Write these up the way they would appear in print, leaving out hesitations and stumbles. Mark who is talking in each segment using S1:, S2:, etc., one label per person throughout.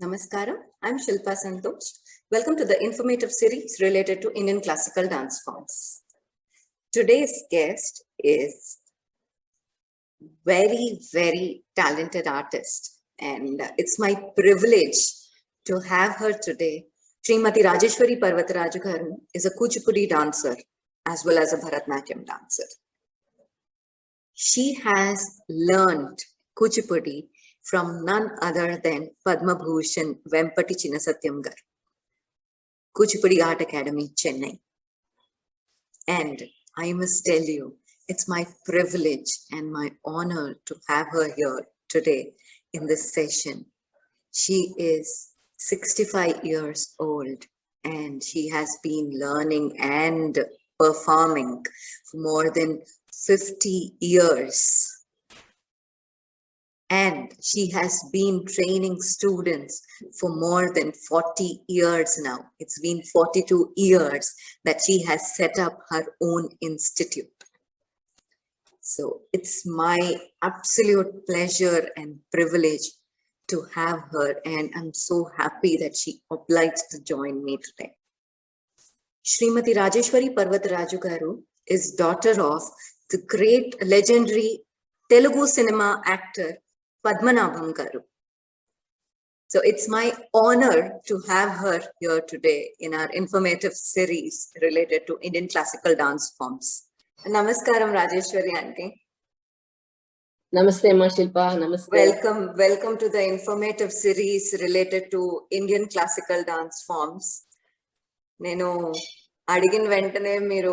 S1: Namaskaram, I'm Shilpa Santosh. Welcome to the informative series related to Indian classical dance forms. Today's guest is very talented artist, and it's my privilege to have her today. Srimati Rajeshwari Parvataraju garu is a Kuchipudi dancer as well as a Bharatanatyam dancer. She has learned Kuchipudi from none other than Padma Bhushan Vempati Chinnasatyam garu, Kuchipudi Art Academy, Chennai. And I must tell you, it's my privilege and my honor to have her here today in this session. She is 65 years old and she has been learning and performing for more than 50 years. And she has been training students for more than 40 years now. It's been 42 years that she has set up her own institute. So it's my absolute pleasure and privilege to have her, and I'm so happy that she obliged to join me today. Srimati Rajeshwari Parvataraju garu is daughter of the great legendary Telugu cinema actor Padmanabham garu. So it's my honor to have her here today in our informative series related to Indian classical dance forms. Namaskaram, Rajeshwari auntie.
S2: Namaste, Ma Shilpa. Namaste.
S1: Welcome to the informative series related to Indian classical dance forms. నేను అడిగిన వెంటనే మీరు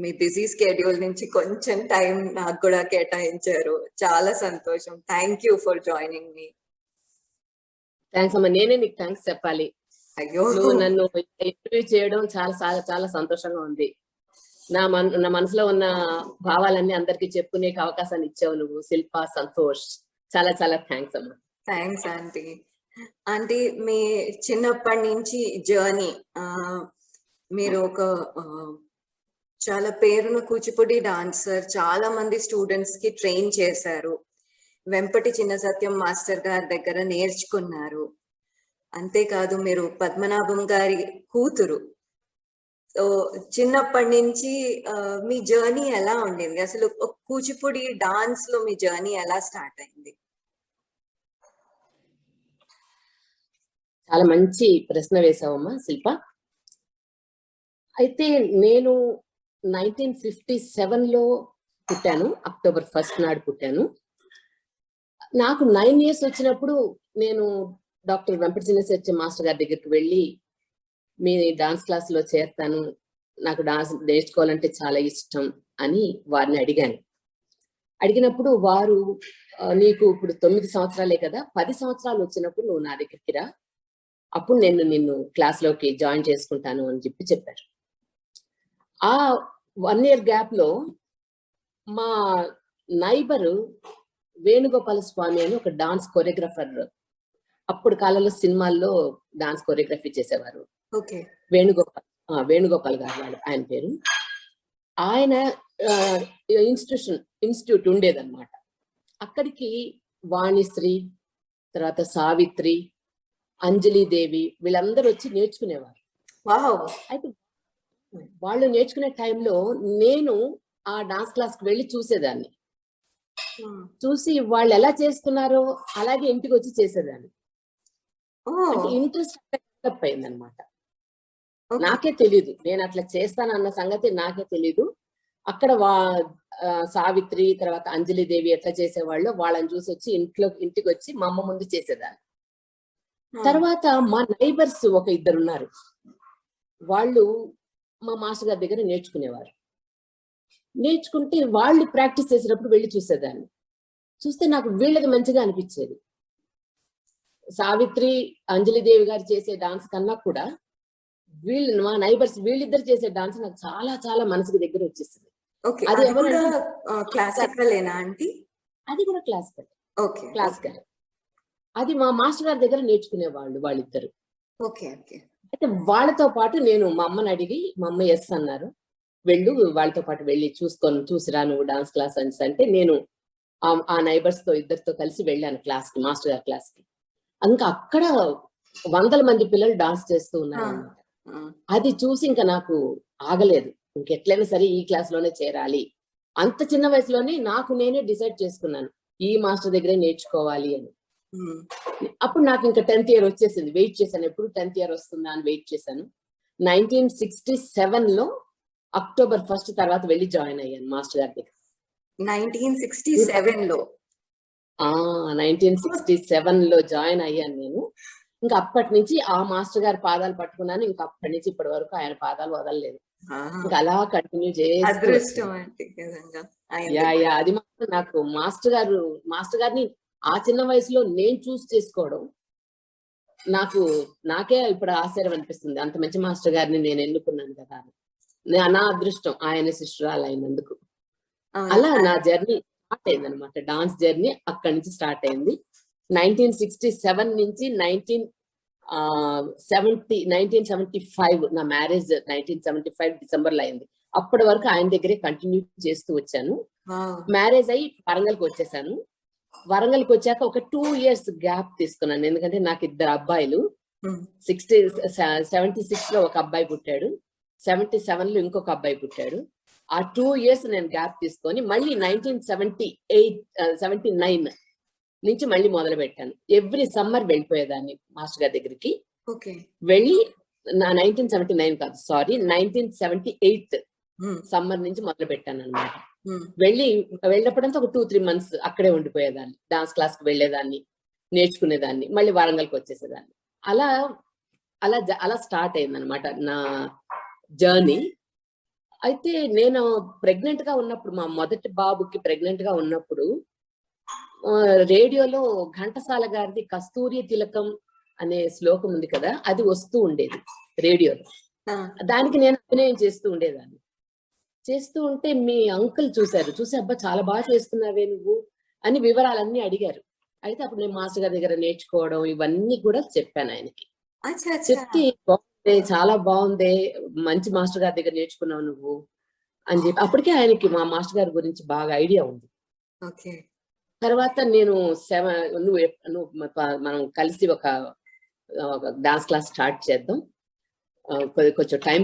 S1: మీ busy schedule నుంచి కొంచెం time నాకు కూడా కేటాయించారు. చాలా సంతోషం. Thank you for joining me.
S2: Thanks అమ్మా. నేనే నీకు థ్యాంక్స్ చెప్పాలి.
S1: అయ్యో,
S2: నువ్వు నన్ను ఇంటర్వ్యూ చేయడం చాలా సంతోషంగా ఉంది. నా మనసులో ఉన్న భావాలన్నీ అందరికి చెప్పుకునే అవకాశాన్ని ఇచ్చావు నువ్వు, శిల్ప సంతోష్. చాలా థ్యాంక్స్ అమ్మా.
S1: Thanks aunty. ఆంటీ, మీ చిన్నప్పటి నుంచి జర్నీ, మీరు ఒక చాలా పేరున్న కూచిపూడి డాన్సర్, చాలా మంది స్టూడెంట్స్ కి ట్రైన్ చేశారు, వెంపటి చిన్నసత్యం మాస్టర్ గారి దగ్గర నేర్చుకున్నారు. అంతేకాదు మీరు పద్మనాభం గారి కూతురు. సో చిన్నప్పటి నుంచి మీ జర్నీ ఎలా ఉండింది? అసలు కూచిపూడి డాన్స్ లో మీ జర్నీ ఎలా స్టార్ట్ అయింది?
S2: చాలా మంచి ప్రశ్న వేసావమ్మా శిల్ప. అయితే నేను 1957లో పుట్టాను. అక్టోబర్ 1 నాడు పుట్టాను. నాకు 9 years వచ్చినప్పుడు నేను డాక్టర్ వెంపటి చిన్నసత్యం మాస్టర్ గారి దగ్గరికి వెళ్ళి మీ డాన్స్ క్లాస్ లో చేరతాను, నాకు డాన్స్ నేర్చుకోవాలంటే చాలా ఇష్టం అని వారిని అడిగాను. అడిగినప్పుడు వారు నీకు ఇప్పుడు 9 సంవత్సరాలే కదా, 10 సంవత్సరాలు వచ్చినప్పుడు నువ్వు నా దగ్గరికి రా, అప్పుడు నేను నిన్ను క్లాస్ లోకి జాయిన్ చేసుకుంటాను అని చెప్పారు. ఆ 1 year గ్యాప్ లో మా నైబరు వేణుగోపాల స్వామి అని ఒక డాన్స్ కొరియోగ్రాఫర్, అప్పుడు కాలంలో సినిమాల్లో డాన్స్ కొరియోగ్రఫీ చేసేవారు. వేణుగోపాల్ గారు ఆయన పేరు. ఆయన ఇన్స్టిట్యూట్ ఉండేదన్నమాట. అక్కడికి వాణిశ్రీ, తర్వాత సావిత్రి, అంజలిదేవి వీళ్ళందరూ వచ్చి నేర్చుకునేవారు. అయితే వాళ్ళు నేర్చుకునే టైంలో నేను ఆ డాన్స్ క్లాస్ కి వెళ్ళి చూసేదాన్ని. చూసి వాళ్ళు ఎలా చేస్తున్నారో అలాగే ఇంటికి వచ్చి చేసేదాన్ని. ఇంట్రెస్ట్ డెవలప్ అయిందనమాట. నాకే తెలీదు నేను అట్లా చేస్తానన్న సంగతి నాకే తెలీదు. అక్కడ సావిత్రి, తర్వాత అంజలిదేవి ఎట్లా చేసేవాళ్ళు వాళ్ళని చూసి వచ్చి ఇంటికి వచ్చి మా అమ్మ ముందు చేసేదాన్ని. తర్వాత మా నైబర్స్ ఒక 2 ఉన్నారు. వాళ్ళు మా మాస్టర్ గారి దగ్గర నేర్చుకునేవారు. నేర్చుకుంటే వాళ్ళు ప్రాక్టీస్ చేసేటప్పుడు వెళ్ళి చూసేదాన్ని. చూస్తే నాకు వీళ్ళకి మంచిగా అనిపించేది. సావిత్రి, అంజలిదేవి గారు చేసే డాన్స్ కన్నా కూడా మా నైబర్స్ వీళ్ళిద్దరు చేసే డాన్స్ నాకు చాలా మనసుకి దగ్గర వచ్చేసింది.
S1: అది క్లాసికలేనా ఆంటీ?
S2: అది కూడా క్లాసికల్. అది మా మాస్టర్ గారి దగ్గర నేర్చుకునేవాళ్ళు వాళ్ళిద్దరు. అయితే వాళ్ళతో పాటు నేను మా అమ్మని అడిగి, మా అమ్మ ఎస్ అన్నారు, వెళ్ళు వాళ్ళతో పాటు వెళ్ళి చూసిరా నువ్వు డాన్స్ క్లాస్ అంటే నేను ఆ నైబర్స్ తో 2 కలిసి వెళ్ళాను క్లాస్ కి, మాస్టర్ గారి క్లాస్ కి. ఇంకా అక్కడ వందల మంది పిల్లలు డాన్స్ చేస్తూ ఉన్నారు
S1: Ah,
S2: అన్నమాట.
S1: ah.
S2: అది చూసి ఇంకా నాకు ఆగలేదు, ఇంకెట్లయినా సరే ఈ క్లాస్ లోనే చేరాలి. అంత చిన్న వయసులోనే నాకు నేనే డిసైడ్ చేసుకున్నాను, ఈ మాస్టర్ దగ్గరే నేర్చుకోవాలి అని.
S1: Hmm.
S2: అప్పుడు నాకు ఇంకా 10th ఇయర్ వచ్చేసింది. వెయిట్ చేశాను, ఎప్పుడు 10th ఇయర్ వస్తుందా అని వెయిట్ చేశాను. 1967 లో అక్టోబర్ 1 తర్వాత వెళ్ళి జాయిన్ అయ్యాను మాస్టర్ గారి దగ్గర.
S1: 1967 లో
S2: 1967 లో జాయిన్ అయ్యాను నేను. ఇంకా అప్పటి నుంచి ఆ మాస్టర్ గారి పాదాలు పట్టుకున్నాను. ఇంకా అప్పటి నుంచి ఇప్పటి వరకు ఆయన పాదాలు వదలలేదు. ఇంకా అలా కంటిన్యూ చేస్తూ
S1: అదృష్టం
S2: వచ్చాను.
S1: అంటే నిజంగా
S2: యా యా అది మాత్రం నాకు మాస్టర్ గారిని ఆ చిన్న వయసులో నేను చూస్ చేసుకోవడం నాకే ఇప్పుడు ఆశ్చర్యం అనిపిస్తుంది. అంత మంచి మాస్టర్ గారిని నేను ఎన్నుకున్నాను కదా అని. నా అదృష్టం ఆయన శిష్యురాలు అయినందుకు. అలా నా జర్నీ స్టార్ట్ అయింది అనమాట. డాన్స్ జర్నీ అక్కడి నుంచి స్టార్ట్ అయింది. 1967 నుంచి 1975 నా మ్యారేజ్ 1975 డిసెంబర్ లో అయింది. అప్పటి వరకు ఆయన దగ్గరే కంటిన్యూ చేస్తూ వచ్చాను. మ్యారేజ్ అయ్యి వరంగల్కి వచ్చేసాను. వరంగల్కి వచ్చాక ఒక 2 years గ్యాప్ తీసుకున్నాను, ఎందుకంటే నాకు 2 అబ్బాయిలు. 76 లో ఒక అబ్బాయి పుట్టాడు, 77 లో ఇంకొక అబ్బాయి పుట్టాడు. ఆ 2 years నేను గ్యాప్ తీసుకొని మళ్ళీ 79 నుంచి మళ్ళీ మొదలు పెట్టాను. ఎవ్రీ సమ్మర్ వెళ్ళిపోయేదాన్ని మాస్టర్ గారి దగ్గరికి. వెళ్ళి 1979 కాదు, సారీ 1978 సమ్మర్ నుంచి మొదలు పెట్టాను అనమాట. వెళ్ళినప్పుడంతా ఒక 2-3 months అక్కడే ఉండిపోయేదాన్ని. డాన్స్ క్లాస్ కి వెళ్ళేదాన్ని, నేర్చుకునేదాన్ని, మళ్ళీ వరంగల్కి వచ్చేసేదాన్ని. అలా అలా అలా స్టార్ట్ అయింది అనమాట నా జర్నీ. అయితే నేను ప్రెగ్నెంట్ గా ఉన్నప్పుడు, మా మొదటి బాబుకి ప్రెగ్నెంట్ గా ఉన్నప్పుడు రేడియోలో ఘంటసాల గారిది కస్తూరి తిలకం అనే శ్లోకం ఉంది కదా, అది వస్తూ ఉండేది రేడియోలో. దానికి నేను అభినయం చేస్తూ ఉండేదాన్ని. చేస్తూ ఉంటే మీ అంకుల్ చూసి అబ్బా చాలా బాగా చేస్తున్నావే నువ్వు అని వివరాలన్నీ అడిగారు. అయితే అప్పుడు నేను మాస్టర్ గారి దగ్గర నేర్చుకోవడం ఇవన్నీ కూడా చెప్పాను ఆయనకి. చెప్తే బాగుంది, చాలా బాగుంది, మంచి మాస్టర్ గారి దగ్గర నేర్చుకున్నావు నువ్వు అని చెప్పి, అప్పటికే ఆయనకి మా మాస్టర్ గారి గురించి బాగా ఐడియా ఉంది. తర్వాత నేను మనం కలిసి ఒక డాన్స్ క్లాస్ స్టార్ట్ చేద్దాం, కొంచెం టైం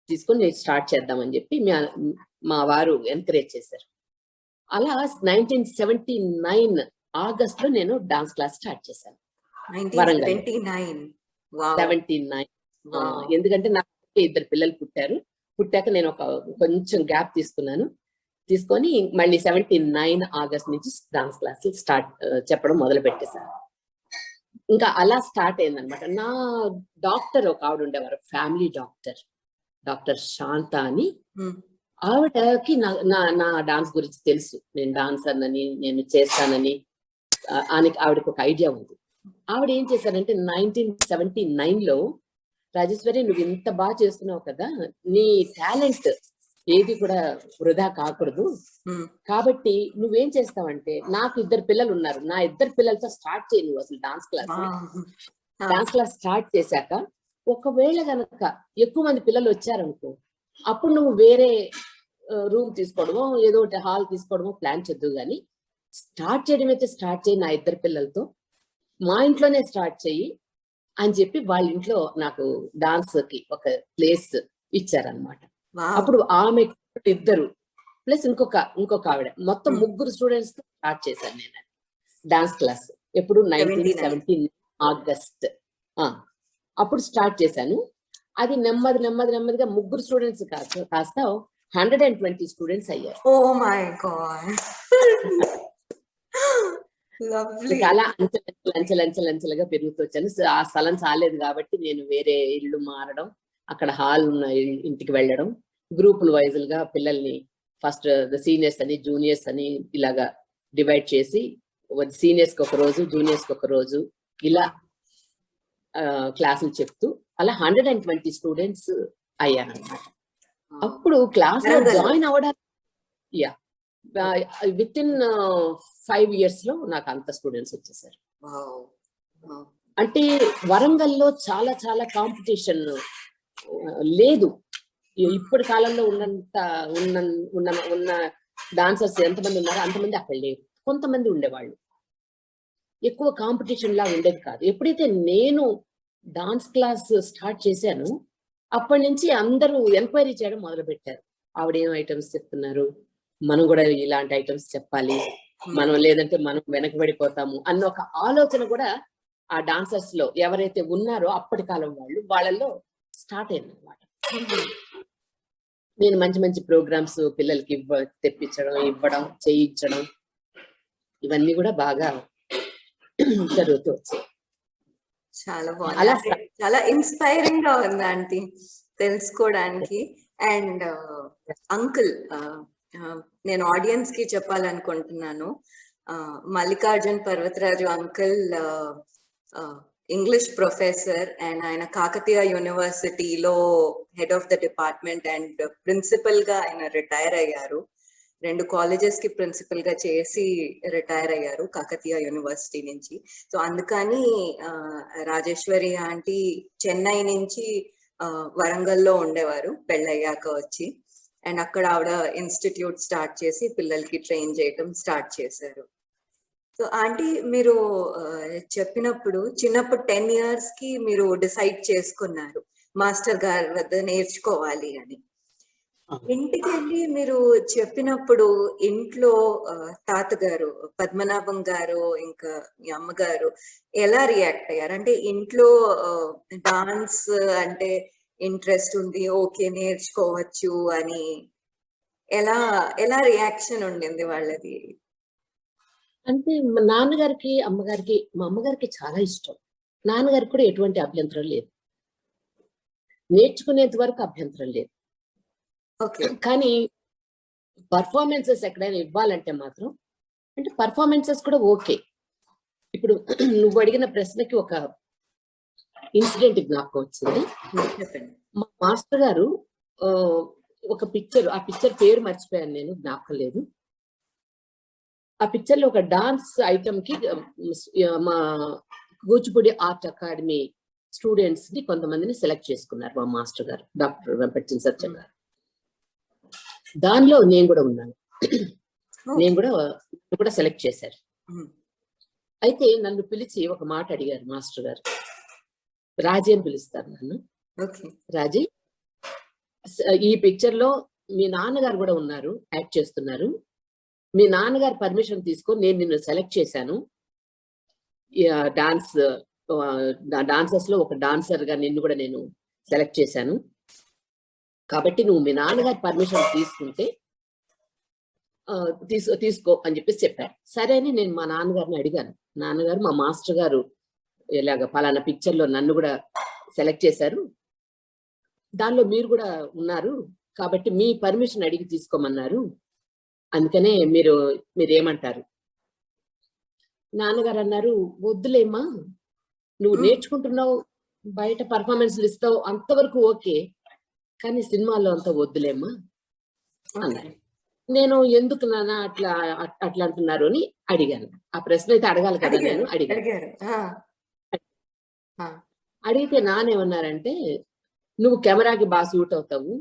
S2: తీసుకొని స్టార్ట్ చేద్దాం అని చెప్పి మా వారు ఎంకరేజ్ చేశారు. అలా 1979 ఆగస్ట్ లో నేను డాన్స్ క్లాస్ స్టార్ట్ చేశాను. 79 ఎందుకంటే నాకు 2 పిల్లలు పుట్టాక నేను కొంచెం గ్యాప్ తీసుకొని మళ్ళీ 79 ఆగస్ట్ నుంచి డాన్స్ క్లాస్ చెప్పడం మొదలు పెట్టేశాను. ఇంకా అలా స్టార్ట్ అయిందనమాట. నా డాక్టర్ ఒక ఆవిడ ఉండేవారు, ఫ్యామిలీ డాక్టర్ శాంత అని. ఆవిడకి నా డాన్స్ గురించి తెలుసు, నేను డాన్సర్ అని, నేను చేస్తానని ఆవిడకి ఒక ఐడియా ఉంది. ఆవిడ ఏం చేశారంటే 1979 లో, రాజేశ్వరి నువ్వు ఇంత బాగా చేస్తున్నావు కదా, నీ టాలెంట్ ఏది కూడా వృధా కాకూడదు, కాబట్టి నువ్వేం చేస్తావంటే, నాకు 2 పిల్లలు ఉన్నారు, నా 2 పిల్లలతో స్టార్ట్ చేయి నువ్వు అసలు డాన్స్ క్లాస్ స్టార్ట్ చేశాక, ఒకవేళ గనక ఎక్కువ మంది పిల్లలు వచ్చారనుకో, అప్పుడు నువ్వు వేరే రూమ్ తీసుకోవడమో ఏదో ఒకటి హాల్ తీసుకోవడమో ప్లాన్ చేద్దు, కానీ స్టార్ట్ చేయడం అయితే స్టార్ట్ చేయి నా 2 పిల్లలతో, మా ఇంట్లోనే స్టార్ట్ చెయ్యి అని చెప్పి వాళ్ళ ఇంట్లో నాకు డాన్స్ కి ఒక ప్లేస్ ఇచ్చారనమాట. అప్పుడు ఆమె 2 ప్లస్ ఇంకొక ఆవిడ, మొత్తం 3 స్టూడెంట్స్ తో స్టార్ట్ చేశాను నేను డాన్స్ క్లాస్. ఎప్పుడు 1979 ఆగస్ట్ అప్పుడు స్టార్ట్ చేశాను. అది నెమ్మదిగా 3 స్టూడెంట్స్ కాస్త 120 స్టూడెంట్స్ అయ్యారు. అలా అంచెలంచెలుగా పెరుగుతూ వచ్చాను. ఆ స్థలం చాలేదు కాబట్టి నేను వేరే ఇల్లు మారడం, అక్కడ హాల్ ఉన్న ఇంటికి వెళ్ళడం, గ్రూపుల వైజ్ గా పిల్లల్ని ఫస్ట్ సీనియర్స్ అని, జూనియర్స్ అని ఇలాగా డివైడ్ చేసి, సీనియర్స్ కి ఒక రోజు, జూనియర్స్ కి ఒక రోజు, ఇలా క్లాసులు చెప్తూ అలా 120 స్టూడెంట్స్ అయ్యారనమాట. అప్పుడు క్లాస్ లో జాయిన్ అవ్వడానికి విత్ ఇన్ 5 years లో నాకు అంత స్టూడెంట్స్ వచ్చేసారు. అంటే వరంగల్లో చాలా చాలా కాంపిటీషన్ లేదు. ఇప్పటి కాలంలో ఉన్న డాన్సర్స్ ఎంతమంది ఉన్నారో అంతమంది అక్కడ లేరు, కొంతమంది ఉండేవాళ్ళు. ఎక్కువ కాంపిటీషన్ లా ఉండేది కాదు. ఎప్పుడైతే నేను డాన్స్ క్లాస్ స్టార్ట్ చేశాను అప్పటి నుంచి అందరూ ఎంక్వైరీ చేయడం మొదలు పెట్టారు. ఆవిడ ఏం ఐటమ్స్ చెప్తున్నారు, మనం కూడా ఇలాంటి ఐటమ్స్ చెప్పాలి, మనం లేదంటే మనం వెనకబడిపోతాము అన్న ఒక ఆలోచన కూడా ఆ డాన్సర్స్ లో ఎవరైతే ఉన్నారో అప్పటి కాలం వాళ్ళల్లో స్టార్ట్ అయింది అనమాట. నేను మంచి మంచి ప్రోగ్రామ్స్ పిల్లలకి తెప్పించడం, ఇవ్వడం, చేయించడం ఇవన్నీ కూడా బాగా జరుగుతూ వచ్చాయి.
S1: చాలా
S2: అలా
S1: బాగుంది, చాలా ఇన్స్పైరింగ్ గా ఉంది ఆంటీ తెలుసుకోవడానికి. అండ్ అంకుల్, నేను ఆడియన్స్ కి చెప్పాలనుకుంటున్నాను, Mallikarjun Parvataraju uncle English professor and ఆయన కాకతీయ యూనివర్సిటీలో head of the department and principal గా ఆయన రిటైర్ అయ్యారు. 2 కాలేజెస్ కి ప్రిన్సిపల్ గా చేసి రిటైర్ అయ్యారు కాకతీయ యూనివర్సిటీ నుంచి. సో అందుకని రాజేశ్వరి ఆంటీ చెన్నై నుంచి వరంగల్లో ఉండేవారు పెళ్ళయ్యాక వచ్చి, అండ్ అక్కడ ఆవిడ ఇన్స్టిట్యూట్ స్టార్ట్ చేసి పిల్లలకి ట్రైన్ చేయటం స్టార్ట్ చేశారు. సో ఆంటీ మీరు చెప్పినప్పుడు చిన్నప్పుడు 10 years కి మీరు డిసైడ్ చేసుకున్నారు మాస్టర్ గారి వద్ద నేర్చుకోవాలి అని. ఇంటికి వెళ్ళి మీరు చెప్పినప్పుడు ఇంట్లో తాతగారు పద్మనాభం గారు ఇంకా మీ అమ్మగారు ఎలా రియాక్ట్ అయ్యారు? అంటే ఇంట్లో డాన్స్ అంటే ఇంట్రెస్ట్ ఉంది, ఓకే నేర్చుకోవచ్చు అని ఎలా ఎలా రియాక్షన్ ఉండింది వాళ్ళది?
S2: అంటే మా నాన్నగారికి అమ్మగారికి, మా అమ్మగారికి చాలా ఇష్టం, నాన్నగారికి కూడా ఎటువంటి అభ్యంతరం లేదు, నేర్చుకునేంత వరకు అభ్యంతరం లేదు. కానీ పర్ఫార్మెన్సెస్ ఎక్కడైనా ఇవ్వాలంటే మాత్రం, అంటే పర్ఫార్మెన్సెస్ కూడా ఓకే. ఇప్పుడు నువ్వు అడిగిన ప్రశ్నకి ఒక ఇన్సిడెంట్ జ్ఞాపకం వచ్చింది. మా మాస్టర్ గారు ఒక పిక్చర్, ఆ పిక్చర్ పేరు మర్చిపోయాను నేను, జ్ఞాపకం లేదు. ఆ పిక్చర్ లో ఒక డాన్స్ ఐటమ్ కి మా కూచిపూడి ఆర్ట్ అకాడమీ స్టూడెంట్స్ ని కొంతమందిని సెలెక్ట్ చేసుకున్నారు మా మాస్టర్ గారు, డాక్టర్ వెంపటిన్ సత్య గారు. దానిలో నేను కూడా ఉన్నాను, నేను కూడా సెలెక్ట్ చేశారు. అయితే నన్ను పిలిచి ఒక మాట అడిగారు మాస్టర్ గారు, రాజీ అని పిలుస్తారు నన్ను. రాజీ, ఈ పిక్చర్ లో మీ నాన్నగారు కూడా ఉన్నారు, యాక్ట్ చేస్తున్నారు, మీ నాన్నగారు పర్మిషన్ తీసుకో, నేను నిన్ను సెలెక్ట్ చేశాను, డాన్సర్స్ లో ఒక డాన్సర్ గా నిన్ను కూడా నేను సెలెక్ట్ చేశాను, కాబట్టి నువ్వు మీ నాన్నగారి పర్మిషన్ తీసుకుంటే తీసుకో అని చెప్పేసి చెప్పారు. సరే అని నేను మా నాన్నగారిని అడిగాను, నాన్నగారు మా మాస్టర్ గారు ఇలాగ పలానా పిక్చర్ లో నన్ను కూడా సెలెక్ట్ చేశారు, దానిలో మీరు కూడా ఉన్నారు, కాబట్టి మీ పర్మిషన్ అడిగి తీసుకోమన్నారు, అందుకనే మీరేమంటారు? నాన్నగారు అన్నారు, వద్దులేమ్మా, నువ్వు నేర్చుకుంటున్నావు, బయట పర్ఫార్మెన్స్లు ఇస్తావు, అంతవరకు ఓకే, కానీ సినిమాల్లో అంతా వద్దులేమ్మా అన్నారు. నేను ఎందుకు నాన్న అట్లా అంటున్నారు అని అడిగాను. ఆ ప్రశ్న అయితే అడగాలి కదా, నేను అడిగితే నానేమన్నారంటే, నువ్వు కెమెరాకి బాగా సూట్ అవుతావు,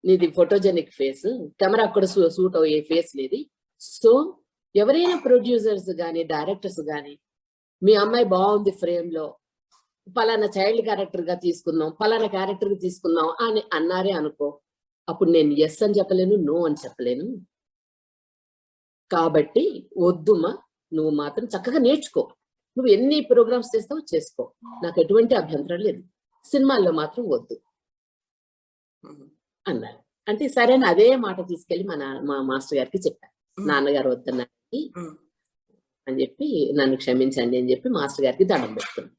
S2: నీది ఫోటోజెనిక్ ఫేస్, కెమెరా కూడా సూట్ అయ్యే ఫేస్ నీది, సో ఎవరైనా ప్రొడ్యూసర్స్ కానీ డైరెక్టర్స్ కానీ మీ అమ్మాయి బాగుంది ఫ్రేమ్ లో, పలానా చైల్డ్ క్యారెక్టర్ గా తీసుకుందాం, పలానా క్యారెక్టర్ గా తీసుకుందాం అని అన్నారే అనుకో, అప్పుడు నేను ఎస్ అని చెప్పలేను, నో అని చెప్పలేను, కాబట్టి వద్దుమా, నువ్వు మాత్రం చక్కగా నేర్చుకో, నువ్వు ఎన్ని ప్రోగ్రామ్స్ చేస్తావో చేసుకో, నాకు ఎటువంటి అభ్యంతరం లేదు, సినిమాల్లో మాత్రం వద్దు అన్నారు. అంటే సరే అని అదే మాట తీసుకెళ్లి మా మాస్టర్ గారికి చెప్పాను, నాన్నగారు వద్దన్నారు అని చెప్పి నన్ను క్షమించండి అని చెప్పి మాస్టర్ గారికి దండం పెట్టుకున్నాను.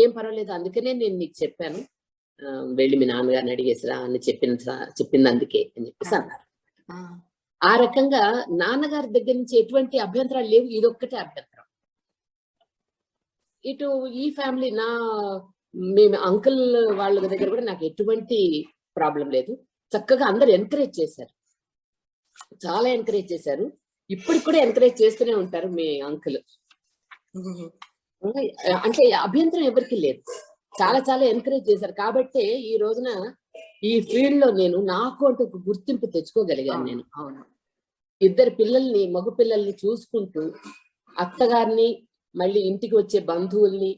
S2: ఏం పర్వాలేదు, అందుకనే నేను నీకు చెప్పాను, వెళ్ళి మీ నాన్నగారిని అడిగేసిరా అని చెప్పింది అందుకే అని చెప్పేసి అన్నారు. ఆ రకంగా నాన్నగారి దగ్గర నుంచి ఎటువంటి అభ్యంతరాలు లేవు, ఇదొక్కటే అభ్యంతరం. ఇటు ఈ ఫ్యామిలీ మేము అంకుల్ వాళ్ళ దగ్గర కూడా నాకు ఎటువంటి ప్రాబ్లం లేదు, చక్కగా అందరు ఎంకరేజ్ చేశారు, చాలా ఎంకరేజ్ చేశారు, ఇప్పటికి కూడా ఎంకరేజ్ చేస్తూనే ఉంటారు మీ అంకుల్. అంటే అభ్యంతరం ఎవరికి లేదు, చాలా చాలా ఎంకరేజ్ చేశారు. కాబట్టి ఈ రోజున ఈ ఫీల్డ్ లో నేను నాకు అంటూ ఒక గుర్తింపు తెచ్చుకోగలిగాను. నేను ఇద్దరు పిల్లల్ని, మగ పిల్లల్ని చూసుకుంటూ, అత్తగారిని మళ్ళీ ఇంటికి వచ్చే బంధువుల్ని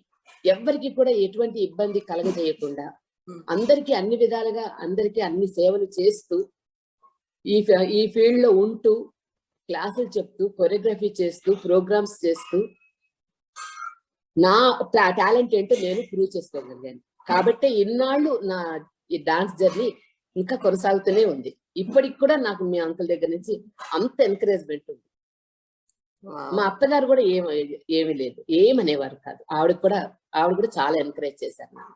S2: ఎవ్వరికి కూడా ఎటువంటి ఇబ్బంది కలగజేయకుండా అందరికీ అన్ని విధాలుగా అందరికీ అన్ని సేవలు చేస్తూ ఈ ఫీల్డ్ లో ఉంటూ క్లాసులు చెప్తూ కొరియోగ్రఫీ చేస్తూ ప్రోగ్రామ్స్ చేస్తూ నా టాలెంట్ ఏంటో నేను ప్రూవ్ చేసుకోగలిగాను. కాబట్టి ఇన్నాళ్ళు నా ఈ డాన్స్ జర్నీ ఇంకా కొనసాగుతూనే ఉంది. ఇప్పటికి కూడా నాకు మీ అంకుల్ దగ్గర నుంచి అంత ఎంకరేజ్మెంట్ ఉంది. మా అత్తగారు కూడా ఏమీ లేదు, ఏమనేవారు కాదు. ఆవిడ కూడా చాలా ఎంకరేజ్ చేశారు నాకు.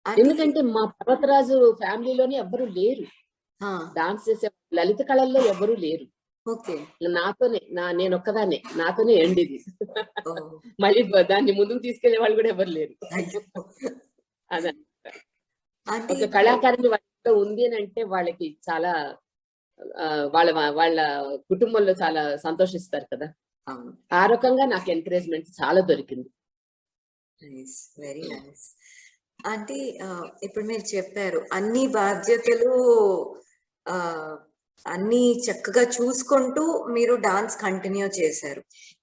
S2: ఎందుకంటే మా పర్వతరాజు ఫ్యామిలీలోనే ఎవ్వరూ లేరు డాన్స్ చేసే, లలిత కళల్లో ఎవ్వరూ లేరు. నాతోనే నేను ఒక్కదాన్నే, నాతోనే ఎండిది. మళ్ళీ దాన్ని ముందుకు తీసుకెళ్లే వాళ్ళు కూడా ఎవరు లేరు. అదే ఒక కళాకారుని వాళ్ళ ఉంది అని అంటే వాళ్ళకి చాలా వాళ్ళ కుటుంబంలో చాలా సంతోషిస్తారు కదా. ఆ రకంగా నాకు ఎంకరేజ్మెంట్ చాలా దొరికింది.
S1: Very nice. అంటే ఇప్పుడు మీరు చెప్పారు అన్ని బాధ్యతలు అన్ని చక్కగా చూసుకుంటూ మీరు డాన్స్ కంటిన్యూ చేశారు,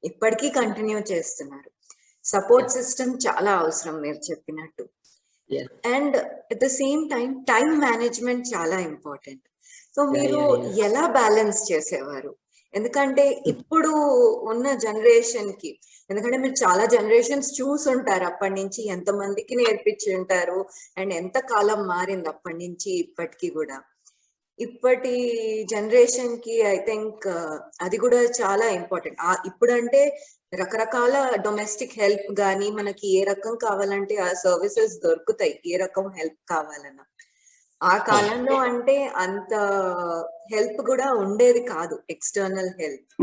S1: ఇప్పటికీ కంటిన్యూ చేస్తున్నారు. సపోర్ట్ సిస్టమ్ చాలా అవసరం మీరు చెప్పినట్టు. And at the same time management చాలా ఇంపార్టెంట్. సో మీరు ఎలా బ్యాలెన్స్ చేసేవారు? ఎందుకంటే ఇప్పుడు ఉన్న జనరేషన్ కి, ఎందుకంటే మీరు చాలా జనరేషన్స్ చూసుంటారు, అప్పటి నుంచి ఎంతమందికి నేర్పించి ఉంటారు అండ్ ఎంత కాలం మారింది అప్పటి నుంచి ఇప్పటికీ కూడా. ఇప్పటి జనరేషన్ కి ఐ థింక్ అది కూడా చాలా ఇంపార్టెంట్. ఇప్పుడు అంటే రకరకాల డొమెస్టిక్ హెల్ప్ గానీ మనకి ఏ రకం కావాలంటే ఆ సర్వీసెస్ దొరుకుతాయి, ఏ రకం హెల్ప్ కావాలన్నా. ఆ కాలంలో అంటే అంత హెల్ప్ కూడా ఉండేది కాదు, ఎక్స్టర్నల్ హెల్ప్.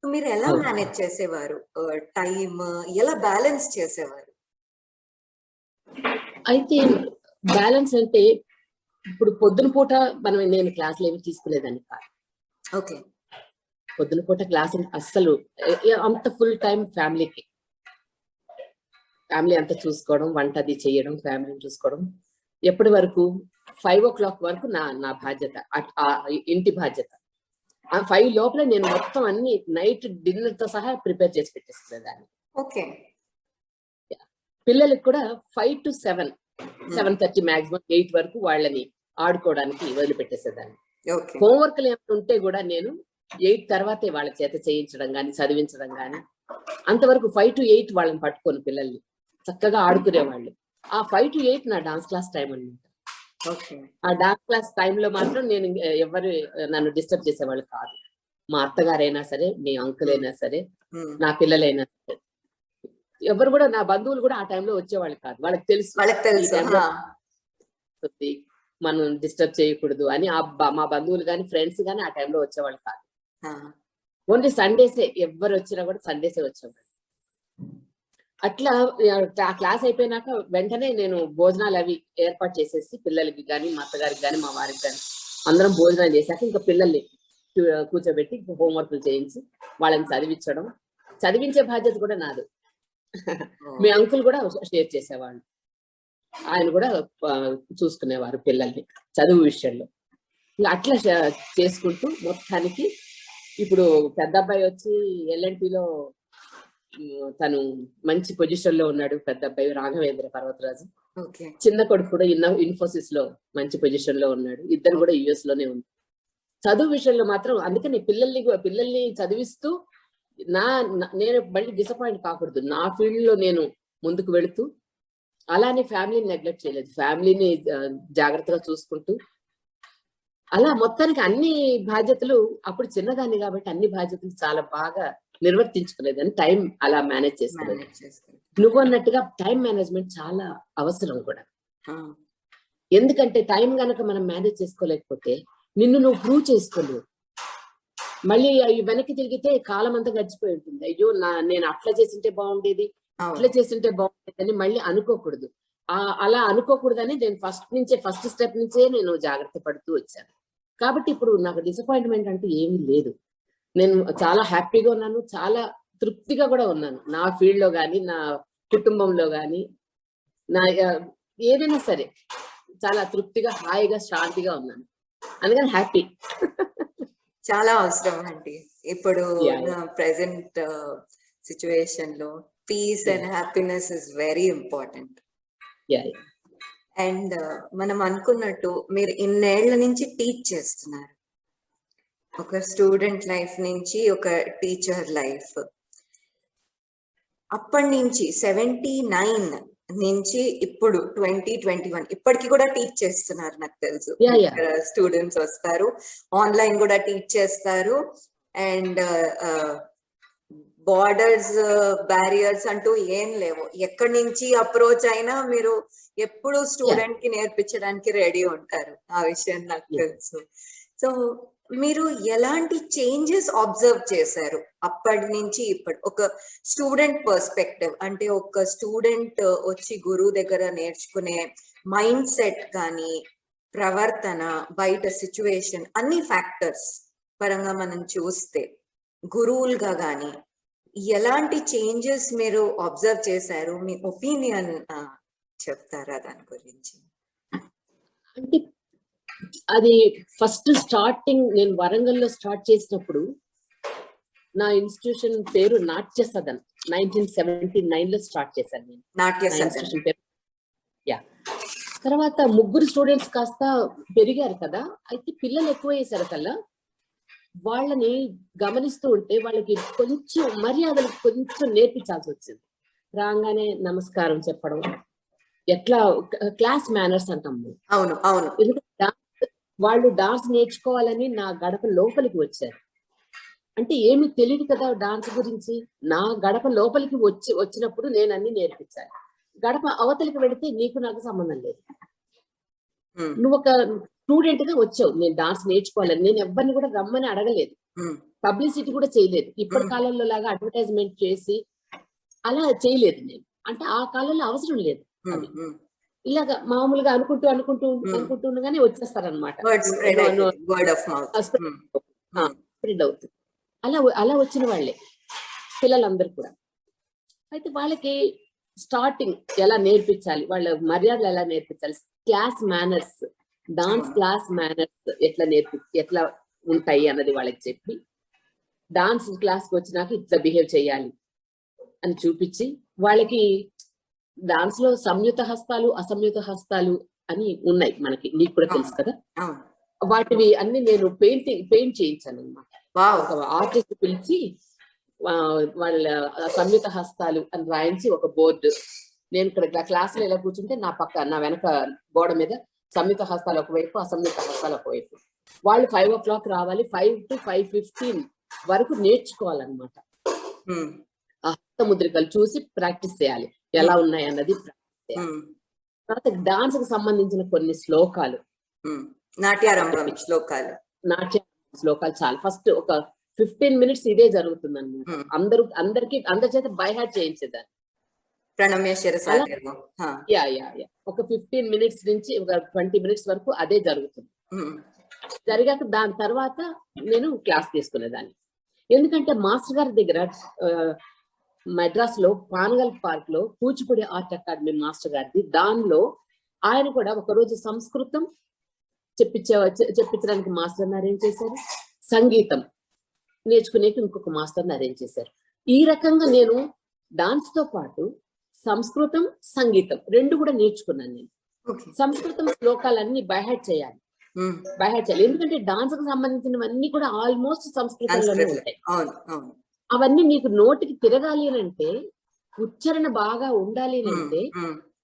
S1: మీరు ఎలా మేనేజ్ చేసేవారు టైం, ఎలా బ్యాలెన్స్ చేసేవారు?
S2: అయితే బ్యాలెన్స్ అంటే ఇప్పుడు పొద్దున పూట నేను క్లాసులు ఏమి తీసుకునేదాన్ని కాదు.
S1: ఓకే.
S2: పొద్దున పూట క్లాసులు అస్సలు అంత ఫుల్ టైం ఫ్యామిలీ అంతా చూసుకోవడం, వంట అది చేయడం, ఫ్యామిలీని చూసుకోవడం. ఎప్పటి వరకు 5 o'clock వరకు నా బాధ్యత, ఇంటి బాధ్యత. ఆ 5 లోపల నేను మొత్తం అన్ని నైట్ డిన్నర్ తో సహా ప్రిపేర్ చేసి పెట్టేసుకునేదాన్ని.
S1: ఓకే.
S2: పిల్లలకు కూడా 5 to 7, 7:30 మాక్సిమం 8 వరకు వాళ్ళని ఆడుకోవడానికి వదిలిపెట్టేసేదాన్ని. హోంవర్క్లు ఏమైనా ఉంటే కూడా నేను 8 తర్వాతే వాళ్ళ చేత చేయించడం కానీ చదివించడం కానీ. అంతవరకు 5 to 8 వాళ్ళని పట్టుకొని పిల్లల్ని చక్కగా ఆడుకునేవాళ్ళు. ఆ 5 to 8 నా డాన్స్ క్లాస్ టైం అన్నమాట. ఆ డాన్స్ క్లాస్ టైంలో మాత్రం నేను ఎవరు నన్ను డిస్టర్బ్ చేసేవాళ్ళు కాదు. మా అత్తగారైనా సరే, మీ అంకుల్ అయినా సరే, నా పిల్లలైనా సరే, ఎవరు కూడా, నా బంధువులు కూడా ఆ టైంలో వచ్చేవాళ్ళు కాదు. వాళ్ళకి తెలుసు మనం డిస్టర్బ్ చేయకూడదు అని. మా బంధువులు కానీ ఫ్రెండ్స్ కానీ ఆ టైంలో వచ్చేవాళ్ళు కాదు. ఓన్లీ సండేసే, ఎవరు వచ్చినా కూడా సండేసే వచ్చేవాళ్ళు. అట్లా క్లాస్ అయిపోయినాక వెంటనే నేను భోజనాలు అవి ఏర్పాటు చేసేసి పిల్లలకి కానీ, మా అత్తగారికి కానీ, మా వారికి కానీ అందరం భోజనాలు చేశాక ఇంకా పిల్లల్ని కూర్చోబెట్టి హోంవర్క్లు చేయించి వాళ్ళని చదివించే బాధ్యత కూడా నాది. మీ అంకుల్ కూడా షేర్ చేసేవాళ్ళు, ఆయన కూడా చూసుకునేవారు పిల్లల్ని చదువు విషయంలో. అట్లా చేసుకుంటూ మొత్తానికి ఇప్పుడు పెద్ద అబ్బాయి వచ్చి LNTలో తను మంచి పొజిషన్ లో ఉన్నాడు. పెద్ద అబ్బాయి రాఘవేంద్ర పర్వతరాజు. చిన్న కొడుకు కూడా ఇన్ఫోసిస్ లో మంచి పొజిషన్ లో ఉన్నాడు. ఇద్దరు కూడా US లోనే ఉంది. చదువు విషయంలో మాత్రం అందుకని పిల్లల్ని చదివిస్తూ నేను మళ్ళీ డిసప్పాయింట్ కాకూడదు, నా ఫీల్డ్ లో నేను ముందుకు వెళుతూ, అలానే ఫ్యామిలీని నెగ్లెక్ట్ చేయలేదు, ఫ్యామిలీని జాగ్రత్తగా చూసుకుంటూ, అలా మొత్తానికి అన్ని బాధ్యతలు, అప్పుడు చిన్నదాన్ని కాబట్టి అన్ని బాధ్యతలు చాలా బాగా నిర్వర్తించుకునేదని. టైం అలా మేనేజ్ చేసుకునేది. నువ్వు అన్నట్టుగా టైం మేనేజ్మెంట్ చాలా అవసరం కూడా. ఎందుకంటే టైం గనక మనం మేనేజ్ చేసుకోలేకపోతే నిన్ను నువ్వు ప్రూవ్ చేసుకోలేవు. మళ్ళీ వెనక్కి తిరిగితే కాలం అంతా గడిచిపోయి ఉంటుంది. అయ్యో నేను అట్లా చేసింటే బాగుండేది, ఇట్లా చేసింటే బాగుండేది అని మళ్ళీ అనుకోకూడదు. అలా అనుకోకూడదని నేను ఫస్ట్ స్టెప్ నుంచే నేను జాగ్రత్త పడుతూ వచ్చాను. కాబట్టి ఇప్పుడు నాకు డిసప్పాయింట్మెంట్ అంటూ ఏమీ లేదు. నేను చాలా హ్యాపీగా ఉన్నాను, చాలా తృప్తిగా కూడా ఉన్నాను. నా ఫీల్డ్ లో కానీ, నా కుటుంబంలో కానీ, నా ఏదైనా సరే చాలా తృప్తిగా, హాయిగా, శాంతిగా ఉన్నాను. అందుకని హ్యాపీ.
S1: చాలా అవసరం అండి ఇప్పుడు ప్రెసెంట్ సిచ్యువేషన్ లో peace and happiness is very important.
S2: Yeah, yeah.
S1: And మనం అనుకున్నట్టు మీరు ఇన్నేళ్ల నుంచి టీచ్ చేస్తున్నారు, ఒక స్టూడెంట్ లైఫ్ నుంచి ఒక టీచర్ లైఫ్. అప్పటి నుంచి 79 నుంచి ఇప్పుడు 2021 ఇప్పటికి కూడా టీచ్ చేస్తున్నారు నాకు తెలుసు.
S2: Yeah, yeah.
S1: స్టూడెంట్స్ వస్తారు, ఆన్లైన్ కూడా టీచ్ చేస్తారు. అండ్ బార్డర్స్ బ్యారియర్స్ అంటూ ఏం లేవు. ఎక్కడి నుంచి అప్రోచ్ అయినా మీరు ఎప్పుడు స్టూడెంట్ కి నేర్పించడానికి రెడీ ఉంటారు. ఆ విషయం నాకు తెలుసు. సో మీరు ఎలాంటి చేంజెస్ అబ్జర్వ్ చేశారు అప్పటి నుంచి ఇప్పటి, ఒక స్టూడెంట్ పర్స్పెక్టివ్? అంటే ఒక స్టూడెంట్ వచ్చి గురువు దగ్గర నేర్చుకునే మైండ్ సెట్ కానీ, ప్రవర్తన, బయట సిచ్యువేషన్, అన్ని ఫ్యాక్టర్స్ పరంగా మనం చూస్తే గురువులుగా కానీ ఎలాంటి చేంజెస్ మీరు అబ్జర్వ్ చేశారు? మీ ఒపీనియన్ చెప్తారా దాని గురించి?
S2: అంటే అది ఫస్ట్ స్టార్టింగ్ నేను వరంగల్లో స్టార్ట్ చేసినప్పుడు నా ఇన్స్టిట్యూషన్ పేరు నాట్య సదన్ 1979 లో స్టార్ట్ చేశాను నేను.
S1: నాట్య
S2: నా
S1: సదన్.
S2: ఇన్స్టిట్యూషన్ పేరు. యా. తర్వాత ముగ్గురు స్టూడెంట్స్ కాస్త పెరిగారు కదా, అయితే పిల్లలు ఎక్కువ వేశారు కల్లా వాళ్ళని గమనిస్తూ ఉంటే వాళ్ళకి కొంచెం మర్యాదలు కొంచెం నేర్పించాల్సి వచ్చింది. రాగానే నమస్కారం చెప్పడం, ఎట్లా క్లాస్ మేనర్స్ అంటాం.
S1: అవును అవును.
S2: ఎందుకంటే వాళ్ళు డాన్స్ నేర్చుకోవాలని నా గడప లోపలికి వచ్చారు. అంటే ఏమి తెలియదు కదా డాన్స్ గురించి. నా గడప లోపలికి వచ్చినప్పుడు నేను అన్ని నేర్పించాలి. గడప అవతలికి వెళితే నీకు నాకు సంబంధం లేదు. నువ్వు ఒక స్టూడెంట్ గా వచ్చావు, నేను డాన్స్ నేర్చుకోవాలని. నేను ఎవరిని కూడా రమ్మని అడగలేదు, పబ్లిసిటీ కూడా చేయలేదు. ఇప్పటి కాలంలో లాగా అడ్వర్టైజ్మెంట్ చేసి అలా చేయలేదు నేను. అంటే ఆ కాలంలో అవసరం లేదు. ఇలాగా మామూలుగా అనుకుంటుండగానే వచ్చేస్తారనమాట. స్ప్రెడ్ అవుతుంది. అలా వచ్చిన వాళ్ళే పిల్లలందరూ కూడా. అయితే వాళ్ళకి స్టార్టింగ్ ఎలా నేర్పించాలి, వాళ్ళ మర్యాదలు ఎలా నేర్పించాలి, class manners, dance class manners ఎట్లా ఉంటాయి అన్నది వాళ్ళకి చెప్పి, డాన్స్ క్లాస్ కి వచ్చినాక ఇట్లా బిహేవ్ చేయాలి అని చూపించి, వాళ్ళకి డాన్స్ లో సంయుత హస్తాలు, అసంయుత హస్తాలు అని ఉన్నాయి మనకి, నీకు కూడా తెలుసు కదా. వాటివి అన్ని నేను పెయింట్ చేయించాను అనమాట. ఒక ఆర్టిస్ట్ పిలిచి వాళ్ళ సంయుత హస్తాలు అని రాయించి ఒక బోర్డు, నేను ఇక్కడ క్లాస్ లో ఎలా కూర్చుంటే నా వెనక గోడ మీద సంయుత హస్తాలు ఒకవైపు, అసంయుత హస్తాలు ఒకవైపు. వాళ్ళు 5 o'clock రావాలి, 5 to 5:15 వరకు నేర్చుకోవాలన్నమాట. ఆ హస్త ముద్రికలు చూసి ప్రాక్టీస్ చేయాలి, ఎలా ఉన్నాయి అన్నది ప్రాక్టీస్ చేయాలి. తర్వాత డాన్స్ కి సంబంధించిన కొన్ని శ్లోకాలు,
S1: నాట్య శ్లోకాలు
S2: చాలు. ఫస్ట్ ఒక 15 minutes ఇదే జరుగుతుంది అన్నమాట. అందరి చేత బై హార్ట్ చేయించేదాన్ని. ఒక 15 minutes నుంచి ఒక 20 minutes వరకు అదే జరుగుతుంది. జరిగాక దాని తర్వాత నేను క్లాస్ తీసుకునేదాన్ని. ఎందుకంటే మాస్టర్ గారి దగ్గర మద్రాస్ లో పానగల్ పార్క్ లో కూచిపూడి ఆర్ట్ అకాడమీ మాస్టర్ గారిది, దానిలో ఆయన కూడా ఒకరోజు సంస్కృతం చెప్పించడానికి మాస్టర్ని అరేంజ్ చేశారు, సంగీతం నేర్చుకునేకి ఇంకొక మాస్టర్ని అరేంజ్ చేశారు. ఈ రకంగా నేను డాన్స్ తో పాటు సంస్కృతం, సంగీతం రెండు కూడా నేర్చుకున్నాను నేను. సంస్కృతం శ్లోకాలన్నీ బైహార్ట్ చేయాలి. ఎందుకంటే డాన్స్ కు సంబంధించినవన్నీ కూడా ఆల్మోస్ట్ సంస్కృతంలోనే ఉంటాయి. అవన్నీ నీకు నోటికి తిరగాలి అని అంటే, ఉచ్చారణ బాగా ఉండాలి అని అంటే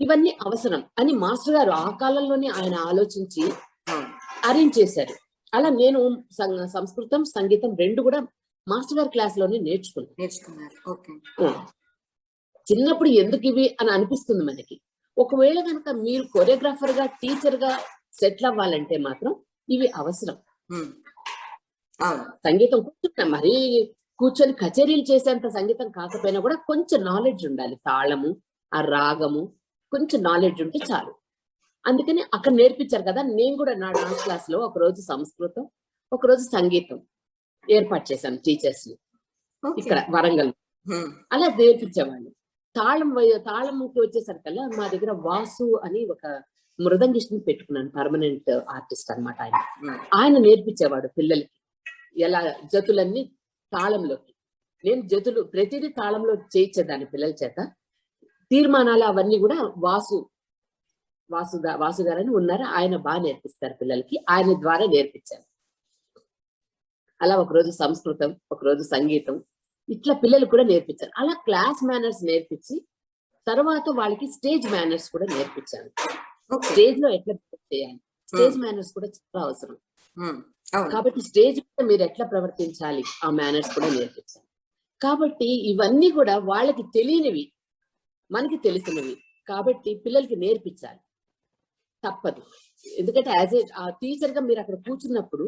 S2: ఇవన్నీ అవసరం అని మాస్టర్ గారు ఆ కాలంలోనే ఆయన ఆలోచించి అరేంజ్ చేశారు. అలా నేను సంస్కృతం, సంగీతం రెండు కూడా మాస్టర్ గారి క్లాస్ లోనే నేర్చుకున్నాను. చిన్నప్పుడు ఎందుకు ఇవి అని అనిపిస్తుంది మనకి. ఒకవేళ కనుక మీరు కొరియోగ్రాఫర్ గా, టీచర్ గా సెటిల్ అవ్వాలంటే మాత్రం ఇవి అవసరం. సంగీతం కూర్చున్నా, మరీ కూర్చొని కచేరీలు చేసేంత సంగీతం కాకపోయినా కూడా కొంచెం నాలెడ్జ్ ఉండాలి. తాళము, ఆ రాగము, కొంచెం నాలెడ్జ్ ఉంటే చాలు. అందుకని అక్కడ నేర్పించారు కదా. నేను కూడా నా డాన్స్ క్లాస్ లో ఒకరోజు సంస్కృతం, ఒకరోజు సంగీతం ఏర్పాటు చేశాను టీచర్స్ ని ఇక్కడ వరంగల్. అలా నేర్పించేవాళ్ళు. తాళంకి వచ్చేసరికల్లా మా దగ్గర వాసు అని ఒక మృదంగిష్ని పెట్టుకున్నాను, పర్మనెంట్ ఆర్టిస్ట్ అనమాట. ఆయన నేర్పించేవాడు పిల్లలకి ఎలా జతులన్నీ తాళంలోకి. నేను జతులు ప్రతిదీ తాళంలో చేయించేదాన్ని పిల్లల చేత. తీర్మానాలు అవన్నీ కూడా వాసు గారని ఉన్నారు, ఆయన బాగా నేర్పిస్తారు పిల్లలకి, ఆయన ద్వారా నేర్పించాను. అలా ఒకరోజు సంస్కృతం, ఒకరోజు సంగీతం, ఇట్లా పిల్లలు కూడా నేర్పించాను. అలా క్లాస్ మేనర్స్ నేర్పించి తర్వాత వాళ్ళకి స్టేజ్ మేనర్స్ కూడా నేర్పించాను. స్టేజ్ లో ఎట్లా చేయాలి, స్టేజ్ మేనర్స్ కూడా చాలా అవసరం. కాబట్టి స్టేజ్ మీద మీరు ఎట్లా ప్రవర్తించాలి, ఆ మేనర్స్ కూడా నేర్పించాలి. కాబట్టి ఇవన్నీ కూడా వాళ్ళకి తెలియనివి మనకి తెలిసినవి, కాబట్టి పిల్లలకి నేర్పించాలి, తప్పదు. ఎందుకంటే యాజ్ ఏ టీచర్ గా మీరు అక్కడ కూర్చున్నప్పుడు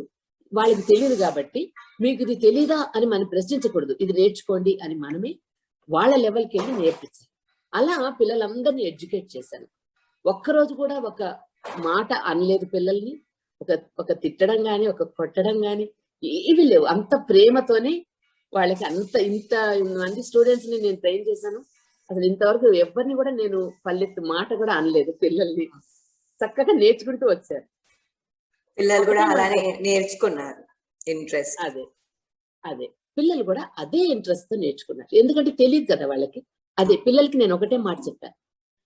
S2: వాళ్ళకి తెలియదు కాబట్టి మీకు ఇది తెలీదా అని మనం ప్రశ్నించకూడదు, ఇది నేర్చుకోండి అని మనమే వాళ్ళ లెవెల్కి వెళ్ళి నేర్పించాలి. అలా పిల్లలందరినీ ఎడ్యుకేట్ చేశాను. ఒక్కరోజు కూడా ఒక మాట అనలేదు పిల్లల్ని, ఒక తిట్టడం గాని, ఒక కొట్టడం గాని ఏవి లేవు. అంత ప్రేమతోనే వాళ్ళకి ఇంత మంది స్టూడెంట్స్ ని నేను ట్రైన్ చేశాను. అసలు ఇంతవరకు ఎవరిని కూడా నేను పల్లెత్తు మాట కూడా అనలేదు. పిల్లల్ని చక్కగా నేర్చుకుంటూ వచ్చారు.
S1: పిల్లలు కూడా అలానే నేర్చుకున్నారు ఇంట్రెస్ట్.
S2: అదే పిల్లలు కూడా అదే ఇంట్రెస్ట్ తో నేర్చుకున్నారు. ఎందుకంటే తెలియదు కదా వాళ్ళకి. అదే పిల్లలకి నేను ఒకటే మాట చెప్పాను,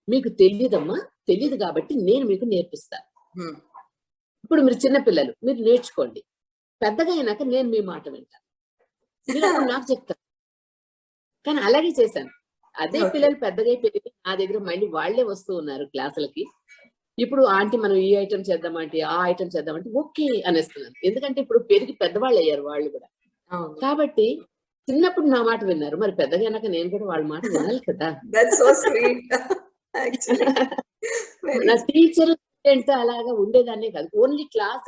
S2: మీకు తెలియదమ్మా, తెలియదు కాబట్టి నేను మీకు నేర్పిస్తాను. ఇప్పుడు మీరు చిన్న పిల్లలు, మీరు నేర్చుకోండి, పెద్దగా అయినాక నేను మీ మాట వింటాను, మీరు నాకు చెప్తాను. కానీ అలాగే చేశాను. అదే పిల్లలు పెద్దగా పెరిగి నా దగ్గర మళ్ళీ వాళ్లే వస్తూ ఉన్నారు క్లాసులకి. ఇప్పుడు ఆంటీ మనం ఈ ఐటమ్ చేద్దామంటే, ఆ ఐటమ్ చేద్దామంటే ఓకే అనేస్తున్నాను. ఎందుకంటే ఇప్పుడు పెరిగి పెద్దవాళ్ళు అయ్యారు వాళ్ళు కూడా. కాబట్టి చిన్నప్పుడు నా మాట విన్నారు, మరి పెద్దగా అయినాక నేను కూడా వాళ్ళ మాట వినాలి కదా. నా టీచర్ అలాగా ఉండేదాన్నే కాదు, ఓన్లీ క్లాస్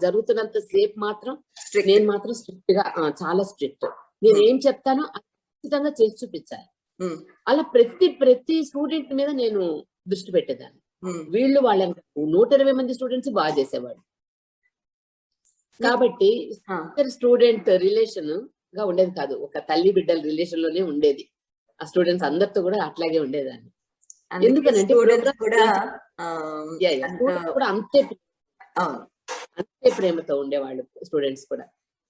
S2: జరుగుతున్నంత సేపు మాత్రం నేను మాత్రం స్ట్రిక్ట్ గా, చాలా స్ట్రిక్ట్. నేను ఏం చెప్తానో ఖచ్చితంగా చేసి చూపించాలి. అలా ప్రతి స్టూడెంట్ మీద నేను దృష్టి పెట్టేదాన్ని. వీళ్ళు వాళ్ళని 120 మంది స్టూడెంట్స్ బాగా చేసేవాడు. కాబట్టి స్టూడెంట్ రిలేషన్ గా ఉండేది కాదు, ఒక తల్లి బిడ్డల రిలేషన్ లోనే ఉండేది. ఆ స్టూడెంట్స్ అందరితో కూడా అట్లాగే ఉండేదాన్ని. ఎందుకంటే కూడా అంతే ప్రేమతో ఉండేవాళ్ళు స్టూడెంట్స్ కూడా.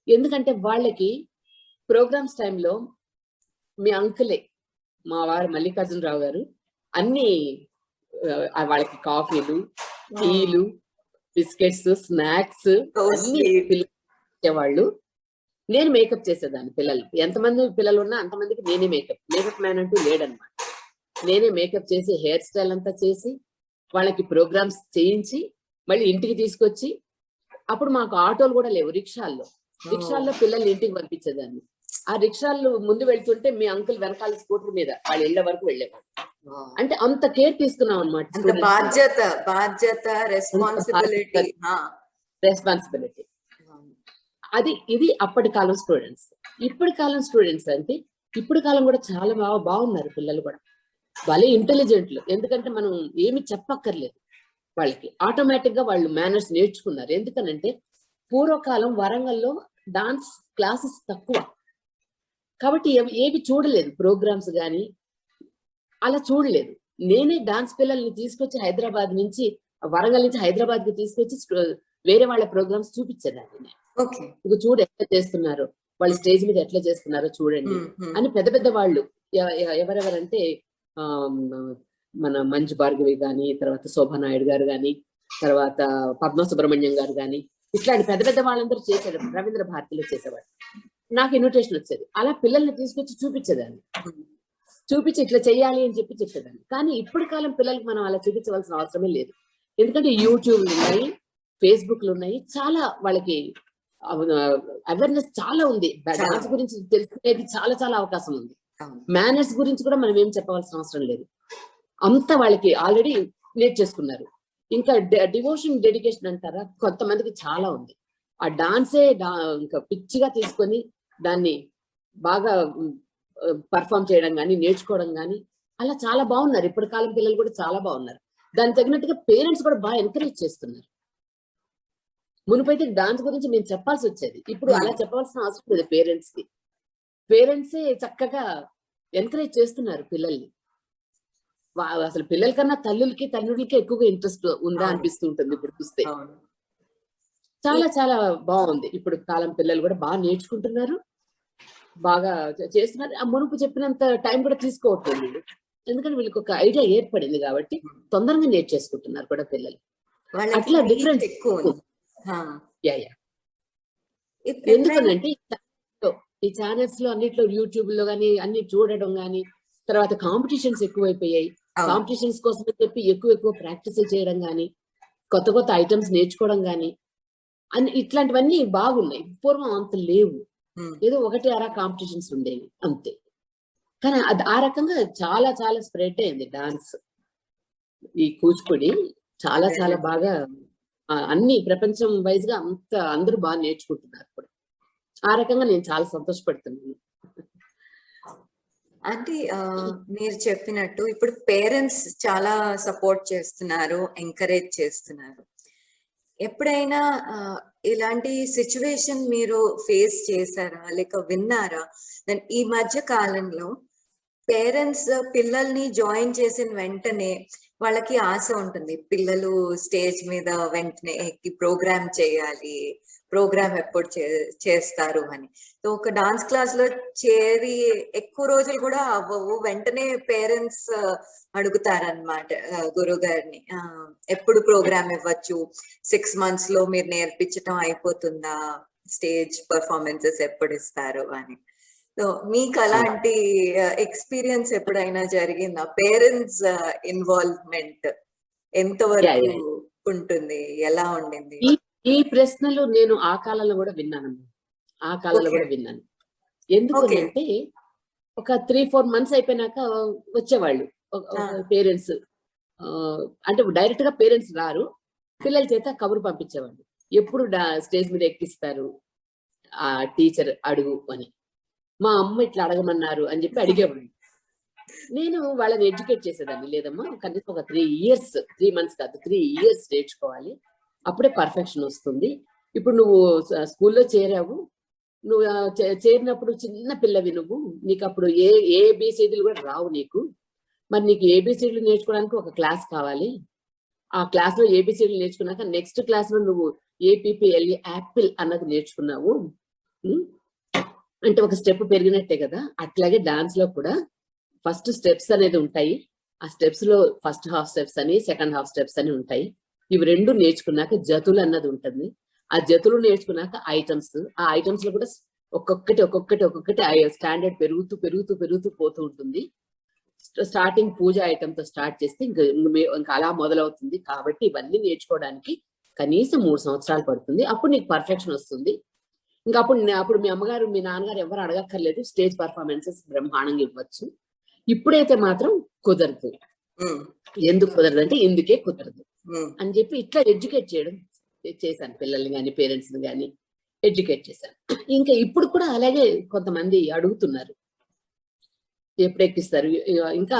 S2: ఎందుకంటే వాళ్ళకి ప్రోగ్రామ్స్ టైంలో మీ అంకులే, మా వారు మల్లికార్జున రావు గారు, అన్ని వాళ్ళకి కాఫీలు, టీలు, బిస్కెట్స్, స్నాక్స్ అన్ని ఇచ్చేవాళ్ళు. నేను మేకప్ చేసేదాన్ని పిల్లలకి. ఎంతమంది పిల్లలు ఉన్నా అంతమందికి నేనే మేకప్ మ్యాన్ అంటూ లేడనమాట. నేనే మేకప్ చేసి, హెయిర్ స్టైల్ అంతా చేసి, వాళ్ళకి ప్రోగ్రామ్స్ చేయించి మళ్ళీ ఇంటికి తీసుకొచ్చి, అప్పుడు మాకు ఆటోలు కూడా లేవు, రిక్షాల్లో పిల్లల్ని ఇంటికి పంపించేదాన్ని. ఆ రిక్షాలు ముందు వెళ్తుంటే మీ అంకుల్ వెనకాల స్కూటర్ మీద వాళ్ళ ఇళ్ల వరకు వెళ్ళేవాడు. అంటే అంత కేర్ తీసుకున్నాం అనమాట. రెస్పాన్సిబిలిటీ. ఇది అప్పటి కాలం స్టూడెంట్స్. ఇప్పటి కాలం స్టూడెంట్స్ అంటే ఇప్పుడు కాలం కూడా చాలా బాగున్నారు పిల్లలు కూడా, వాళ్ళే ఇంటెలిజెంట్లు. ఎందుకంటే మనం ఏమి చెప్పక్కర్లేదు వాళ్ళకి, ఆటోమేటిక్ గా వాళ్ళు మేనర్స్ నేర్చుకున్నారు. ఎందుకనంటే పూర్వకాలం వరంగల్లో డాన్స్ క్లాసెస్ తక్కువ కాబట్టి ఏవి చూడలేదు, ప్రోగ్రామ్స్ గాని అలా చూడలేదు. నేనే డాన్స్ పిల్లల్ని తీసుకొచ్చి హైదరాబాద్ నుంచి, వరంగల్ నుంచి హైదరాబాద్ కి తీసుకొచ్చి వేరే వాళ్ళ ప్రోగ్రామ్స్ చూపించేదాన్ని. ఇక చూడు ఎట్లా చేస్తున్నారు, వాళ్ళు స్టేజ్ మీద ఎట్లా చేస్తున్నారో చూడండి అని పెద్ద వాళ్ళు ఎవరెవరంటే మన మంజు భార్గవి గాని, తర్వాత శోభానాయుడు గారు గాని, తర్వాత పద్మ సుబ్రహ్మణ్యం గారు గాని, ఇట్లాంటి పెద్ద వాళ్ళందరూ చేశారు. రవీంద్ర భారతిలో చేసేవాడు. నాకు ఇన్విటేషన్ వచ్చేది. అలా పిల్లల్ని తీసుకొచ్చి చూపించేదాన్ని, చూపించి ఇట్లా చెయ్యాలి అని చెప్పేదాన్ని. కానీ ఇప్పుడు కాలం పిల్లలకి మనం అలా చూపించవలసిన అవసరమే లేదు. ఎందుకంటే యూట్యూబ్లు ఉన్నాయి, ఫేస్బుక్లు ఉన్నాయి, చాలా వాళ్ళకి అవేర్నెస్ చాలా ఉంది. డాన్స్ గురించి తెలుసుకునేది చాలా అవకాశం ఉంది. మేనర్స్ గురించి కూడా మనం ఏం చెప్పవలసిన అవసరం లేదు, అంతా వాళ్ళకి ఆల్రెడీ నేర్చేసుకున్నారు. ఇంకా డివోషన్, డెడికేషన్ అంటారా, కొంతమందికి చాలా ఉంది. ఆ డాన్సే ఇంకా పిచ్చిగా తీసుకొని దాన్ని బాగా పర్ఫామ్ చేయడం కానీ, నేర్చుకోవడం కానీ, అలా చాలా బాగున్నారు. ఇప్పటి కాలం పిల్లలు కూడా చాలా బాగున్నారు. దానికి తగినట్టుగా పేరెంట్స్ కూడా బాగా ఎంకరేజ్ చేస్తున్నారు. మునుపైతే డాన్స్ గురించి మేము చెప్పాల్సి వచ్చేది, ఇప్పుడు అలా చెప్పాల్సిన అవసరం లేదు. పేరెంట్సే చక్కగా ఎంకరేజ్ చేస్తున్నారు పిల్లల్ని. అసలు పిల్లల కన్నా తల్లులకి తండ్రులకి ఎక్కువగా ఇంట్రెస్ట్ ఉందా అనిపిస్తూ ఉంటుంది ఇప్పుడు చూస్తే. చాలా బాగుంది. ఇప్పుడు కాలం పిల్లలు కూడా బాగా నేర్చుకుంటున్నారు. బాగా చేస్తున్నారు. ఆ మునుపు చెప్పినంత టైం కూడా తీసుకోవట్లేదు వీళ్ళు. ఎందుకంటే వీళ్ళకి ఒక ఐడియా ఏర్పడింది కాబట్టి తొందరగా నేర్చేసుకుంటున్నారు కూడా పిల్లలు.
S1: వాళ్ళకి
S2: అట్లా
S1: reach
S2: డిఫరెన్స్
S1: ఎక్కువ ఉంది. ఆ,
S2: యా యా.
S1: ఎప్పుడైనా
S2: ఎందుకనంటే ఈ ఛానల్స్ లో అన్నిట్లో యూట్యూబ్ లో గానీ అన్ని చూడడం గానీ, తర్వాత కాంపిటీషన్స్ ఎక్కువైపోయాయి.
S1: అవును.
S2: కాంపిటీషన్స్ కోసం అని చెప్పి ఎక్కువ ప్రాక్టీస్ చేయడం గానీ, కొత్త ఐటమ్స్ నేర్చుకోవడం గానీ, అన్ని ఇట్లాంటివన్నీ బాగున్నాయి. పూర్వం అంత లేవు.
S1: ఉమ్,
S2: ఏదో ఒకటి అరా కాంపిటీషన్స్ ఉండేవి అంతే. కానీ అది ఆ రకంగా చాలా చాలా స్ప్రెడ్ అయింది డాన్స్. ఈ కూచిపూడి చాలా బాగా అన్ని ప్రపంచం వైజ్ గా అంత అందరూ బాగా నేర్చుకుంటున్నారు కూడా. ఆ రకంగా నేను చాలా సంతోషపడుతున్నాను.
S1: అంటే మీరు చెప్పినట్టు ఇప్పుడు పేరెంట్స్ చాలా సపోర్ట్ చేస్తున్నారు, ఎంకరేజ్ చేస్తున్నారు. ఎప్పుడైనా ఇలాంటి సిచ్యువేషన్ మీరు ఫేస్ చేశారా లేక విన్నారా? ఈ మధ్య కాలంలో పేరెంట్స్ పిల్లల్ని జాయిన్ చేసిన వెంటనే వాళ్ళకి ఆశ ఉంటుంది, పిల్లలు స్టేజ్ మీద వెంటనే ఎక్కి ప్రోగ్రామ్ చేయాలి, ప్రోగ్రామ్ ఎప్పుడు చేస్తారు అని. సో ఒక డాన్స్ క్లాస్ లో చేరి ఎక్కువ రోజులు కూడా అవ్వవు, వెంటనే పేరెంట్స్ అడుగుతారనమాట గురువు గారిని, ఎప్పుడు ప్రోగ్రామ్ ఇవ్వచ్చు, 6 months లో మీరు నేర్పించటం అయిపోతుందా, స్టేజ్ పర్ఫార్మెన్సెస్ ఎప్పుడు ఇస్తారు అని. సో మీకు అలాంటి ఎక్స్పీరియన్స్ ఎప్పుడైనా జరిగిందా? పేరెంట్స్ ఇన్వాల్వ్మెంట్ ఎంతవరకు ఉంటుంది, ఎలా ఉండింది?
S2: ఈ ప్రశ్నలు నేను ఆ కాలంలో కూడా విన్నాను. ఎందుకంటే ఒక 3-4 months అయిపోయినాక వచ్చేవాళ్ళు పేరెంట్స్. అంటే డైరెక్ట్ గా పేరెంట్స్ రారు, పిల్లల చేత కబురు పంపించేవాళ్ళు, ఎప్పుడు స్టేజ్ మీద ఎక్కిస్తారు ఆ టీచర్ అడుగు అని. మా అమ్మ ఇట్లా అడగమన్నారు అని చెప్పి అడిగేవాళ్ళు. నేను వాళ్ళని ఎడ్యుకేట్ చేసేదాన్ని, లేదమ్మా కనీసం ఒక 3 months కాదు 3 years నేర్చుకోవాలి, అప్పుడే పర్ఫెక్షన్ వస్తుంది. ఇప్పుడు నువ్వు స్కూల్లో చేరావు, నువ్వు చేరినప్పుడు చిన్న పిల్లవి, నీకు అప్పుడు ఏబిసిడీలు కూడా రావు నీకు. మరి నీకు ఏబిసిడీలు నేర్చుకోవడానికి ఒక క్లాస్ కావాలి. ఆ క్లాస్ లో ఏబిసిడీలు నేర్చుకున్నాక నెక్స్ట్ క్లాస్ లో నువ్వు ఏపీపీఎల్ఈ యాపిల్ అన్నది నేర్చుకున్నావు అంటే ఒక స్టెప్ పెరిగినట్టే కదా. అట్లాగే డాన్స్ లో కూడా ఫస్ట్ స్టెప్స్ అనేది ఉంటాయి. ఆ స్టెప్స్ లో ఫస్ట్ హాఫ్ స్టెప్స్ అని, సెకండ్ హాఫ్ స్టెప్స్ అని ఉంటాయి. ఇవి రెండు నేర్చుకున్నాక జతులు అన్నది ఉంటుంది. ఆ జతులు నేర్చుకున్నాక ఐటమ్స్, ఆ ఐటమ్స్ లో కూడా ఒక్కొక్కటి స్టాండర్డ్ పెరుగుతూ పోతూ ఉంటుంది. స్టార్టింగ్ పూజ ఐటమ్ తో స్టార్ట్ చేస్తే ఇంకా అలా మొదలవుతుంది. కాబట్టి ఇవన్నీ నేర్చుకోవడానికి కనీసం 3 సంవత్సరాలు పడుతుంది. అప్పుడు నీకు పర్ఫెక్షన్ వస్తుంది. ఇంకా అప్పుడు మీ అమ్మగారు మీ నాన్నగారు ఎవరు అడగక్కర్లేదు, స్టేజ్ పర్ఫార్మెన్సెస్ బ్రహ్మాండంగా ఇవ్వచ్చు. ఇప్పుడైతే మాత్రం కుదరదు. ఎందుకు కుదరదు అంటే ఇందుకే కుదరదు అని చెప్పి ఇట్లా ఎడ్యుకేట్ చేశాను పిల్లల్ని కానీ పేరెంట్స్ ని కానీ ఎడ్యుకేట్ చేశాను. ఇంకా ఇప్పుడు కూడా అలాగే కొంతమంది అడుగుతున్నారు ఎప్పుడు ఎక్కిస్తారు. ఇంకా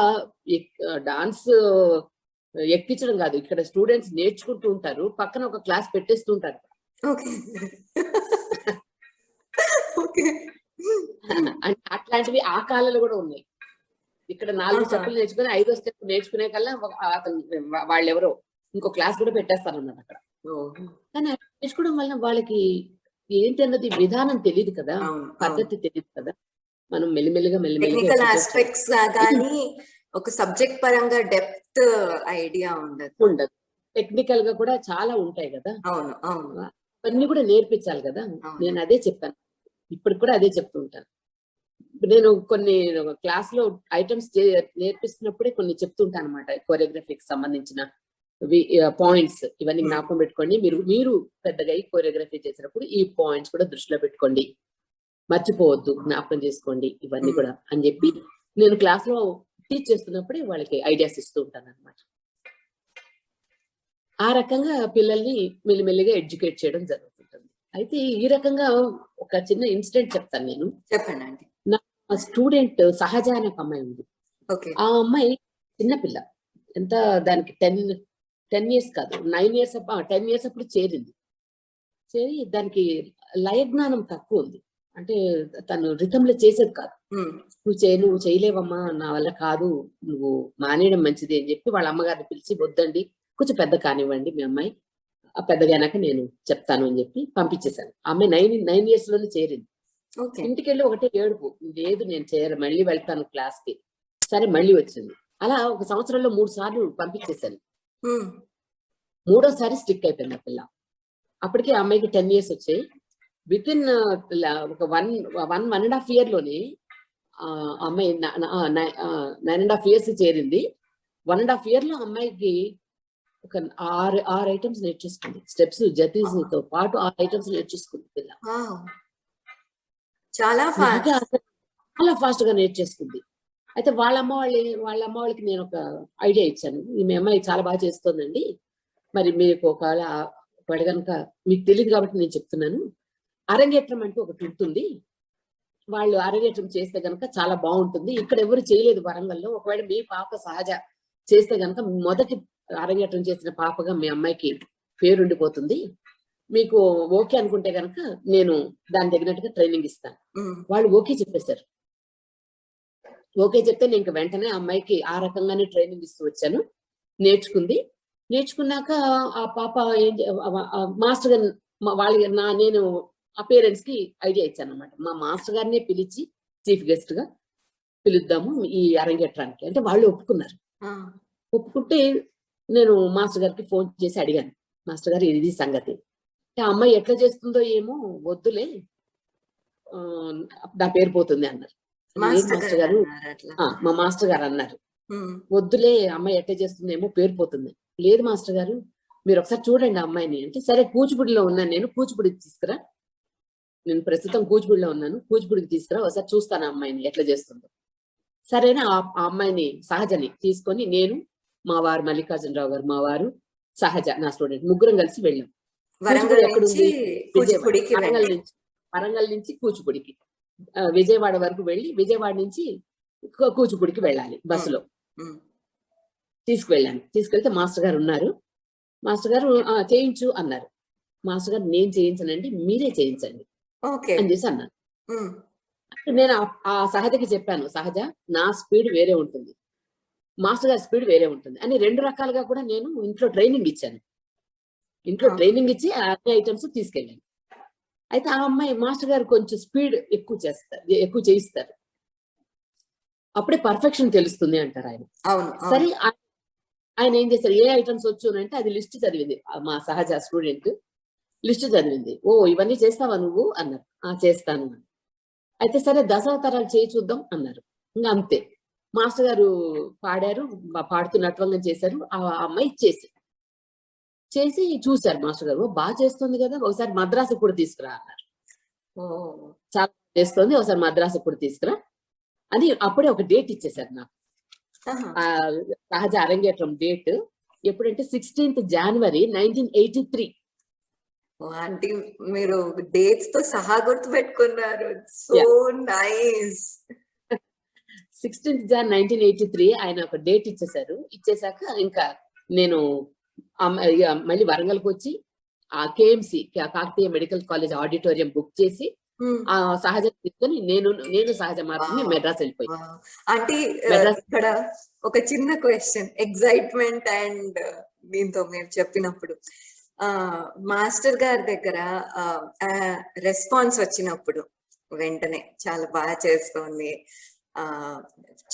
S2: డాన్స్ ఎక్కించడం కాదు, ఇక్కడ స్టూడెంట్స్ నేర్చుకుంటూ ఉంటారు, పక్కన ఒక క్లాస్ పెట్టేస్తూ ఉంటారు. అట్లాంటివి ఆ కాలంలో కూడా ఉన్నాయి. ఇక్కడ 4 స్టెప్పులు నేర్చుకుని 5వ స్టెప్ నేర్చుకునే కల్లా వాళ్ళు ఎవరో ఇంకో క్లాస్ కూడా పెట్టేస్తారు అన్నమాట అక్కడ. కానీ నేర్చుకోవడం వల్ల వాళ్ళకి ఏంటి అన్నది విధానం తెలియదు కదా, పద్ధతి తెలియదు కదా. మనం మెల్లిమెల్లిగా
S1: టెక్నికల్ ఆస్పెక్ట్స్ కానీ ఒక సబ్జెక్ట్ పరంగా డెప్త్ ఐడియా ఉండదు.
S2: టెక్నికల్ గా కూడా చాలా ఉంటాయి కదా.
S1: అవును,
S2: అవన్నీ కూడా నేర్పించాలి కదా. నేను అదే చెప్పాను, ఇప్పుడు కూడా అదే చెప్తూ ఉంటాను. నేను కొన్ని క్లాస్ లో ఐటమ్స్ నేర్పిస్తున్నప్పుడే కొన్ని చెప్తుంటాను అనమాట. కోరియోగ్రఫీకి సంబంధించిన పాయింట్స్ ఇవన్నీ జ్ఞాపకం పెట్టుకోండి. మీరు పెద్దగా కోరియోగ్రఫీ చేసినప్పుడు ఈ పాయింట్స్ కూడా దృష్టిలో పెట్టుకోండి, మర్చిపోవద్దు, జ్ఞాపకం చేసుకోండి ఇవన్నీ కూడా అని చెప్పి నేను క్లాస్ లో టీచ్ చేస్తున్నప్పుడే వాళ్ళకి ఐడియాస్ ఇస్తూ ఉంటాను అనమాట. ఆ రకంగా పిల్లల్ని మెల్లిమెల్లిగా ఎడ్యుకేట్ చేయడం జరుగుతుంటుంది. అయితే ఈ రకంగా ఒక చిన్న ఇన్సిడెంట్ చెప్తాను నేను.
S1: చెప్పండి.
S2: నా స్టూడెంట్ సహజ అనే ఒక అమ్మాయి ఉంది. ఆ అమ్మాయి చిన్నపిల్ల, ఎంత దానికి 10 years కాదు 9 years 10 years అప్పుడు చేరి దానికి లయ జ్ఞానం తక్కువ ఉంది. అంటే తను రిథంలో చేసేది కాదు. నువ్వు చేయలేవమ్మా, నా వల్ల కాదు, నువ్వు మానేయడం మంచిది అని చెప్పి వాళ్ళ అమ్మగారిని పిలిచి, వద్దండి కొంచెం పెద్ద కానివ్వండి మీ అమ్మాయి, ఆ పెద్దగానాక నేను చెప్తాను అని చెప్పి పంపించేశాను. ఆమె 9 years లోనే చేరింది.
S1: ఓకే.
S2: ఇంటికి వెళ్ళి ఒకటే ఏడుపు, లేదు నేను చేయను, మళ్ళీ వెళ్తాను క్లాస్ కి. సరే మళ్ళీ వచ్చింది. అలా ఒక సంవత్సరంలో 3 సార్లు పంపించేశాను. మూడోసారి స్టిక్ అయిపోయింది ఆ పిల్ల. అప్పటికే ఆ అమ్మాయికి 10 years వచ్చాయి. విత్ ఇన్ ఒక 1.5 year లోనే అమ్మాయి 9.5 years చేరింది. 1.5 year లో అమ్మాయికి ఒక 6 ఐటమ్స్ నేర్చేసుకుంది. స్టెప్స్ జతీస్తో పాటు 6 ఐటమ్స్ నేర్చేసుకుంది పిల్ల.
S1: చాలా
S2: బాగా చాలా ఫాస్ట్ గా నేర్చేసుకుంది. అయితే వాళ్ళ అమ్మ వాళ్ళకి నేను ఒక ఐడియా ఇచ్చాను. మీ అమ్మాయి చాలా బాగా చేస్తుందండి, మరి మీకు ఒకవేళ కనుక మీకు తెలియదు కాబట్టి నేను చెప్తున్నాను, అరంగేట్రం అంటూ ఒకటి ఉంటుంది, వాళ్ళు అరంగేట్రం చేస్తే గనక చాలా బాగుంటుంది. ఇక్కడ ఎవరు చేయలేదు వరంగల్లో. ఒకవేళ మీ పాప సహజ చేస్తే గనక మొదటి అరంగేట్రం చేసిన పాపగా మీ అమ్మాయికి పేరుండిపోతుంది. మీకు ఓకే అనుకుంటే గనక నేను దాని తగినట్టుగా ట్రైనింగ్ ఇస్తాను. వాళ్ళు ఓకే చెప్పేశారు. ఓకే చెప్తే నేను ఇంక వెంటనే అమ్మాయికి ఆ రకంగానే ట్రైనింగ్ ఇస్తూ వచ్చాను. నేర్చుకున్నాక ఆ పాప మాస్టర్ గారు నేను ఆ పేరెంట్స్ కి ఐడియా ఇచ్చాను అనమాట. మా మాస్టర్ గారినే పిలిచి చీఫ్ గెస్ట్ గా పిలుద్దాము ఈ అరంగేట్రానికి అంటే వాళ్ళు ఒప్పుకున్నారు. ఒప్పుకుంటే నేను మాస్టర్ గారికి ఫోన్ చేసి అడిగాను, మాస్టర్ గారు ఇది సంగతి, ఆ అమ్మాయి ఎట్లా చేస్తుందో ఏమో, వద్దులే నా పేరు పోతుంది అన్నారు. మాస్టర్ గారు మా మాస్టర్ గారు అన్నారు, వద్దులే అమ్మాయి ఎట్లా చేస్తుందేమో పేరు పోతుంది. లేదు మాస్టర్ గారు, మీరు ఒకసారి చూడండి అమ్మాయిని అంటే, సరే కూచిపూడిలో ఉన్నాను నేను, కూచిపూడికి తీసుకురా, నేను ప్రస్తుతం కూచిపూడిలో ఉన్నాను, కూచిపూడికి తీసుకురా, ఒకసారి చూస్తాను ఆ అమ్మాయిని ఎట్లా చేస్తుందో. సరేనా ఆ అమ్మాయిని సహజని తీసుకొని నేను, మా వారు మల్లికార్జునరావు గారు, మా వారు, సహజ నా స్టూడెంట్, ముగ్గురం కలిసి వెళ్ళాం. కూచిపూడి ఎక్కడుంది? వరంగల్ నుంచి కూచిపూడికి, విజయవాడ వరకు వెళ్ళి విజయవాడ నుంచి కూచిపూడికి వెళ్ళాలి బస్సులో. తీసుకెళ్తే మాస్టర్ గారు ఉన్నారు. మాస్టర్ గారు చేయించు అన్నారు. మాస్టర్ గారు నేను చేయించనండి, మీరే చేయించండి అని చేసి అన్నారు. నేను ఆ సహజకి చెప్పాను, సహజ నా స్పీడ్ వేరే ఉంటుంది, మాస్టర్ గారి స్పీడ్ వేరే ఉంటుంది అని 2 రకాలుగా కూడా నేను ఇంట్లో ట్రైనింగ్ ఇచ్చాను. ఇంట్లో ట్రైనింగ్ ఇచ్చి అన్ని ఐటమ్స్ తీసుకెళ్ళాను. అయితే ఆ అమ్మాయి మాస్టర్ గారు కొంచెం స్పీడ్ ఎక్కువ చేయిస్తారు, అప్పుడే పర్ఫెక్షన్ తెలుస్తుంది అంటారు ఆయన. సరే ఆయన ఏం చేశారు, ఏ ఐటమ్స్ వచ్చు అంటే అది లిస్ట్ చదివింది. మా సహజ స్టూడెంట్ లిస్ట్ చదివింది. ఓ ఇవన్నీ చేస్తావా నువ్వు అన్నారు. చేస్తాను. అయితే సరే దశావతారాలు చేయి చూద్దాం అన్నారు. ఇంకా అంతే, మాస్టర్ గారు పాడారు, పాడుతూ నటవంగం చేశారు. ఆ అమ్మాయి చేసి చూశారు మాస్టర్ గారు, బాగా చేస్తుంది కదా, ఒకసారి మద్రాసు కూడా తీసుకురా అన్నారు. చాలా చేస్తుంది, ఒకసారి మద్రాసు కూడా తీసుకురా అని అప్పుడే ఒక డేట్ ఇచ్చేసారు నాకు. సహజ అరంగేట్రం డేట్ ఎప్పుడంటే 16th January 1983.
S1: అంటే మీరు డేట్స్ తో సహా గుర్తు పెట్టుకున్నారు. So nice.
S2: 16th January 1983 ఆయన ఒక డేట్ ఇచ్చేసారు. ఇచ్చేసాక ఇంకా నేను మళ్ళీ వరంగల్కి వచ్చి ఆ KMC Kakatiya medical college auditorium book చేసి ఆ సహజ తీసుకొని నేను సహజ మాత్రమే మెడ్రాస్ వెళ్ళిపోయి.
S1: అంటే ఇక్కడ ఒక చిన్న క్వశ్చన్, ఎగ్జైట్మెంట్ అండ్ దీంతో మీరు చెప్పినప్పుడు మాస్టర్ గారి దగ్గర రెస్పాన్స్ వచ్చినప్పుడు వెంటనే చాలా బాగా చేస్తోంది,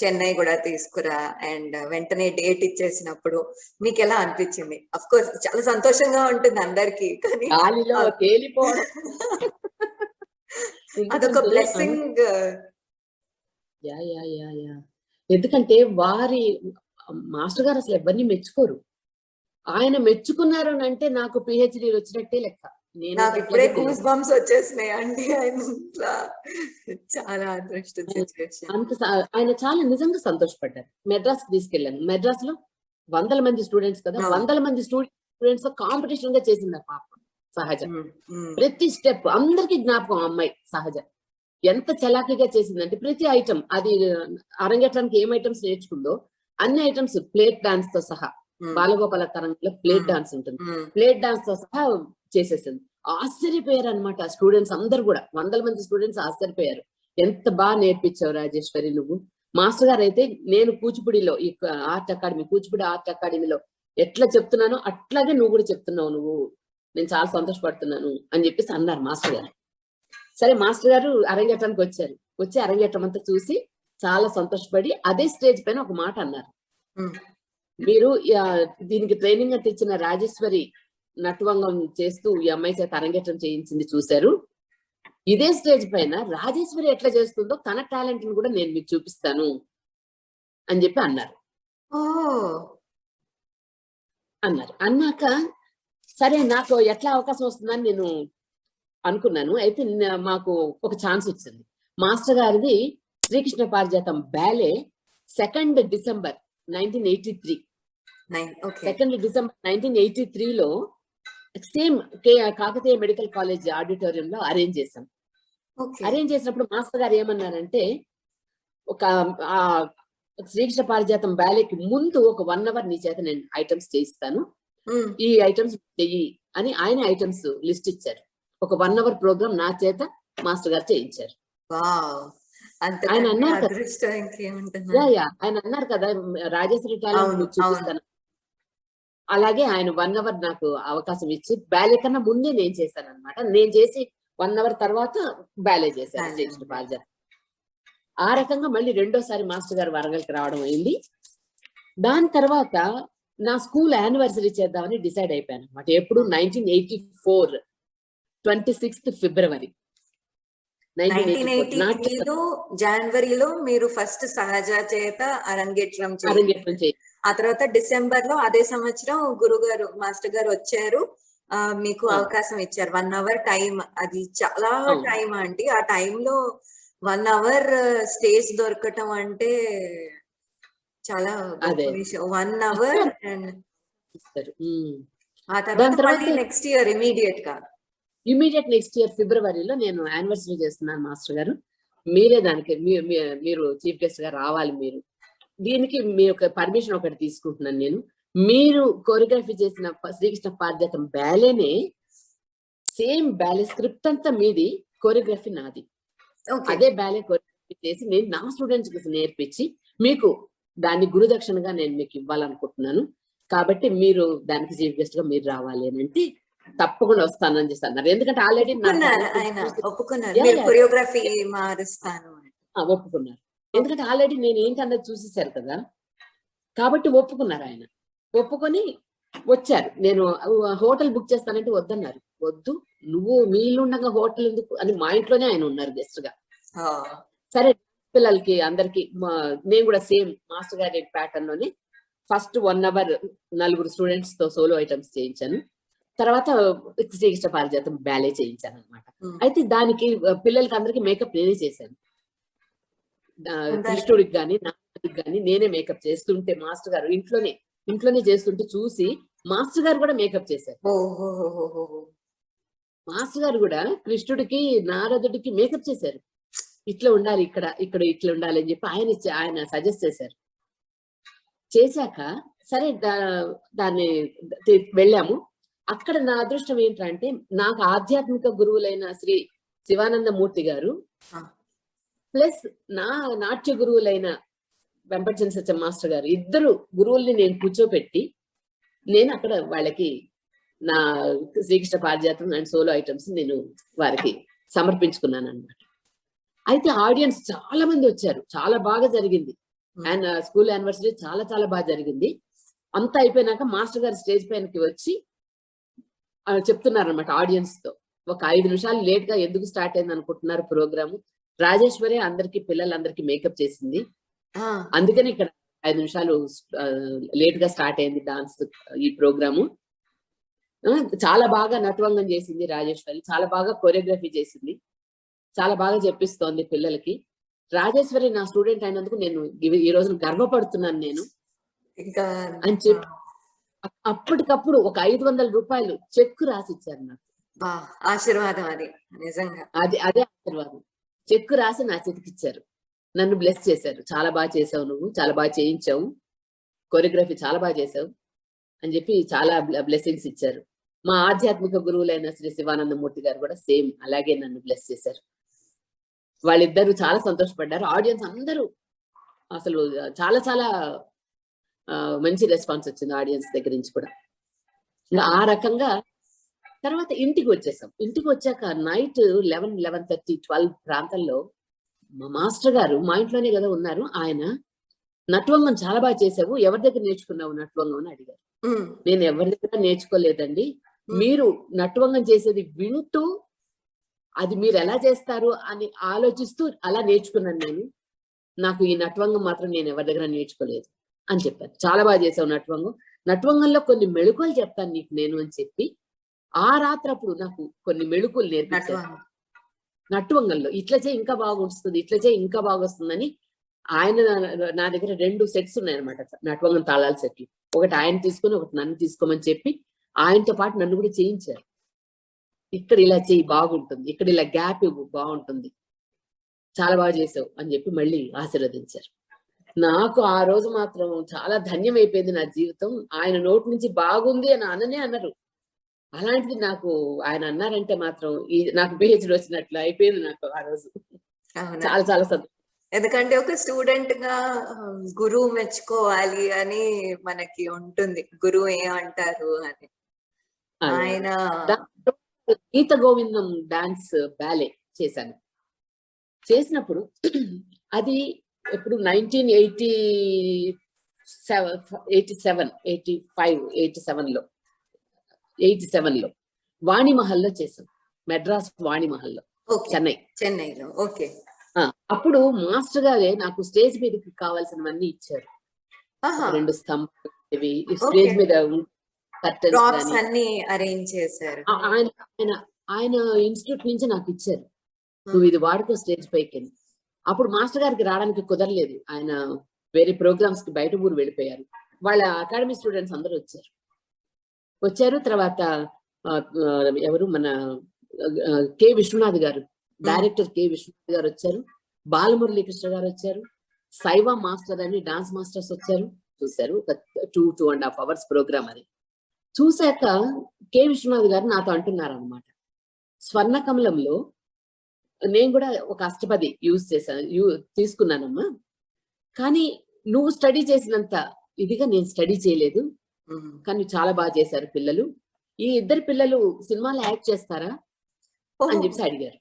S1: చెన్నై కూడా తీసుకురా అండ్ వెంటనే డేట్ ఇచ్చేసినప్పుడు మీకు ఎలా అనిపించింది? అఫ్ కోర్స్ చాలా సంతోషంగా ఉంటుంది అందరికి, కానీ అదొక బ్లెస్సింగ్.
S2: ఎందుకంటే వారి మాస్టర్ గారు అసలు ఎవరిని మెచ్చుకోరు. ఆయన మెచ్చుకున్నారు అని అంటే నాకు PhD వచ్చినట్టే లెక్క.
S1: నాకు ఇప్పుడే గూస్ బంప్స్ వచ్చేసినాయి అండి. చాలా అదృష్ట సిచువేషన్.
S2: ఆయన చాలా నిజంగా సంతోషపడ్డారు. మెడ్రాస్ తీసుకెళ్ళాను. మెడ్రాస్ లో 100 మంది స్టూడెంట్స్ కదా, 100 మంది స్టూడెంట్స్ కాంపిటీషన్ గా చేసింది ఆ పాప సహజ. ప్రతి స్టెప్ అందరికి జ్ఞాపకం. అమ్మాయి సహజ ఎంత చలాకీగా చేసిందంటే ప్రతి ఐటమ్, అది అరంగేట్రానికి ఏం ఐటమ్స్ నేర్చుకుందో అన్ని ఐటమ్స్, ప్లేట్ డాన్స్ తో సహా, బాలగోపాల తరంగంలో ప్లేట్ డాన్స్ ఉంటుంది, ప్లేట్ డాన్స్ తో సహా చేసేసింది. ఆశ్చర్యపోయారు అనమాట స్టూడెంట్స్ అందరు కూడా. 100 మంది స్టూడెంట్స్ ఆశ్చర్యపోయారు, ఎంత బాగా నేర్పించావు రాజేశ్వరి నువ్వు. మాస్టర్ గారు అయితే నేను కూచిపూడిలో ఈ ఆర్ట్ అకాడమీ, కూచిపూడి ఆర్ట్ అకాడమీలో ఎట్లా చెప్తున్నానో అట్లాగే నువ్వు కూడా చెప్తున్నావు, నువ్వు, నేను చాలా సంతోషపడుతున్నాను అని చెప్పేసి అన్నారు మాస్టర్ గారు. సరే మాస్టర్ గారు అరంగేట్రానికి వచ్చారు. వచ్చి అరంగేట్రం అంతా చూసి చాలా సంతోషపడి అదే స్టేజ్ పైన ఒక మాట అన్నారు. మీరు దీనికి ట్రైనింగ్ అంటే ఇచ్చిన రాజేశ్వరి నటువంగం చేస్తూ ఈ అమ్మాయి చేత అరంగేట్రం చేయించింది చూశారు. ఇదే స్టేజ్ పైన రాజేశ్వరి ఎట్లా చేస్తుందో తన టాలెంట్ ని కూడా నేను మీకు చూపిస్తాను అని చెప్పి అన్నారు. అన్నాక సరే నాకు ఎట్లా అవకాశం వస్తుందని నేను అనుకున్నాను. అయితే మాకు ఒక ఛాన్స్ వచ్చింది. మాస్టర్ గారిది Srikrishna Parijatham ballet 2 December 1983 2 December 1983లో సేమ్ కాకతీయ మెడికల్ కాలేజ్ ఆడిటోరియంలో అరేంజ్ చేశాం. అరేంజ్ చేసినప్పుడు మాస్టర్ గారు ఏమన్నారంటే, ఒక శ్రీకృష్ణ పారిజాతం బ్యాలేకి ముందు ఒక 1 అవర్ నీ చేత నేను ఐటమ్స్ చేయిస్తాను, ఈ ఐటమ్స్ చెయ్యి అని ఆయన ఐటమ్స్ లిస్ట్ ఇచ్చారు. ఒక 1 అవర్ ప్రోగ్రామ్ నా చేత మాస్టర్ గారు చేయించారు. ఆయన అన్నారు ఆయన అన్నారు కదా రాజేశ్వరి టాలెంట్ చూపిస్తాను. అలాగే ఆయన 1 అవర్ నాకు అవకాశం ఇచ్చి బ్యాలే కన్నా ముందే నేను చేశాను అనమాట. నేను చేసి 1 అవర్ తర్వాత బ్యాలే చేశాను శ్రీకృష్ణ పారిజాతం. ఆ రకంగా మళ్ళీ రెండోసారి మాస్టర్ గారు వరంగల్కి రావడం అయింది. దాని తర్వాత నా స్కూల్ యానివర్సరీ చేద్దామని డిసైడ్ అయిపోయాను అనమాట. ఎప్పుడు 1984 26th ఫిబ్రవరి
S1: 1983లో జనవరిలో మీరు ఫస్ట్ సహజ చేత అరంగేట్రం ఆ తర్వాత డిసెంబర్ లో అదే సంవత్సరం గురుగారు మాస్టర్ గారు వచ్చారు, మీకు అవకాశం ఇచ్చారు. 1 అవర్ టైం, అది చాలా టైం అండి. ఆ టైంలో 1 అవర్ స్టేజ్ దొరకటం అంటే చాలా విషయం. 1 అవర్ అండ్ ఆ తర్వాత next year
S2: immediate next year ఫిబ్రవరిలో నేను యానివర్సరీ చేస్తున్నాను మాస్టర్ గారు, మీరే దానికి మీరు చీఫ్ గెస్ట్ గా రావాలి, మీరు దీనికి మీ యొక్క పర్మిషన్ ఒకటి తీసుకుంటున్నాను నేను. మీరు కోరియోగ్రఫీ చేసిన శ్రీకృష్ణ పారిజాతం బ్యాలేనే సేమ్ బ్యాలే స్క్రిప్ట్ అంతా మీది, కోరియోగ్రఫీ నాది. అదే బ్యాలే కోరియోగ్రఫీ చేసి నేను నా స్టూడెంట్స్ కి నేర్పించి మీకు దాన్ని గురుదక్షిణగా నేను మీకు ఇవ్వాలనుకుంటున్నాను. కాబట్టి మీరు దానికి చీఫ్ గెస్ట్ గా మీరు రావాలి అని అంటే తప్పకుండా వస్తానని చేసి అన్నారు. ఎందుకంటే ఆల్రెడీ ఒప్పుకున్నారు. ఎందుకంటే ఆల్రెడీ నేను ఏంటన్నది చూసేసారు కదా, కాబట్టి ఒప్పుకున్నారు. ఆయన ఒప్పుకొని వచ్చారు. నేను హోటల్ బుక్ చేస్తానంటే వద్దన్నారు. వద్దు, నువ్వు మీ ఇల్లు ఉండగా హోటల్ ఎందుకు అని మా ఇంట్లోనే ఆయన ఉన్నారు గెస్ట్ గా. సరే పిల్లలకి అందరికి నేను కూడా సేమ్ మాస్టర్ గారి ప్యాటర్న్ లోనే ఫస్ట్ 1 అవర్ 4 స్టూడెంట్స్ తో సోలో ఐటమ్స్ చేయించాను. తర్వాత శ్రీకృష్ణ పారిజాతం బ్యాలే చేయించాను అనమాట. అయితే దానికి పిల్లలకి అందరికి మేకప్ నేనే చేశాను. కృష్ణుడికి కానీ నాన్నకి కానీ నేనే మేకప్ చేస్తుంటే మాస్టర్ గారు ఇంట్లోనే చేస్తుంటే చూసి మాస్టర్ గారు కూడా మేకప్ చేశారు. మాస్టర్ గారు కూడా కృష్ణుడికి నారదుడికి మేకప్ చేశారు. ఇట్లా ఉండాలి, ఇక్కడ ఇట్లా ఉండాలి అని చెప్పి ఆయన సజెస్ట్ చేశారు. చేశాక సరే దాన్ని వెళ్ళాము. అక్కడ నా అదృష్టం ఏంటంటే నాకు ఆధ్యాత్మిక గురువులైన శ్రీ శివానందమూర్తి గారు ప్లస్ నా నాట్య గురువులైన వెంపటి సత్యం మాస్టర్ గారు, ఇద్దరు గురువుల్ని నేను కూర్చోపెట్టి నేను అక్కడ వాళ్ళకి నా శ్రీకృష్ణ పారిజాతం అండ్ సోలో ఐటమ్స్ నేను వారికి సమర్పించుకున్నాను అనమాట. అయితే ఆడియన్స్ చాలా మంది వచ్చారు, చాలా బాగా జరిగింది. అండ్ స్కూల్ యానివర్సరీ చాలా చాలా బాగా జరిగింది. అంతా అయిపోయినాక మాస్టర్ గారు స్టేజ్ పైనకి వచ్చి చెప్తున్నారు అనమాట ఆడియన్స్ తో. ఒక 5 నిమిషాలు లేట్ గా ఎందుకు స్టార్ట్ అయింది అనుకుంటున్నారు ప్రోగ్రాము? రాజేశ్వరి పిల్లలందరికీ మేకప్ చేసింది, అందుకని ఇక్కడ 5 నిమిషాలు లేట్ గా స్టార్ట్ అయింది డాన్స్ ఈ ప్రోగ్రాము. చాలా బాగా నటవంగం చేసింది రాజేశ్వరి, చాలా బాగా కొరియోగ్రఫీ చేసింది, చాలా బాగా చెప్పిస్తోంది పిల్లలకి. రాజేశ్వరి నా స్టూడెంట్ అయినందుకు నేను ఈ రోజు గర్వపడుతున్నాను నేను అని చెప్పి అప్పటికప్పుడు ఒక 500 రూపాయలు చెక్ రాసిచ్చారు నాకు.
S1: ఆశీర్వాదం, అది నిజంగా
S2: అదే ఆశీర్వాదం. చెక్ రాసి నా చేతికిచ్చారు, నన్ను బ్లెస్ చేశారు. చాలా బాగా చేసావు, నువ్వు చాలా బాగా చేయించావు, కొరియోగ్రఫీ చాలా బాగా చేసావు అని చెప్పి చాలా బ్లెస్సింగ్స్ ఇచ్చారు. మా ఆధ్యాత్మిక గురువులైన శ్రీ శివానందమూర్తి గారు కూడా సేమ్ అలాగే నన్ను బ్లెస్ చేశారు. వాళ్ళిద్దరూ చాలా సంతోషపడ్డారు. ఆడియన్స్ అందరూ అసలు చాలా చాలా మంచి రెస్పాన్స్ వచ్చింది ఆడియన్స్ దగ్గర నుంచి కూడా. ఆ రకంగా తర్వాత ఇంటికి వచ్చేసాం. ఇంటికి వచ్చాక నైట్ 11, 11:30, 12 ప్రాంతంలో మా మాస్టర్ గారు మా ఇంట్లోనే కదా ఉన్నారు. ఆయన నట్వంగం చాలా బాగా చేసావు, ఎవరి దగ్గర నేర్చుకున్నావు నట్వంగం అని అడిగారు. నేను ఎవరి దగ్గర నేర్చుకోలేదండి, మీరు నట్వంగం చేసేది వింటూ అది మీరు ఎలా చేస్తారు అని ఆలోచిస్తూ అలా నేర్చుకున్నాను నేను. నాకు ఈ నట్వంగం మాత్రం నేను ఎవరి దగ్గర నేర్చుకోలేదు అని చెప్పారు. చాలా బాగా చేసావు నట్వంగం, నట్వంగంలో కొన్ని మెళుకువలు చెప్తాను నీకు నేను అని చెప్పి ఆ రాత్రప్పుడు నాకు కొన్ని మెళుకువలు నేర్పించారు. నట్వంగంలో ఇట్లా చేయి ఇంకా బాగా వస్తుంది, ఇట్లా చేయి ఇంకా బాగా వస్తుందని ఆయన నా దగ్గర 2 సెట్స్ ఉన్నాయన్నమాట, నట్వంగం తాళాల సెట్లు. ఒకటి ఆయన తీసుకొని ఒకటి నన్ను తీసుకోమని చెప్పి ఆయనతో పాటు నన్ను కూడా చేయించారు. ఇక్కడ ఇలా చెయ్యి బాగుంటుంది, ఇక్కడ ఇలా గ్యాప్ ఇవ్వు బాగుంటుంది, చాలా బాగా చేసావు అని చెప్పి మళ్ళీ ఆశీర్వదించారు. నాకు ఆ రోజు మాత్రం చాలా ధన్యం అయిపోయింది నా జీవితం. ఆయన నోటి నుంచి బాగుంది అని అననే అన్నారు. అలాంటిది నాకు ఆయన అన్నారంటే మాత్రం నాకు PhD వచ్చినట్లు అయిపోయింది నాకు ఆ రోజు. చాలా చాలా సంతోషం.
S1: ఎందుకంటే ఒక స్టూడెంట్ గా గురువు మెచ్చుకోవాలి అని మనకి ఉంటుంది, గురువు ఏమంటారు అని. ఆయన
S2: గీత గోవిందం డాన్స్ బ్యాలే చేశాను. చేసినప్పుడు అది ఎప్పుడు 1987 వాణిమహల్లో చేశాం, మెడ్రాస్ వాణిమహల్లో,
S1: చెన్నైలో. ఓకే.
S2: అప్పుడు మాస్టర్ గారే నాకు స్టేజ్ మీదకి కావాల్సినవన్నీ ఇచ్చారు. 2 స్తంభాలు, స్టేజ్ మీద
S1: అన్ని అరేంజ్ చేశారు.
S2: ఆయన ఇన్స్టిట్యూట్ నుంచి నాకు ఇచ్చారు, నువ్వు ఇది వాడుకో స్టేజ్ పైకి. అప్పుడు మాస్టర్ గారికి రావడానికి కుదరలేదు, ఆయన వేరే ప్రోగ్రామ్స్ కి బయట ఊరు వెళ్ళిపోయారు. వాళ్ళ అకాడమీ స్టూడెంట్స్ అందరూ వచ్చారు. తర్వాత ఎవరు మన కె విశ్వనాథ్ గారు, డైరెక్టర్ కె విశ్వనాథ్ గారు వచ్చారు, బాలమురళీకృష్ణ గారు వచ్చారు, సైవా మాస్టర్ అని డాన్స్ మాస్టర్స్ వచ్చారు. చూశారు ఒక 2.5 అవర్స్ ప్రోగ్రామ్. అది చూశాక కె విశ్వనాథ్ గారు నాతో అంటున్నారు అనమాట, స్వర్ణ కమలంలో నేను కూడా ఒక అష్టపది తీసుకున్నానమ్మా, కానీ నువ్వు స్టడీ చేసినంత ఇదిగా నేను స్టడీ చేయలేదు, కానీ చాలా బాగా చేశారు పిల్లలు. ఈ 2 పిల్లలు సినిమాలో యాక్ట్ చేస్తారా అని చెప్పి అడిగారు.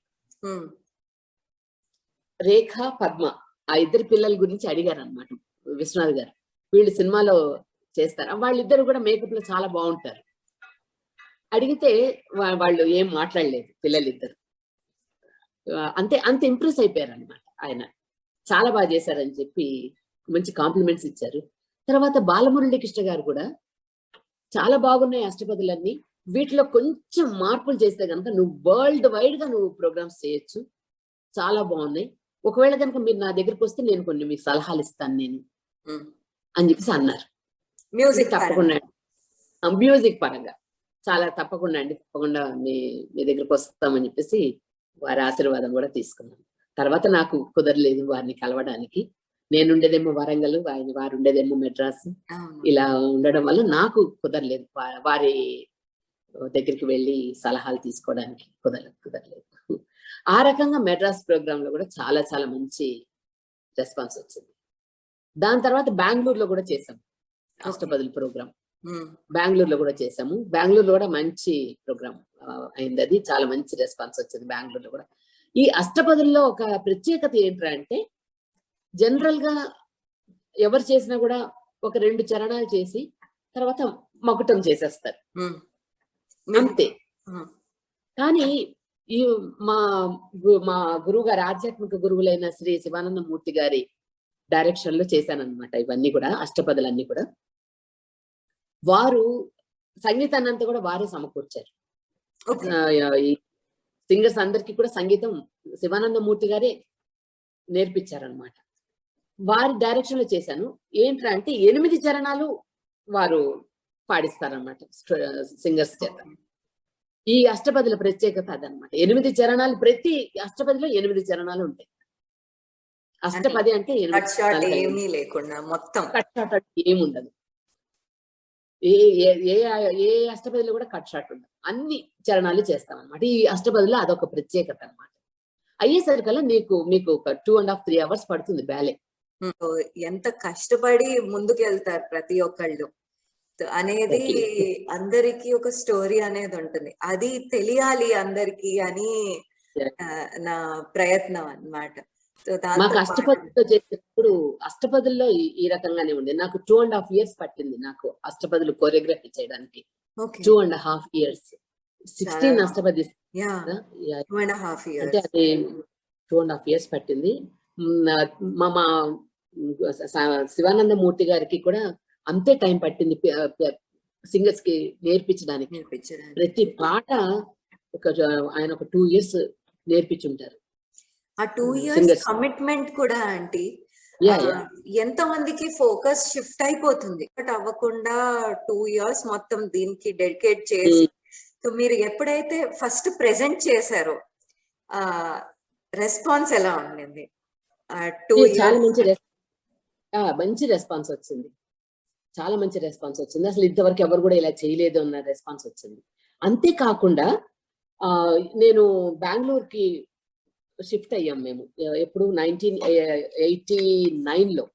S2: రేఖ, పద్మ, ఆ 2 పిల్లల గురించి అడిగారు అనమాట విశ్వనాథ్ గారు. వీళ్ళు సినిమాలో చేస్తారా? వాళ్ళిద్దరు కూడా మేకప్ లో చాలా బాగుంటారు. అడిగితే వాళ్ళు ఏం మాట్లాడలేదు పిల్లలిద్దరు. అంత ఇంప్రెస్ అయిపోయారు అనమాట. ఆయన చాలా బాగా చేశారని చెప్పి మంచి కాంప్లిమెంట్స్ ఇచ్చారు. తర్వాత బాలమురళీకృష్ణ గారు కూడా చాలా బాగున్నాయి అష్టపదులన్నీ, వీటిలో కొంచెం మార్పులు చేస్తే కనుక నువ్వు వరల్డ్ వైడ్ గా నువ్వు ప్రోగ్రామ్స్ చేయొచ్చు, చాలా బాగున్నాయి, ఒకవేళ కనుక మీరు నా దగ్గరికి వస్తే నేను కొన్ని మీకు సలహాలు ఇస్తాను నేను అని చెప్పేసి అన్నారు. తప్పకుండా మ్యూజిక్ పరంగా చాలా తప్పకుండా అండి, తప్పకుండా మీ దగ్గరికి వస్తామని చెప్పేసి వారి ఆశీర్వాదం కూడా తీసుకున్నాను. తర్వాత నాకు కుదరలేదు వారిని కలవడానికి, నేను ఉండేదేమో వరంగల్, వారు ఉండేదేమో మెడ్రాస్, ఇలా ఉండడం వల్ల నాకు కుదరలేదు వారి దగ్గరికి వెళ్ళి సలహాలు తీసుకోవడానికి కుదరలేదు. ఆ రకంగా మెడ్రాస్ ప్రోగ్రామ్ లో కూడా చాలా చాలా మంచి రెస్పాన్స్ వచ్చింది. దాని తర్వాత బెంగళూరులో కూడా చేసాం అష్టపదుల ప్రోగ్రామ్, బెంగళూరులో కూడా చేసాము. బెంగళూరులో కూడా మంచి ప్రోగ్రామ్ అయింది, అది చాలా మంచి రెస్పాన్స్ వచ్చింది బెంగళూరులో కూడా. ఈ అష్టపదుల్లో ఒక ప్రత్యేకత ఏంటంటే జనరల్ గా ఎవరు చేసినా కూడా ఒక 2 చరణాలు చేసి తర్వాత మకుటం చేసేస్తారు అంతే. కానీ ఈ మా గురువు గారు, ఆధ్యాత్మిక గురువులైన శ్రీ శివానందమూర్తి గారి డైరెక్షన్ లో చేశానన్నమాట ఇవన్నీ కూడా, అష్టపదులన్నీ కూడా. వారు సంగీతాన్ని అంతా కూడా వారే సమకూర్చారు. సింగర్స్ అందరికీ కూడా సంగీతం శివానందమూర్తి గారే నేర్పించారనమాట. వారి డైరెక్షన్ లో చేశాను. ఏంటంటే 8 చరణాలు వారు పాడిస్తారనమాట సింగర్స్ చేత. ఈ అష్టపదుల ప్రత్యేకత అదనమాట. 8 చరణాలు, ప్రతి అష్టపదిలో 8 చరణాలు ఉంటాయి. అష్టపది అంటే
S1: ఏమీ లేకుండా మొత్తం
S2: ఏముండదు. ఏ అష్టపదిలో కూడా కట్ షాట్ ఉండదు, అన్ని చరణాలు చేస్తాం అనమాట. ఈ అష్టపదిలో అదొక ప్రత్యేకత అనమాట. అయ్యేసరికల్లా మీకు ఒక 2.5, 3 అవర్స్ పడుతుంది బ్యాలే.
S1: ఎంత కష్టపడి ముందుకు వెళ్తారు ప్రతి ఒక్కళ్ళు. అనేది అందరికి ఒక స్టోరీ అనేది ఉంటుంది. అది తెలియాలి అందరికి అని నా ప్రయత్నం అన్నమాట. సో
S2: మాకు
S1: దాంతో
S2: అష్టపదుల్లో చేసినప్పుడు అష్టపదుల్లో ఈ రకంగానే ఉంది. నాకు 2.5 years పట్టింది నాకు అష్టపదులు కొరియోగ్రఫీ చేయడానికి.
S1: Okay
S2: 2.5 years 16 ashtapadi
S1: yeah
S2: Yeah.
S1: 2.5
S2: అంటే
S1: years.
S2: అది 2.5 years పట్టింది. మా శివానందమూర్తి గారికి కూడా అంతే టైం పట్టింది సింగర్స్ కి నేర్పించడానికి. ప్రతి పాట ఆయన ఒక 2 years నేర్పించుంటారు.
S1: ఆ 2 years కమిట్మెంట్ కూడా ఆంటీ ఎంత మందికి ఫోకస్ షిఫ్ట్ అయిపోతుంది. బట్ అవ్వకుండా 2 years మొత్తం దీనికి డెడికేట్ చేసి సో మీరు ఎప్పుడైతే ఫస్ట్ ప్రెజెంట్ చేశారో రెస్పాన్స్ ఎలా ఉండింది?
S2: చాలా మంచి రెస్పాన్స్ వచ్చింది. చాలా మంచి రెస్పాన్స్ వచ్చింది. అసలు ఇంతవరకు ఎవరు కూడా ఇలా చేయలేదు అన్న రెస్పాన్స్ వచ్చింది. అంతేకాకుండా నేను బెంగళూరుకి షిఫ్ట్ అయ్యాం మేము ఎప్పుడు 1989లో.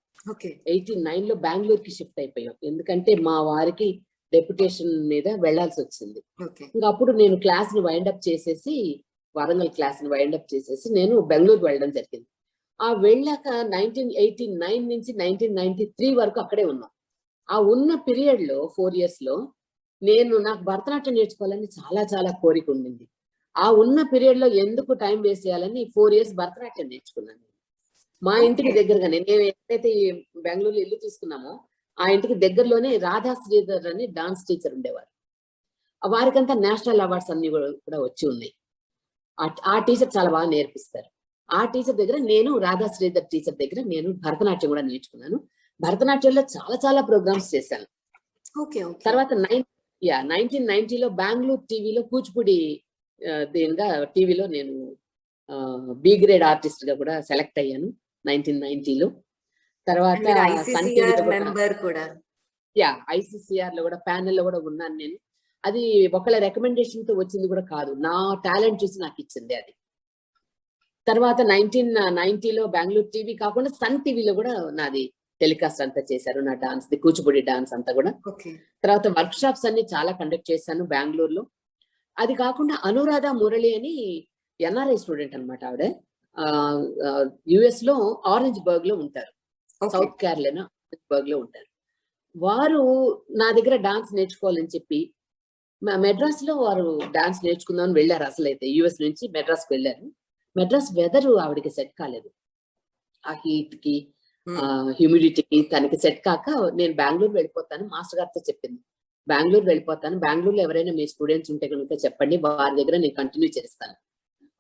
S2: 89లో బెంగళూరుకి షిఫ్ట్ అయిపోయాం. ఎందుకంటే మా వారికి డెప్యుటేషన్ మీద వెళ్లాల్సి వచ్చింది. ఇంకా అప్పుడు నేను క్లాస్ ని వైండప్ చేసేసి వరంగల్ క్లాస్ ని వైండప్ చేసేసి నేను బెంగళూరు వెళ్ళడం జరిగింది. ఆ వెళ్ళాక 1989 నుంచి 1993 వరకు అక్కడే ఉన్నాం. ఆ ఉన్న పీరియడ్ లో 4 years లో నాకు భరతనాట్యం నేర్చుకోవాలని చాలా చాలా కోరిక ఉండింది. ఆ ఉన్న పీరియడ్ లో ఎందుకు టైం వేస్ట్ చేయాలని 4 years భరతనాట్యం నేర్చుకున్నాను. మా ఇంటికి దగ్గరగానే నేను ఎక్కడైతే బెంగళూరులో ఇల్లు తీసుకున్నామో ఆ ఇంటికి దగ్గరలోనే రాధా శ్రీధర్ అని డాన్స్ టీచర్ ఉండేవారు. వారికంతా నేషనల్ అవార్డ్స్ అన్ని కూడా వచ్చి ఉన్నాయి. ఆ టీచర్ చాలా బాగా నేర్పిస్తారు. ఆ టీచర్ దగ్గర నేను రాధా శ్రీధర్ టీచర్ దగ్గర నేను భరతనాట్యం కూడా నేర్చుకున్నాను. భరతనాట్యంలో చాలా చాలా ప్రోగ్రామ్స్ చేశాను. తర్వాత 1990లో బెంగళూరు టీవీలో కూచిపూడి దీనిగా టీవీలో నేను బి గ్రేడ్ ఆర్టిస్ట్ గా కూడా సెలెక్ట్ అయ్యాను 1990లో. తర్వాత ఐసిసిఆర్ లో కూడా ప్యానెల్ లో కూడా ఉన్నాను నేను. అది ఒకళ్ళ రికమెండేషన్ తో వచ్చింది కూడా కాదు, నా టాలెంట్ చూసి నాకు ఇచ్చింది అది. తర్వాత 1990లో బెంగళూరు టీవీ కాకుండా సన్ టీవీలో కూడా నాది టెలికాస్ట్ అంతా చేశారు, నా డాన్స్ ది కూచిపూడి డాన్స్ అంతా కూడా. తర్వాత వర్క్ షాప్స్ అన్ని చాలా కండక్ట్ చేశాను బెంగళూరులో. అది కాకుండా అనురాధ మురళి అని ఎన్ఆర్ఐ స్టూడెంట్ అనమాట. ఆవిడ యుఎస్ లో ఆరెంజ్ బర్గ్ లో ఉంటారు, సౌత్ కేరళనా ఆరెంజ్ బర్గ్ లో ఉంటారు. వారు నా దగ్గర డాన్స్ నేర్చుకోవాలని చెప్పి మెడ్రాస్ లో వారు డాన్స్ నేర్చుకుందామని వెళ్ళారు. అసలు అయితే యుఎస్ నుంచి మెడ్రాస్ కి వెళ్ళారు. మెడ్రాస్ వెదర్ ఆవిడకి సెట్ కాలేదు, ఆ హీట్ కి హ్యూమిడిటీకి తనకి సెట్ కాక నేను బెంగళూరు వెళ్ళిపోతాను మాస్టర్ గారితో చెప్పింది. బెంగళూరు వెళ్ళిపోతాను, బెంగళూరులో ఎవరైనా మీ స్టూడెంట్స్ ఉంటే కనుక చెప్పండి, వారి దగ్గర నేను కంటిన్యూ చేస్తాను.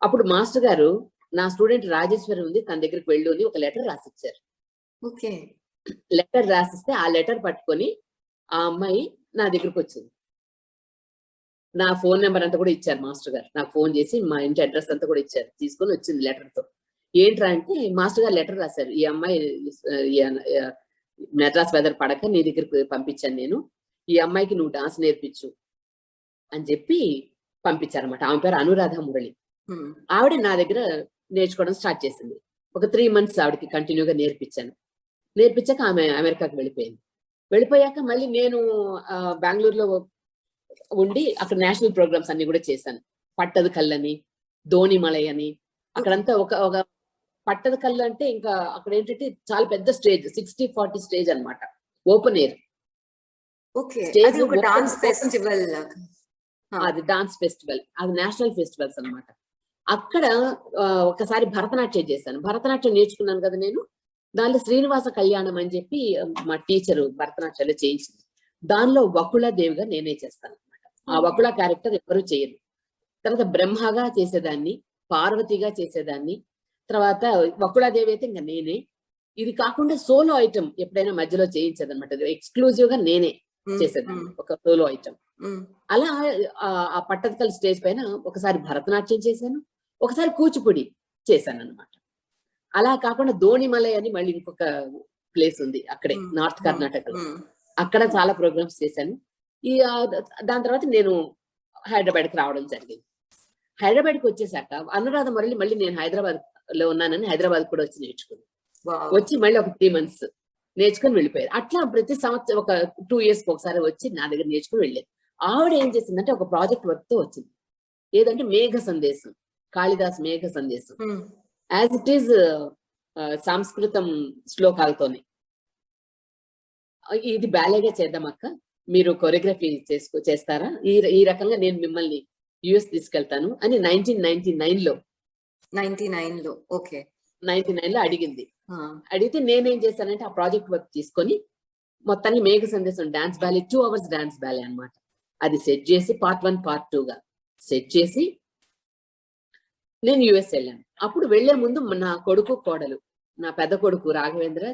S2: అప్పుడు మాస్టర్ గారు నా స్టూడెంట్ రాజేశ్వరి ఉంది తన దగ్గరికి వెళ్ళు అని ఒక లెటర్ రాసిచ్చారు. లెటర్ రాసిస్తే ఆ లెటర్ పట్టుకొని ఆ అమ్మాయి నా దగ్గరకు వచ్చింది. నా ఫోన్ నెంబర్ అంతా కూడా ఇచ్చారు మాస్టర్ గారు, నాకు ఫోన్ చేసి మా ఇంటి అడ్రస్ అంతా కూడా ఇచ్చారు. తీసుకొని వచ్చింది లెటర్ తో. ఏంట్రా అంటే మాస్టర్ గారు లెటర్ రాశారు, ఈ అమ్మాయి మెడ్రాస్ వెదర్ పడక నీ దగ్గరికి పంపించాను నేను, ఈ అమ్మాయికి నువ్వు డాన్స్ నేర్పించు అని చెప్పి పంపించారనమాట. ఆమె పేరు అనురాధ మురళి. ఆవిడ నా దగ్గర నేర్చుకోవడం స్టార్ట్ చేసింది. ఒక 3 months ఆవిడకి కంటిన్యూగా నేర్పించాను. నేర్పించాక ఆమె అమెరికాకి వెళ్ళిపోయింది. వెళ్ళిపోయాక మళ్ళీ నేను బెంగళూరులో ఉండి అక్కడ నేషనల్ ప్రోగ్రామ్స్ అన్ని కూడా చేశాను. పట్టదు కళ్ళని, ధోనిమలై అని, అక్కడంతా ఒక పట్టదు కళ్ళు అంటే ఇంకా అక్కడ ఏంటంటే చాలా పెద్ద స్టేజ్, 60-40 స్టేజ్ అనమాట, ఓపెన్ ఎయిర్. అది డాన్స్ ఫెస్టివల్, అది నేషనల్ ఫెస్టివల్స్ అనమాట. అక్కడ ఒకసారి భరతనాట్యం చేశాను. భరతనాట్యం నేర్చుకున్నాను కదా నేను, దానిలో శ్రీనివాస కళ్యాణం అని చెప్పి మా టీచరు భరతనాట్యంలో చేయించింది. దానిలో వకుళాదేవిగా నేనే చేస్తాను అనమాట. ఆ వకుళ క్యారెక్టర్ ఎవరు చేయరు. తర్వాత బ్రహ్మగా చేసేదాన్ని, పార్వతిగా చేసేదాన్ని. తర్వాత వకుళాదేవి అయితే ఇంకా నేనే. ఇది కాకుండా సోలో ఐటమ్ ఎప్పుడైనా మధ్యలో చేయించేది అనమాట, ఎక్స్క్లూజివ్ గా నేనే చేసేదాన్ని ఒక సోలో ఐటమ్. అలా ఆ పట్టదకల్ స్టేజ్ పైన ఒకసారి భరతనాట్యం చేశాను, ఒకసారి కూచిపూడి చేశాను అనమాట. అలా కాకుండా ధోనిమలై అని మళ్ళీ ఇంకొక ప్లేస్ ఉంది అక్కడే నార్త్ కర్ణాటకలో, అక్కడ చాలా ప్రోగ్రామ్స్ చేశాను. దాని తర్వాత నేను హైదరాబాద్కి రావడం జరిగింది. హైదరాబాద్కి వచ్చేసాక అనురాధ మురళి మళ్ళీ నేను హైదరాబాద్ లో ఉన్నానని హైదరాబాద్ కూడా వచ్చి నేర్చుకున్నాను. వచ్చి మళ్ళీ ఒక 3 months నేర్చుకుని వెళ్ళిపోయారు. అట్లా ప్రతి సంవత్సరం ఒక 2 years ఒకసారి వచ్చి నా దగ్గర నేర్చుకుని వెళ్ళేది. ఆవిడ ఏం చేసిందంటే ఒక ప్రాజెక్ట్ వర్క్ తో వచ్చింది. ఏదంటే మేఘ సందేశం, కాళిదాస్ మేఘ సందేశం, యాజ్ ఇట్ ఈస్ సంస్కృతం శ్లోకాలతోనే. ఇది బ్యాలేగా చేద్దాం అక్క, మీరు కొరియోగ్రఫీ చేస్తారా, ఈ రకంగా నేను మిమ్మల్ని యుఎస్ తీసుకెళ్తాను అని 1999 లో
S1: 99 లో ఓకే
S2: 99 లో అడిగింది. అడిగితే నేనేం చేశానంటే ఆ ప్రాజెక్ట్ వర్క్ తీసుకొని మొత్తాన్ని మేఘ సందేశం dance ballet 2 hours dance ballet అన్నమాట. అది సెట్ చేసి part 1 part 2 గా సెట్ చేసి నేను యుఎస్ వెళ్ళాను. అప్పుడు వెళ్లే ముందు నా కొడుకు కోడలు, నా పెద్ద కొడుకు రాఘవేంద్ర,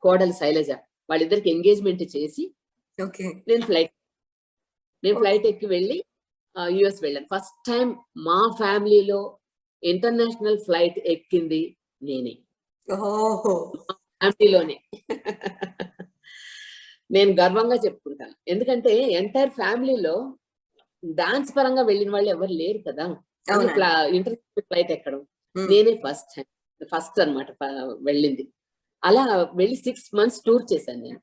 S2: కోడలు శైలజ, వాళ్ళిద్దరికి ఎంగేజ్మెంట్ చేసి నేను ఫ్లైట్ ఎక్కి వెళ్ళి యుఎస్ వెళ్ళాను. ఫస్ట్ టైం మా ఫ్యామిలీలో ఇంటర్నేషనల్ ఫ్లైట్ ఎక్కింది నేనే, ఫ్యామిలీలోనే. నేను గర్వంగా చెప్పుకుంటాను, ఎందుకంటే ఎంటైర్ ఫ్యామిలీలో డాన్స్ పరంగా వెళ్ళిన వాళ్ళు ఎవరు లేరు కదా. ఇంటర్నేషనల్ ఫ్లైట్ ఎక్కడం నేనే ఫస్ట్ అన్నమాట వెళ్ళింది. అలా వెళ్ళి 6 months టూర్ చేశాను నేను.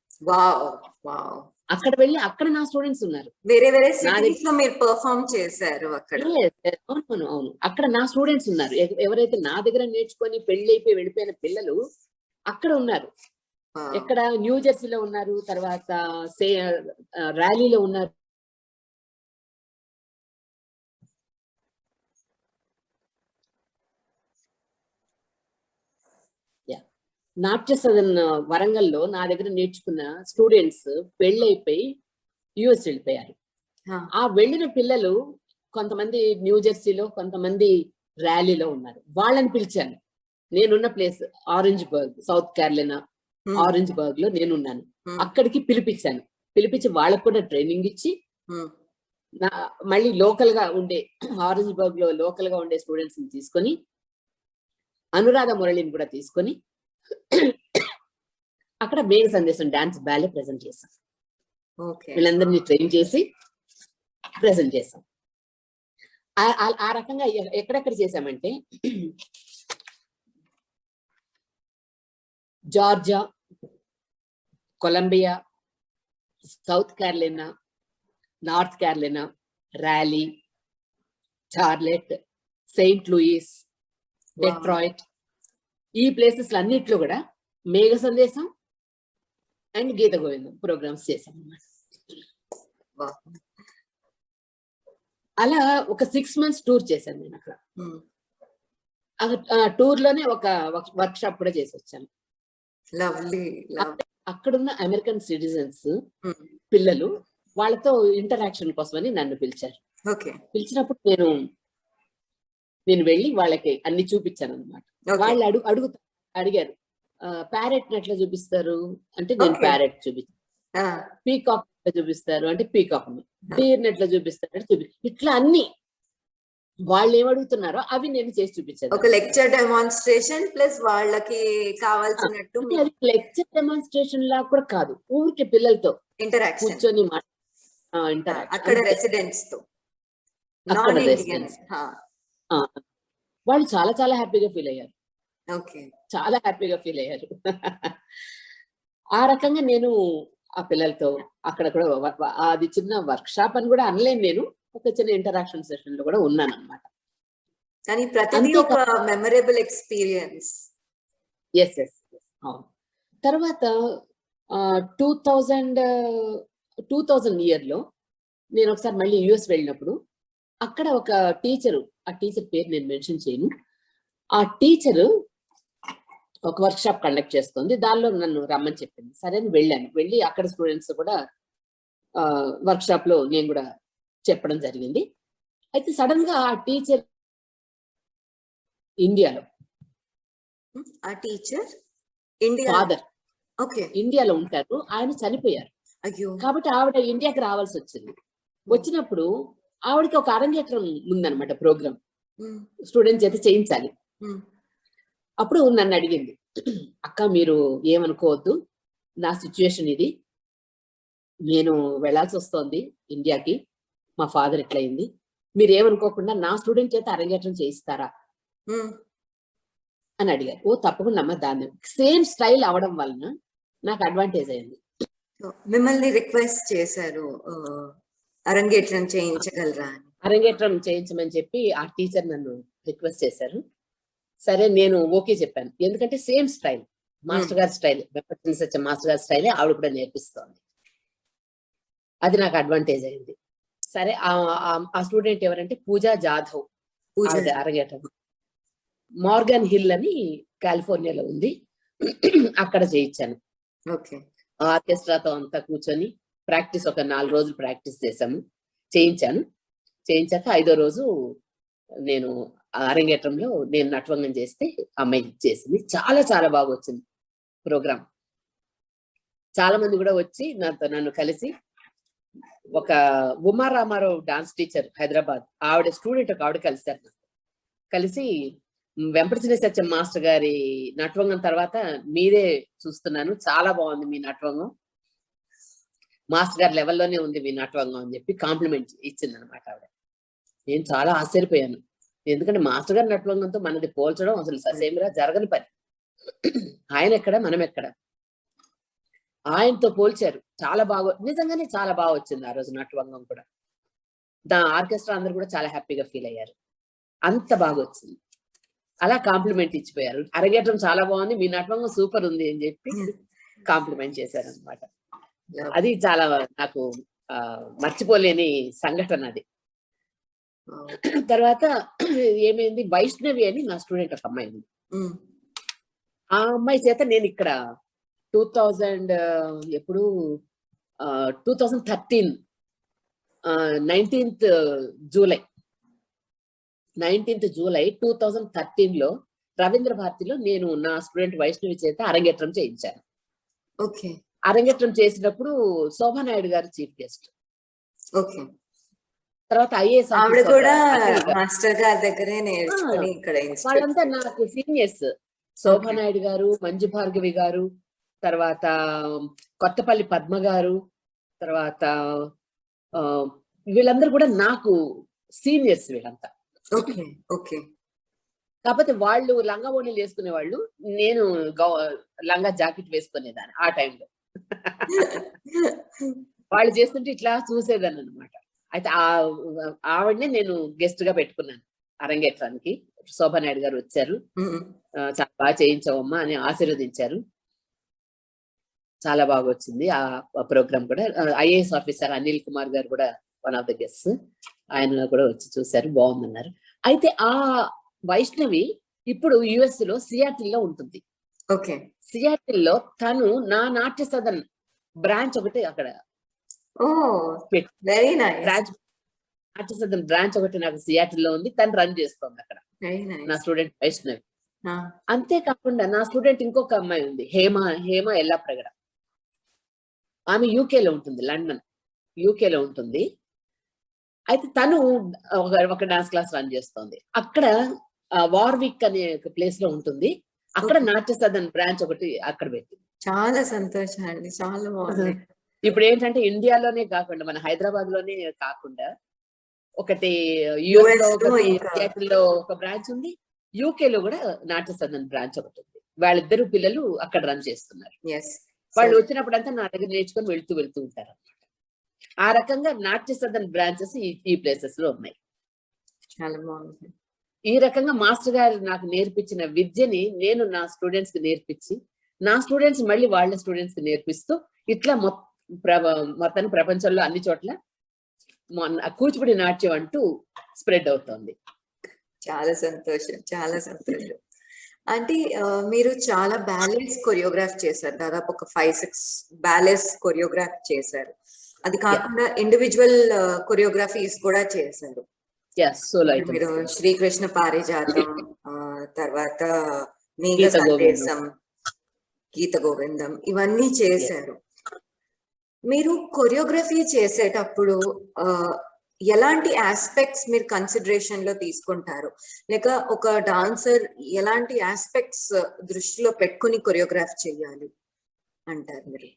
S2: అక్కడ వెళ్ళి అక్కడ నా స్టూడెంట్స్ ఉన్నారు,
S1: వేరే వేరే సిటీస్ లో మీరు పర్ఫార్మ్ చేశారు అక్కడ.
S2: అవును, అక్కడ నా స్టూడెంట్స్ ఉన్నారు. ఎవరైతే నా దగ్గర నేర్చుకొని పెళ్లి అయిపోయి వెళ్ళిపోయిన పిల్లలు అక్కడ ఉన్నారు. ఎక్కడ న్యూ జెర్సీలో ఉన్నారు, తర్వాత ర్యాలీలో ఉన్నారు. నాట్య సదన్ వరంగల్లో నా దగ్గర నేర్చుకున్న స్టూడెంట్స్ పెళ్ళైపోయి యుఎస్ వెళ్ళిపోయారు. ఆ వెళ్ళిన పిల్లలు కొంతమంది న్యూ జెర్సీలో, కొంతమంది ర్యాలీలో ఉన్నారు. వాళ్ళని పిలిచాను. నేనున్న place Orangeburg, South Carolina Orangeburg లో నేనున్నాను. అక్కడికి పిలిపించి వాళ్ళకు కూడా ట్రైనింగ్ ఇచ్చి మళ్ళీ లోకల్ గా ఉండే ఆరెంజ్ బర్గ్ లో లోకల్ గా ఉండే స్టూడెంట్స్ ని తీసుకొని అనురాధ మురళిని కూడా తీసుకొని అక్కడ మేఘ సందేశం డాన్స్ బ్యాలే ప్రెజెంట్ చేశాం. వీళ్ళందరినీ ట్రైన్ చేసి ప్రెజెంట్ చేశాం. ఆ రకంగా ఎక్కడెక్కడ చేశామంటే Georgia, Columbia, South Carolina, North Carolina, Raleigh, Charlotte, Saint Louis, Detroit, ఈ ప్లేసెస్ అన్నిట్లో కూడా మేఘ సందేశం అండ్ గీత గోవిందం ప్రోగ్రామ్స్ చేశాం అన్నమాట. అలా ఒక 6 months టూర్ చేశాను నేను అక్కడ. టూర్ లోనే ఒక వర్క్ షాప్ కూడా చేసి వచ్చాను. అక్కడున్న అమెరికన్ సిటిజన్స్ పిల్లలు, వాళ్ళతో ఇంటరాక్షన్ కోసమని నన్ను పిలిచారు. పిలిచినప్పుడు నేను వెళ్ళి వాళ్ళకి అన్ని చూపించాను అనమాట. వాళ్ళు అడిగారు ప్యారెట్ ఎట్లా చూపిస్తారు అంటే నేను ప్యారెట్ చూపించాను, పీకాక్ ఎట్లా చూపిస్తారు అంటే పీకాక్, డీర్ ఎట్లా చూపిస్తారు అంటే ఇట్లా అన్ని వాళ్ళు ఏమడుగుతున్నారో అవి నేను చేసి చూపించాను.
S1: ఒక లెక్చర్ డెమాన్స్ట్రేషన్ ప్లస్ వాళ్ళకి కావాల్సినట్టు.
S2: లెక్చర్ డెమాన్స్ట్రేషన్ లా కూడా కాదు, ఊరికి పిల్లలతో కూర్చొని
S1: అక్కడ రెసిడెంట్స్ తో,
S2: వాళ్ళు చాలా చాలా హ్యాపీగా ఫీల్ అయ్యారు. చాలా హ్యాపీగా ఫీల్ అయ్యారు. ఆ రకంగా నేను ఆ పిల్లలతో అక్కడ కూడా అది చిన్న వర్క్ షాప్ అని కూడా అనలేను, నేను ఒక చిన్న ఇంటరాక్షన్ సెషన్ లో కూడా ఉన్నాను అన్నమాట.
S1: కానీ ప్రతిదీ ఒక మెమరబుల్ ఎక్స్పీరియన్స్.
S2: ఎస్. తర్వాత 2000 ఇయర్ లో నేను ఒకసారి మళ్ళీ యుఎస్ వెళ్ళినప్పుడు అక్కడ ఒక టీచరు, ఆ టీచర్ పేరు నేను మెన్షన్ చేయను, ఆ టీచరు ఒక వర్క్ షాప్ కండక్ట్ చేస్తుంది. దానిలో నన్ను రమ్మని చెప్పింది. సరే అని వెళ్ళాను. వెళ్ళి అక్కడ స్టూడెంట్స్ కూడా వర్క్ షాప్ లో నేను కూడా చెప్పడం జరిగింది. అయితే సడన్ గా ఆ టీచర్ ఇండియాలో,
S1: ఆ టీచర్
S2: ఫాదర్ ఇండియాలో ఉంటారు, ఆయన చనిపోయారు. కాబట్టి ఆవిడ ఇండియాకి రావాల్సి వచ్చింది. వచ్చినప్పుడు ఆవిడకి ఒక అరంగేట్రం ఉందన్నమాట, ప్రోగ్రామ్ స్టూడెంట్ చేత చేయించాలి. అప్పుడు నన్ను అడిగింది, అక్క మీరు ఏమనుకోవద్దు, నా సిచ్యువేషన్ ఇది, నేను వెళ్లాల్సి వస్తోంది ఇండియాకి, మా ఫాదర్ ఎట్లయింది, మీరు ఏమనుకోకుండా నా స్టూడెంట్ చేత అరంగేట్రం చేయిస్తారా అని అడిగారు. ఓ తప్పకుండా అమ్మ, దాన్ని సేమ్ స్టైల్ అవడం వలన నాకు అడ్వాంటేజ్ అయింది.
S1: మిమ్మల్ని రిక్వెస్ట్ చేశారు అరంగేట్రం చేయించగలరా అని.
S2: అరంగేట్రం చేయించమని చెప్పి ఆ టీచర్ నన్ను రిక్వెస్ట్ చేశారు. సరే నేను ఓకే చెప్పాను. ఎందుకంటే సేమ్ స్టైల్, మాస్టర్ గారి స్టైల్, వెంపటి మాస్టర్ గారి స్టైలే ఆవిడ కూడా నేర్పిస్తోంది. అది నాకు అడ్వాంటేజ్ అయింది. సరే ఆ స్టూడెంట్ ఎవరంటే పూజా జాధవ్, ఆవిడ అరంగేట్రం మార్గన్ హిల్ అని కాలిఫోర్నియాలో ఉంది, అక్కడ చేయించాను. ఆర్కెస్ట్రాతో అంతా కూర్చొని ప్రాక్టీస్, ఒక 4 రోజులు ప్రాక్టీస్ చేశాము, చేయించాక 5వ రోజు నేను అరంగేట్రంలో నేను నటవంగం చేస్తే అమ్మాయి చేసింది. చాలా చాలా బాగా వచ్చింది ప్రోగ్రామ్. చాలా మంది కూడా వచ్చి నన్ను కలిసి, ఒక ఉమా రామారావు డాన్స్ టీచర్ హైదరాబాద్, ఆవిడ స్టూడెంట్ ఒక ఆవిడ కలిశారు. కలిసి వెంపటి సత్యం మాస్టర్ గారి నటవంగం తర్వాత మీరే చూస్తున్నాను, చాలా బాగుంది మీ నటవంగం, మాస్టర్ గారి లెవెల్లోనే ఉంది మీ నటవంగం అని చెప్పి కాంప్లిమెంట్ ఇచ్చింది అనమాట ఆవిడ. నేను చాలా ఆశ్చర్యపోయాను, ఎందుకంటే మాస్టర్ గారి నటవంగంతో మనది పోల్చడం అసలు ససేమిరా జరగని పని. ఆయన ఎక్కడ, మనం ఎక్కడ. ఆయనతో పోల్చారు, చాలా బాగా, నిజంగానే చాలా బాగా వచ్చింది ఆ రోజు నటవంగం కూడా. ఆర్కెస్ట్రా అందరు కూడా చాలా హ్యాపీగా ఫీల్ అయ్యారు, అంత బాగా వచ్చింది. అలా కాంప్లిమెంట్ ఇచ్చిపోయారు. అరంగేట్రం చాలా బాగుంది, మీ నటవంగం సూపర్ ఉంది అని చెప్పి కాంప్లిమెంట్ చేశారు అనమాట. అది చాలా నాకు మర్చిపోలేని సంఘటన అది. తర్వాత ఏమైంది, వైష్ణవి అని నా స్టూడెంట్ ఒక అమ్మాయి ఉంది. ఆ అమ్మాయి చేత నేను ఇక్కడ 2013 19th జూలై 2013లో రవీంద్ర భారతిలో నేను నా స్టూడెంట్ వైష్ణవి చేత అరంగేట్రం చేయించాను. అరంగేట్రం చేసినప్పుడు శోభానాయుడు గారు చీఫ్ గెస్ట్. తర్వాత ఐఏఎస్ వాళ్ళంతా నాకు సీనియర్స్. శోభానాయుడు గారు, మంజు భార్గవి గారు, తర్వాత కొత్తపల్లి పద్మ గారు, తర్వాత వీళ్ళందరూ కూడా నాకు సీనియర్స్ వీళ్ళంతా. కాకపోతే వాళ్ళు లంగా ఓణీలు వేసుకునే వాళ్ళు, నేను లంగా జాకెట్ వేసుకునేదాన్ని ఆ టైంలో. వాళ్ళు చేస్తుంటే ఇట్లా చూసేదాన్ని అనమాట. అయితే ఆవిడనే నేను గెస్ట్ గా పెట్టుకున్నాను అరంగేట్రానికి. శోభానాయుడు గారు వచ్చారు, చాలా బాగా చేయించావమ్మా అని ఆశీర్వదించారు. చాలా బాగా వచ్చింది ఆ ప్రోగ్రామ్ కూడా. ఐఏఎస్ ఆఫీసర్ అనిల్ కుమార్ గారు కూడా వన్ ఆఫ్ ద గెస్ట్స్, ఆయన కూడా వచ్చి చూశారు, బాగుందన్నారు. అయితే ఆ వైష్ణవి ఇప్పుడు యుఎస్ లో సియాటిల్లో ఉంటుంది. సియాటిల్లో తను నా నాట్య సదన్ బ్రాంచ్ ఒకటి అక్కడ, నాట్య సదన్ బ్రాంచ్ ఒకటి నాకు సియాటిల్లో ఉంది, తను రన్ చేస్తోంది అక్కడ, నా స్టూడెంట్ వైష్ణవి. అంతేకాకుండా నా స్టూడెంట్ ఇంకొక అమ్మాయి ఉంది, హేమ ఎల్లాప్రగడ. ఆమె యూకేలో ఉంటుంది, లండన్ యూకేలో ఉంటుంది. అయితే తను ఒక డాన్స్ క్లాస్ రన్ చేస్తోంది అక్కడ, వార్విక్ అనే ఒక ప్లేస్ లో ఉంటుంది. అక్కడ నాట్య సదన్ బ్రాంచ్ ఒకటి అక్కడ పెట్టింది.
S1: చాలా సంతోషం అండి, చాలా బాగుంది.
S2: ఇప్పుడు ఏంటంటే ఇండియాలోనే కాకుండా మన హైదరాబాద్ లోనే కాకుండా ఒకటి యుఎస్ లో ఒక బ్రాంచ్ ఉంది, యూకేలో కూడా నాట్య సదన్ బ్రాంచ్ ఒకటి ఉంది. వాళ్ళిద్దరు పిల్లలు అక్కడ రన్ చేస్తున్నారు. వాళ్ళు వచ్చినప్పుడంతా నా దగ్గర నేర్చుకొని వెళ్తూ ఉంటారు అన్నమాట. ఆ రకంగా నాట్య సదన్ బ్రాంచెస్ ఈ ప్లేసెస్ లో ఉన్నాయి.
S1: చాలా బాగుంది.
S2: ఈ రకంగా మాస్టర్ గారు నాకు నేర్పించిన విద్యని నేను నా స్టూడెంట్స్ కి నేర్పించి, నా స్టూడెంట్స్ మళ్ళీ వాళ్ళ స్టూడెంట్స్ కి నేర్పిస్తూ, ఇట్లా మొత్తాన్ని ప్రపంచంలో అన్ని చోట్ల కూచిపూడి నాట్యం అంటూ స్ప్రెడ్ అవుతోంది.
S1: చాలా సంతోషం, చాలా సంతోషం. అంటే మీరు చాలా బ్యాలెన్స్ కొరియోగ్రాఫ్ చేశారు, దాదాపు ఒక 5-6 బ్యాలెన్స్ కొరియోగ్రాఫ్ చేశారు. అది కాకుండా ఇండివిజువల్ కొరియోగ్రఫీస్ కూడా చేశారు. మీరు శ్రీకృష్ణ పారిజాతం, తర్వాత మేఘ సందేశం, గీత గోవిందం, ఇవన్నీ చేశారు. మీరు కొరియోగ్రఫీ చేసేటప్పుడు ఎలాంటి ఆస్పెక్ట్స్ మీరు కన్సిడరేషన్ లో తీసుకుంటారు, లేక ఒక డాన్సర్ ఎలాంటి ఆస్పెక్ట్స్ దృష్టిలో పెట్టుకుని కొరియోగ్రాఫ్ చేయాలి అంటారు మీరు?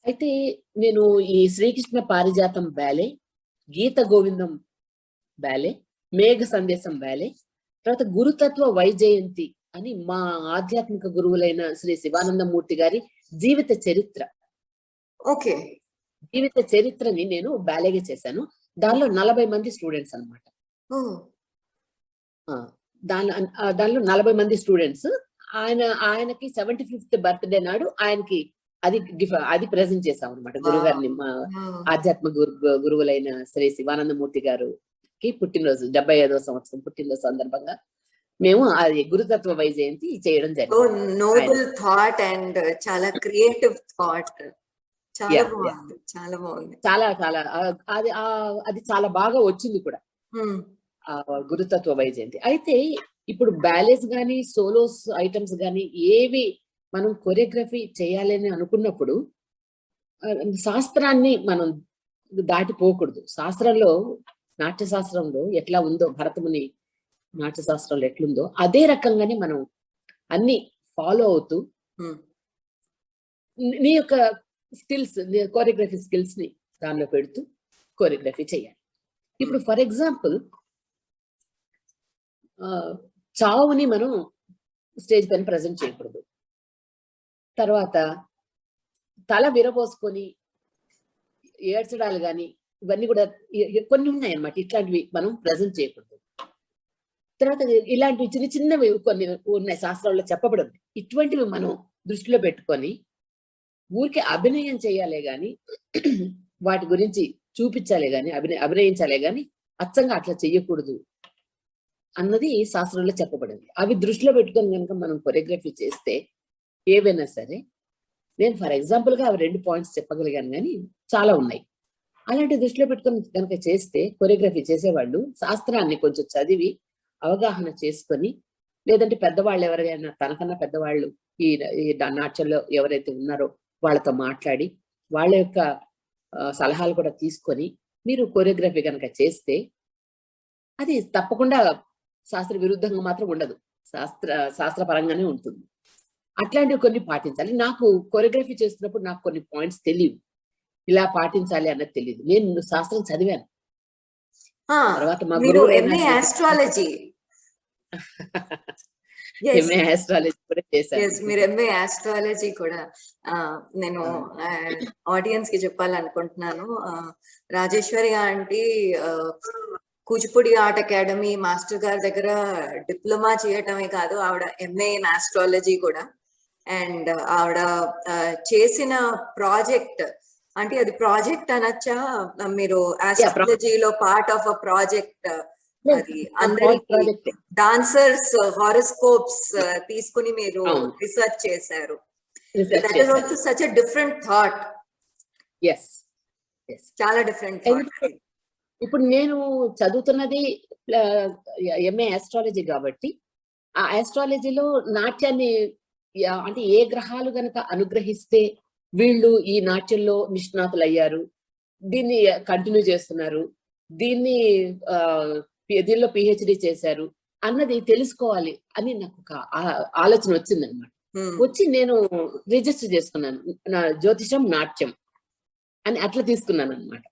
S2: అయితే నేను ఈ శ్రీకృష్ణ పారిజాతం బ్యాలే, గీత గోవిందం బ్యాలే, మేఘ సందేశం బ్యాలే, తర్వాత గురుతత్వ వైజయంతి అని మా ఆధ్యాత్మిక గురువులైన శ్రీ శివానందమూర్తి గారి జీవిత చరిత్ర.
S1: ఓకే.
S2: జీవిత చరిత్రని నేను బ్యాలేగా చేశాను. దానిలో 40 మంది స్టూడెంట్స్ అన్నమాట. దానిలో 40 మంది స్టూడెంట్స్. ఆయనకి 75th బర్త్డే నాడు ఆయనకి అది ప్రెజెంట్ చేసాం అనమాట. గురుగారిని మా ఆధ్యాత్మిక గురువులైన శ్రీ శివానందమూర్తి గారికి పుట్టినరోజు 75వ సంవత్సరం పుట్టినరోజు సందర్భంగా మేము అది గురుతత్వ వైజయంతి చేయడం జరిగింది.
S1: నోబుల్ థాట్ అండ్ చాలా క్రియేటివ్ థాట్. చాలా బాగుంది, చాలా బాగుంది.
S2: చాలా చాలా అది చాలా బాగా వచ్చింది కూడా గురుతత్వ వైజయంతి. అయితే ఇప్పుడు బ్యాలెన్స్ గానీ సోలోస్ ఐటమ్స్ గానీ ఏవి మనం కొరియోగ్రఫీ చేయాలని అనుకున్నప్పుడు శాస్త్రాన్ని మనం దాటిపోకూడదు. శాస్త్రంలో, నాట్యశాస్త్రంలో ఎట్లా ఉందో, భరతముని నాట్యశాస్త్రంలో ఎట్లుందో అదే రకంగానే మనం అన్ని ఫాలో అవుతూ నీ యొక్క స్కిల్స్, కోరియోగ్రఫీ స్కిల్స్ ని దానిలో పెడుతూ కోరియోగ్రఫీ చేయాలి. ఇప్పుడు ఫర్ ఎగ్జాంపుల్ చావుని మనం స్టేజ్ పైన ప్రజెంట్ చేయకూడదు. తర్వాత తల విరబోసుకొని ఏడ్చడాలు కానీ ఇవన్నీ కూడా కొన్ని ఉన్నాయి అన్నమాట. ఇట్లాంటివి మనం ప్రజెంట్ చేయకూడదు. తర్వాత ఇలాంటివి చిన్న చిన్నవి కొన్ని ఉన్నాయి శాస్త్రంలో చెప్పబడింది. ఇటువంటివి మనం దృష్టిలో పెట్టుకొని ఊరికే అభినయం చేయాలే గాని, వాటి గురించి చూపించాలే గాని, అభినయించాలే గాని అచ్చంగా అట్లా చెయ్యకూడదు అన్నది శాస్త్రంలో చెప్పబడింది. అవి దృష్టిలో పెట్టుకొని కనుక మనం కొరియోగ్రఫీ చేస్తే ఏవైనా సరే, నేను ఫర్ ఎగ్జాంపుల్ గా అవి 2 పాయింట్స్ చెప్పగలిగాను కానీ చాలా ఉన్నాయి. అలాంటి దృష్టిలో పెట్టుకొని కనుక చేస్తే కొరియోగ్రఫీ చేసేవాళ్ళు శాస్త్రాన్ని కొంచెం చదివి అవగాహన చేసుకొని, లేదంటే పెద్దవాళ్ళు ఎవరైనా తనకన్నా పెద్దవాళ్ళు ఈ నాట్యంలో ఎవరైతే ఉన్నారో వాళ్ళతో మాట్లాడి వాళ్ళ యొక్క సలహాలు కూడా తీసుకొని మీరు కొరియోగ్రఫీ కనుక చేస్తే అది తప్పకుండా శాస్త్ర విరుద్ధంగా మాత్రం ఉండదు, శాస్త్రపరంగానే ఉంటుంది. అట్లాంటివి కొన్ని పాటించాలి. నాకు కొరియోగ్రఫీ చేస్తున్నప్పుడు నాకు కొన్ని పాయింట్స్ తెలియదు, ఇలా పాటించాలి అన్నది తెలియదు. నేను శాస్త్రం చదివాను. తర్వాత మా గురువు
S1: ఆస్ట్రాలజీ
S2: కూడా చేశాను.
S1: మీరు ఎంఏ ఆస్ట్రాలజీ కూడా. నేను ఆడియన్స్ కి చెప్పాలనుకుంటున్నాను, Rajeshwari aunty Kuchipudi art academy master గారి దగ్గర డిప్లొమా చేయటమే కాదు, ఆవిడ ఎంఏ ఇన్ ఆస్ట్రాలజీ కూడా. అండ్ ఆవిడ చేసిన ప్రాజెక్ట్, అంటే అది ప్రాజెక్ట్ అనొచ్చా? మీరు ఆస్ట్రాలజీలో పార్ట్ ఆఫ్ అ ప్రాజెక్ట్, అది అందరికి డాన్సర్స్ హారోస్కోప్స్ తీసుకుని మీరు రీసెర్చ్ చేశారు. That is also such a different thought. చాలా డిఫరెంట్ థాట్.
S2: ఇప్పుడు నేను చదువుతున్నది ఎంఏ ఆస్ట్రాలజీ కాబట్టి, ఆ ఆస్ట్రాలజీలో నాట్యాన్ని అంటే ఏ గ్రహాలు గనక అనుగ్రహిస్తే వీళ్ళు ఈ నాట్యంలో నిష్ణాతులు అయ్యారు, దీన్ని కంటిన్యూ చేస్తున్నారు, దీన్ని దీనిలో పిహెచ్డి చేశారు అన్నది తెలుసుకోవాలి అని నాకు ఒక ఆలోచన వచ్చిందనమాట. వచ్చి నేను రిజిస్టర్ చేసుకున్నాను, నా జ్యోతిషం నాట్యం అని అట్లా తీసుకున్నాను అనమాట.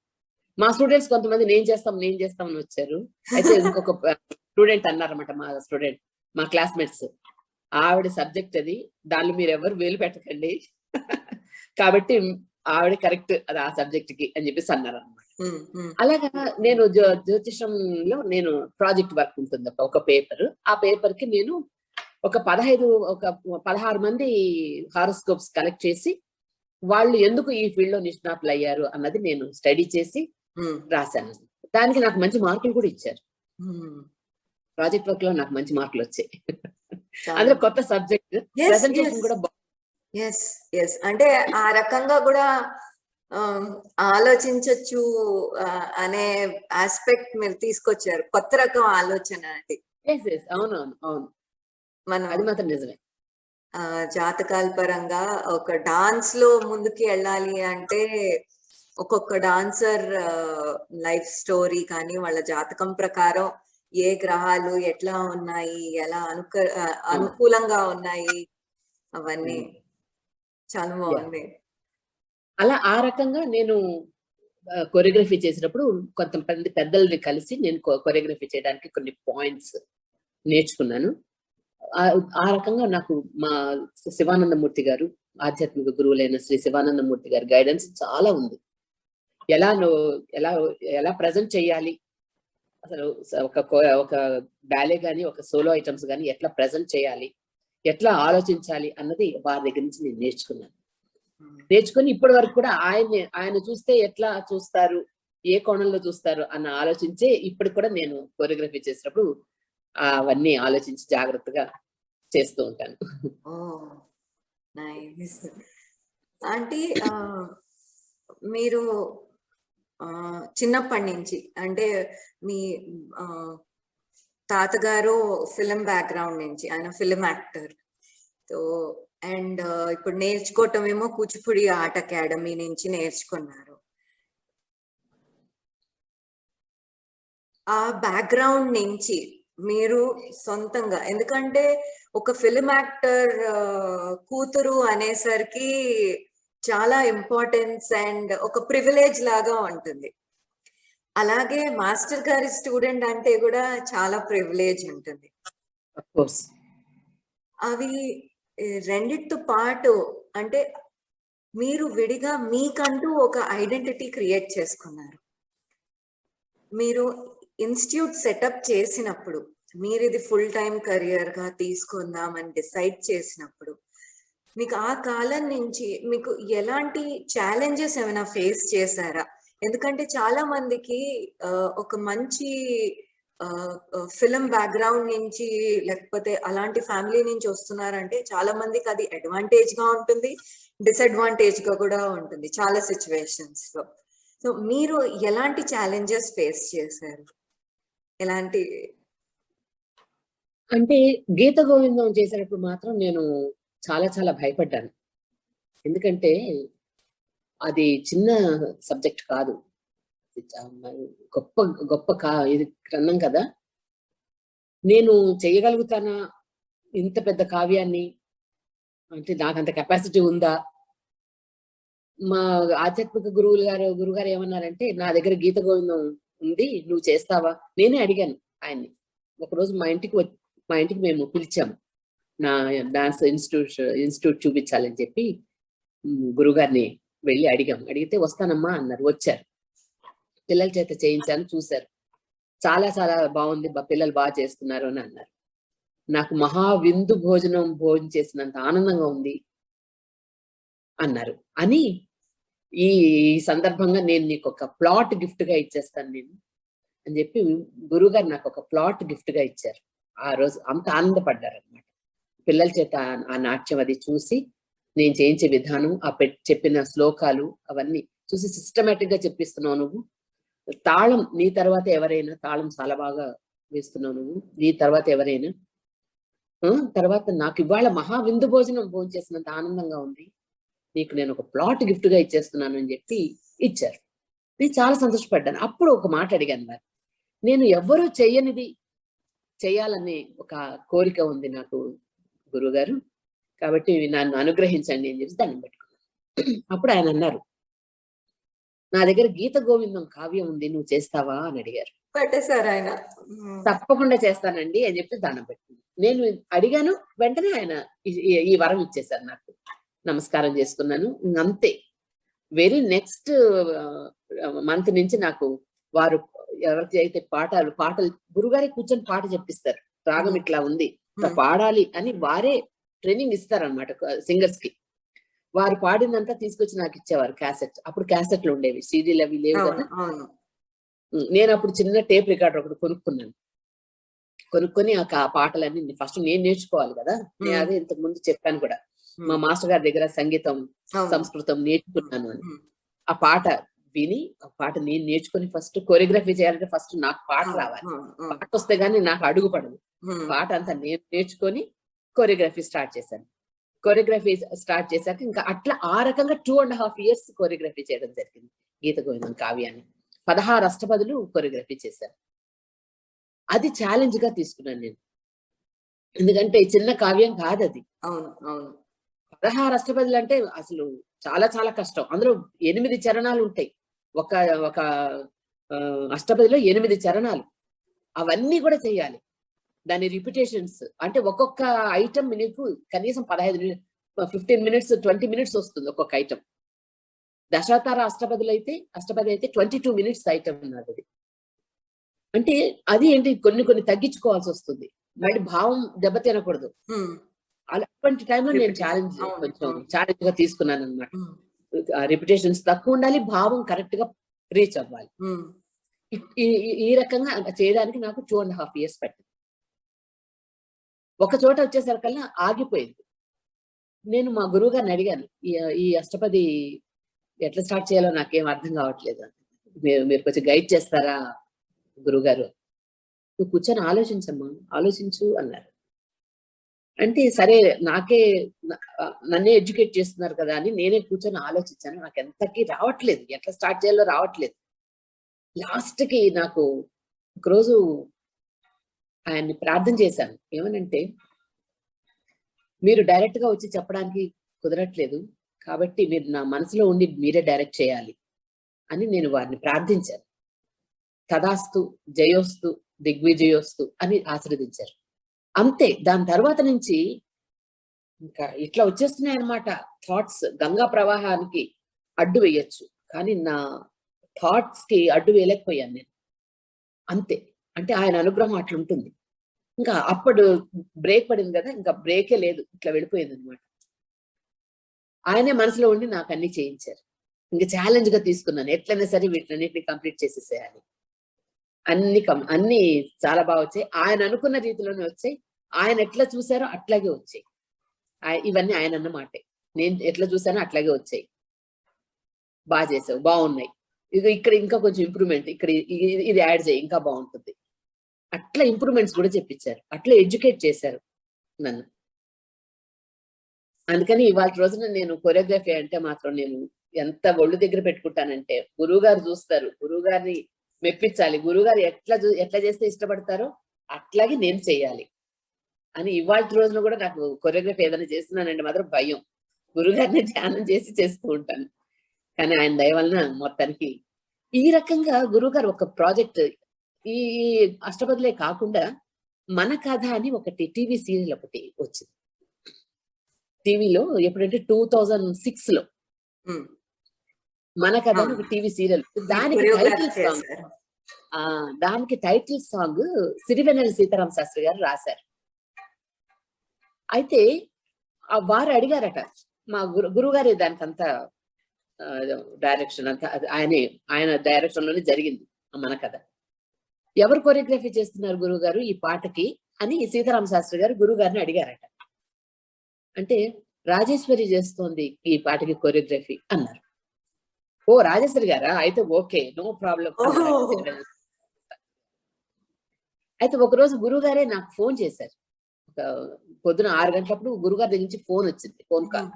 S2: మా స్టూడెంట్స్ కొంతమంది నేను చేస్తాం అని వచ్చారు. అయితే ఇంకొక స్టూడెంట్ అన్నారన్నమాట, మా క్లాస్మేట్స్, ఆవిడ సబ్జెక్ట్ అది, దానిలో మీరు ఎవరు వేలు పెట్టకండి కాబట్టి ఆవిడ కరెక్ట్ అది ఆ సబ్జెక్ట్ కి అని చెప్పేసి అన్నారు అనమాట. అలాగా నేను జ్యోతిషంలో నేను ప్రాజెక్ట్ వర్క్ ఉంటుంది, ఒక పేపర్. ఆ పేపర్ కి నేను ఒక 16 మంది హారోస్కోప్స్ కలెక్ట్ చేసి వాళ్ళు ఎందుకు ఈ ఫీల్డ్ లో నిష్ణాతులు అయ్యారు అన్నది నేను స్టడీ చేసి రాశాను. దానికి నాకు మంచి మార్కులు కూడా ఇచ్చారు. ప్రాజెక్ట్ వర్క్ లో నాకు మంచి మార్కులు వచ్చాయి. అందులో కొత్త సబ్జెక్ట్ ప్రెజెంటేషన్ కూడా.
S1: అంటే ఆ రకంగా కూడా ఆలోచించచ్చు అనే ఆస్పెక్ట్ మీరు తీసుకొచ్చారు, కొత్త రకం ఆలోచన. అది
S2: అవును, మనం అది మాత్రం నిజమే.
S1: జాతకాల పరంగా ఒక డాన్స్ లో ముందుకి వెళ్ళాలి అంటే ఒక్కొక్క డాన్సర్ లైఫ్ స్టోరీ కానీ వాళ్ళ జాతకం ప్రకారం ఏ గ్రహాలు ఎట్లా ఉన్నాయి, ఎలా అనుకూలంగా ఉన్నాయి, అవన్నీ చాలా బాగుంది.
S2: అలా ఆ రకంగా నేను కొరియోగ్రఫీ చేసినప్పుడు కొంతమంది పెద్దల్ని కలిసి నేను కొరియోగ్రఫీ చేయడానికి కొన్ని పాయింట్స్ నేర్చుకున్నాను. ఆ రకంగా నాకు మా శివానందమూర్తి గారు, ఆధ్యాత్మిక గురువులైన శ్రీ శివానందమూర్తి గారి గైడెన్స్ చాలా ఉంది. ఎలా ఎలా ఎలా ప్రజెంట్ చేయాలి, అసలు ఒక బ్యాలే గాని, ఒక సోలో ఐటమ్స్ గాని ఎట్లా ప్రజెంట్ చేయాలి, ఎట్లా ఆలోచించాలి అన్నది వారి దగ్గర నుంచి నేను నేర్చుకున్నాను. నేర్చుకుని ఇప్పటి వరకు కూడా ఆయన చూస్తే ఎట్లా చూస్తారు, ఏ కోణంలో చూస్తారు అన్న ఆలోచించే ఇప్పటికి కూడా నేను కొరియోగ్రఫీ చేసినప్పుడు అవన్నీ ఆలోచించి జాగ్రత్తగా చేస్తూ ఉంటాను.
S1: ఓ నైస్. అంటే మీరు చిన్నప్పటి నుంచి అంటే మీ తాతగారు ఫిలిం బ్యాక్గ్రౌండ్ నుంచి, ఆయన ఫిలిం యాక్టర్. సో అండ్ ఇప్పుడు నేర్చుకోవటం ఏమో కూచిపూడి ఆర్ట్ అకాడమీ నుంచి నేర్చుకున్నారు. ఆ బ్యాక్గ్రౌండ్ నుంచి మీరు సొంతంగా, ఎందుకంటే ఒక ఫిలిం యాక్టర్ కూతురు అనేసరికి చాలా ఇంపార్టెన్స్ అండ్ ఒక ప్రివిలేజ్ లాగా ఉంటుంది. అలాగే మాస్టర్ గారి స్టూడెంట్ అంటే కూడా చాలా ప్రివిలేజ్ ఉంటుంది. అవి రెండిటితో పాటు అంటే మీరు విడిగా మీకంటూ ఒక ఐడెంటిటీ క్రియేట్ చేసుకున్నారు. మీరు ఇన్స్టిట్యూట్ సెటప్ చేసినప్పుడు, మీరు ఇది ఫుల్ టైం కెరియర్ గా తీసుకుందామని డిసైడ్ చేసినప్పుడు, మీకు ఆ కాలం నుంచి మీకు ఎలాంటి ఛాలెంజెస్ ఏమైనా ఫేస్ చేశారా? ఎందుకంటే చాలా మందికి ఒక మంచి ఫిలిం బ్యాక్గ్రౌండ్ నుంచి లేకపోతే అలాంటి ఫ్యామిలీ నుంచి వస్తున్నారంటే చాలా మందికి అది అడ్వాంటేజ్ గా ఉంటుంది, డిసడ్వాంటేజ్ గా కూడా ఉంటుంది చాలా సిచ్యువేషన్స్ లో. సో మీరు ఎలాంటి ఛాలెంజెస్ ఫేస్ చేశారు? ఎలాంటి
S2: అంటే గీత గోవిందం చేసినప్పుడు మాత్రం నేను చాలా చాలా భయపడ్డాను. ఎందుకంటే అది చిన్న సబ్జెక్ట్ కాదు, గొప్ప గొప్ప ఇది గ్రంథం కదా. నేను చేయగలుగుతానా ఇంత పెద్ద కావ్యాన్ని? అంటే నాకంత కెపాసిటీ ఉందా? మా ఆధ్యాత్మిక గురుగారు ఏమన్నారంటే, నా దగ్గర గీత గోవిందం ఉంది, నువ్వు చేస్తావా? నేనే అడిగాను ఆయన్ని. ఒకరోజు మా ఇంటికి మేము పిలిచాము, నా డాన్స్ ఇన్స్టిట్యూట్ చూపించాలని చెప్పి గురుగారిని వెళ్ళి అడిగితే వస్తానమ్మా అన్నారు. వచ్చారు, పిల్లల చేత చేయించాను, చూశారు, చాలా చాలా బాగుంది, పిల్లలు బాగా చేస్తున్నారు అని అన్నారు. నాకు మహా విందు భోజనం చేసినంత ఆనందంగా ఉంది అన్నారు. అని ఈ సందర్భంగా నేను నీకు ఒక ప్లాట్ గిఫ్ట్ గా ఇచ్చేస్తాను నేను అని చెప్పి గురుగారు నాకు ఒక ప్లాట్ గిఫ్ట్ గా ఇచ్చారు. ఆ రోజు అంత ఆనందపడ్డారు అనమాట. పిల్లల చేత ఆ నాట్యం అది చూసి, నేను చేయించే విధానం, చెప్పిన శ్లోకాలు అవన్నీ చూసి, సిస్టమేటిక్ గా చెప్పిస్తున్నావు నువ్వు, తాళం నీ తర్వాత ఎవరైనా, తాళం చాలా బాగా వేస్తున్నావు నువ్వు, నీ తర్వాత ఎవరైనా, తర్వాత నాకు ఇవాళ మహా విందు భోజనం చేసినంత ఆనందంగా ఉంది, నీకు నేను ఒక ప్లాట్ గిఫ్ట్ గా ఇచ్చేస్తున్నాను అని చెప్పి ఇచ్చారు. నేను చాలా సంతోషపడ్డాను. అప్పుడు ఒక మాట అడిగాను వారు, నేను ఎవ్వరూ చెయ్యనిది చెయ్యాలని ఒక కోరిక ఉంది నాకు గురుగారు, కాబట్టి నన్ను అనుగ్రహించండి అని చెప్పి దండం పెట్టుకున్నాను. అప్పుడు ఆయన అన్నారు, నా దగ్గర గీత గోవిందం కావ్యం ఉంది, నువ్వు చేస్తావా అని అడిగారు.
S1: పెట్టేశారు ఆయన.
S2: తప్పకుండా చేస్తానండి అని చెప్పి దండం పెట్టుకున్నాను. నేను అడిగాను, వెంటనే ఆయన ఈ వరం ఇచ్చేశారు నాకు. నమస్కారం చేసుకున్నాను, అంతే. వెరీ నెక్స్ట్ మంత్ నుంచి నాకు వారు ఎవరికి అయితే పాటలు గురుగారే కూర్చొని పాట చెప్పిస్తారు, రాగం ఇట్లా ఉంది పాడాలి అని వారే ట్రైనింగ్ ఇస్తారనమాట సింగర్స్ కి. వారు పాడిందంతా తీసుకొచ్చి నాకు ఇచ్చేవారు క్యాసెట్. అప్పుడు క్యాసెట్లు ఉండేవి, సీడీలు అవి లేవు కదా. నేను అప్పుడు చిన్న టేప్ రికార్డర్ ఒకటి కొనుక్కొని ఆ పాటలన్నీ ఫస్ట్ నేను నేర్చుకోవాలి కదా. నేను అదే ఇంతకు ముందు చెప్పాను కూడా, మా మాస్టర్ గారి దగ్గర సంగీతం సంస్కృతం నేర్చుకున్నాను అని. ఆ పాట విని, ఆ పాట నేను నేర్చుకుని ఫస్ట్ కొరియోగ్రఫీ చేయాలంటే ఫస్ట్ నాకు పాట రావాలి. పాట వస్తే గానీ నాకు అడుగు పడదు. పాట అంతా నేను నేర్చుకొని కొరియోగ్రఫీ స్టార్ట్ చేశాను. కొరియోగ్రఫీ స్టార్ట్ చేశాక ఇంకా అట్లా ఆ రకంగా 2.5 years కొరియోగ్రఫీ చేయడం జరిగింది గీత గోవిందం కావ్యాన్ని. 16 అష్టపదులు కొరియోగ్రఫీ చేశాను. అది ఛాలెంజ్ గా తీసుకున్నాను నేను, ఎందుకంటే చిన్న కావ్యం కాదు అది. 16 అష్టపదులు అంటే అసలు చాలా చాలా కష్టం. అందులో 8 చరణాలు ఉంటాయి. ఒక అష్టపదిలో 8 చరణాలు, అవన్నీ కూడా చెయ్యాలి. దాని రిపిటేషన్స్ అంటే ఒక్కొక్క ఐటమ్ నీకు కనీసం 15 మినిట్స్ 20 మినిట్స్ వస్తుంది ఒక్కొక్క ఐటమ్. దశావతార అష్టపది అయితే 22 మినిట్స్ ఐటమ్ ఉన్నది అది. అంటే అది ఏంటి కొన్ని తగ్గించుకోవాల్సి వస్తుంది, మళ్ళీ భావం దెబ్బతినకూడదు. అలాంటి టైంలో నేను ఛాలెంజ్ గా తీసుకున్నాను అనమాట. రిపిటేషన్స్ తక్కువ ఉండాలి, భావం కరెక్ట్ గా రీచ్ అవ్వాలి. ఈ రకంగా చేయడానికి నాకు 2.5 years పట్టింది. ఒక చోట వచ్చేసరికల్లా ఆగిపోయింది. నేను మా గురువు గారిని అడిగాను, ఈ అష్టపది ఎట్లా స్టార్ట్ చేయాలో నాకేం అర్థం కావట్లేదు, మీరు కొంచెం గైడ్ చేస్తారా గురుగారు? నువ్వు కూర్చొని ఆలోచించు అన్నారు. అంటే సరే, నన్నే ఎడ్యుకేట్ చేస్తున్నారు కదా అని నేనే కూర్చొని ఆలోచించాను. నాకు ఎంతకీ రావట్లేదు, ఎట్లా స్టార్ట్ చేయాలో రావట్లేదు. లాస్ట్ కి నాకు ఒకరోజు ఆయన్ని ప్రార్థన చేశాను. ఏమనంటే, మీరు డైరెక్ట్ గా వచ్చి చెప్పడానికి కుదరట్లేదు కాబట్టి మీరు నా మనసులో ఉండి మీరే డైరెక్ట్ చేయాలి అని నేను వారిని ప్రార్థించాను. తదాస్తు, జయోస్తు, దిగ్విజయోస్తు అని ఆశీర్వదించారు. అంతే. దాని తర్వాత నుంచి ఇంకా ఇట్లా వచ్చేస్తున్నాయి అన్నమాట థాట్స్. గంగా ప్రవాహానికి అడ్డు వేయొచ్చు, కానీ నా థాట్స్ కి అడ్డు వేయలేకపోయాను నేను. అంతే. అంటే ఆయన అనుగ్రహం అట్లుంటుంది. ఇంకా అప్పుడు బ్రేక్ పడింది కదా, ఇంకా బ్రేకే లేదు, ఇట్లా వెళ్ళిపోయింది అనమాట. ఆయనే మనసులో ఉండి నాకు అన్ని చేయించారు. ఇంకా ఛాలెంజ్ గా తీసుకున్నాను, ఎట్లయినా సరే వీటిలన్నిటిని కంప్లీట్ చేసేసేయాలి. అన్ని చాలా బాగా వచ్చాయి, ఆయన అనుకున్న రీతిలోనే వచ్చాయి. ఆయన ఎట్లా చూసారో అట్లాగే వచ్చాయి. ఇవన్నీ ఆయన అన్నమాటే, నేను ఎట్లా చూసానో అట్లాగే వచ్చాయి. బాగా చేసావు, బాగున్నాయి, ఇక్కడ ఇంకా కొంచెం ఇంప్రూవ్మెంట్, ఇక్కడ ఇది యాడ్ చేయి ఇంకా బాగుంటుంది. అట్లా ఇంప్రూవ్మెంట్స్ కూడా చెప్పించారు, అట్లా ఎడ్యుకేట్ చేశారు నన్ను. అందుకని ఇవాళ రోజున నేను కొరియోగ్రఫీ అంటే మాత్రం నేను ఎంత ఒళ్ళు దగ్గర పెట్టుకుంటానంటే, గురువు గారు చూస్తారు, గురువు గారిని మెప్పించాలి, గురువుగారు ఎట్లా చేస్తే ఇష్టపడతారో అట్లాగే నేను చెయ్యాలి అని ఇవాళ రోజున కూడా నాకు కొరియోగ్రఫీ ఏదైనా చేస్తున్నానంటే మాత్రం భయం. గురుగారిని ధ్యానం చేసి చేస్తూ ఉంటాను. కానీ ఆయన దయ వలన మొత్తానికి ఈ రకంగా గురువుగారు ఒక ప్రాజెక్ట్, ఈ అష్టపదులే కాకుండా మన కథ అని ఒకటి టీవీ సీరియల్ ఒకటి వచ్చింది టీవీలో. ఎప్పుడంటే 2006 లో మన కథ అని ఒక టీవీ సీరియల్. దానికి టైటిల్ సాంగ్ సిరివెన్నెల సీతారామ శాస్త్రి గారు రాశారు. అయితే వారు అడిగారట, మా గురువు గారి దానికి అంతా డైరెక్షన్ అంతా ఆయన డైరెక్షన్ లోనే జరిగింది మన కథ. ఎవరు కొరియోగ్రఫీ చేస్తున్నారు గురువు గారు ఈ పాటకి అని సీతారామ శాస్త్రి గారు గురువు గారిని అడిగారట. అంటే రాజేశ్వరి చేస్తోంది ఈ పాటకి కొరియోగ్రఫీ అన్నారు. ఓ రాజేశ్వరి గారా, అయితే ఓకే, నో ప్రాబ్లం. అయితే ఒకరోజు గురువు గారే నాకు ఫోన్ చేశారు. పొద్దున 6 గంటలప్పుడు గురుగారి దగ్గర నుంచి ఫోన్ వచ్చింది, ఫోన్ కాల్.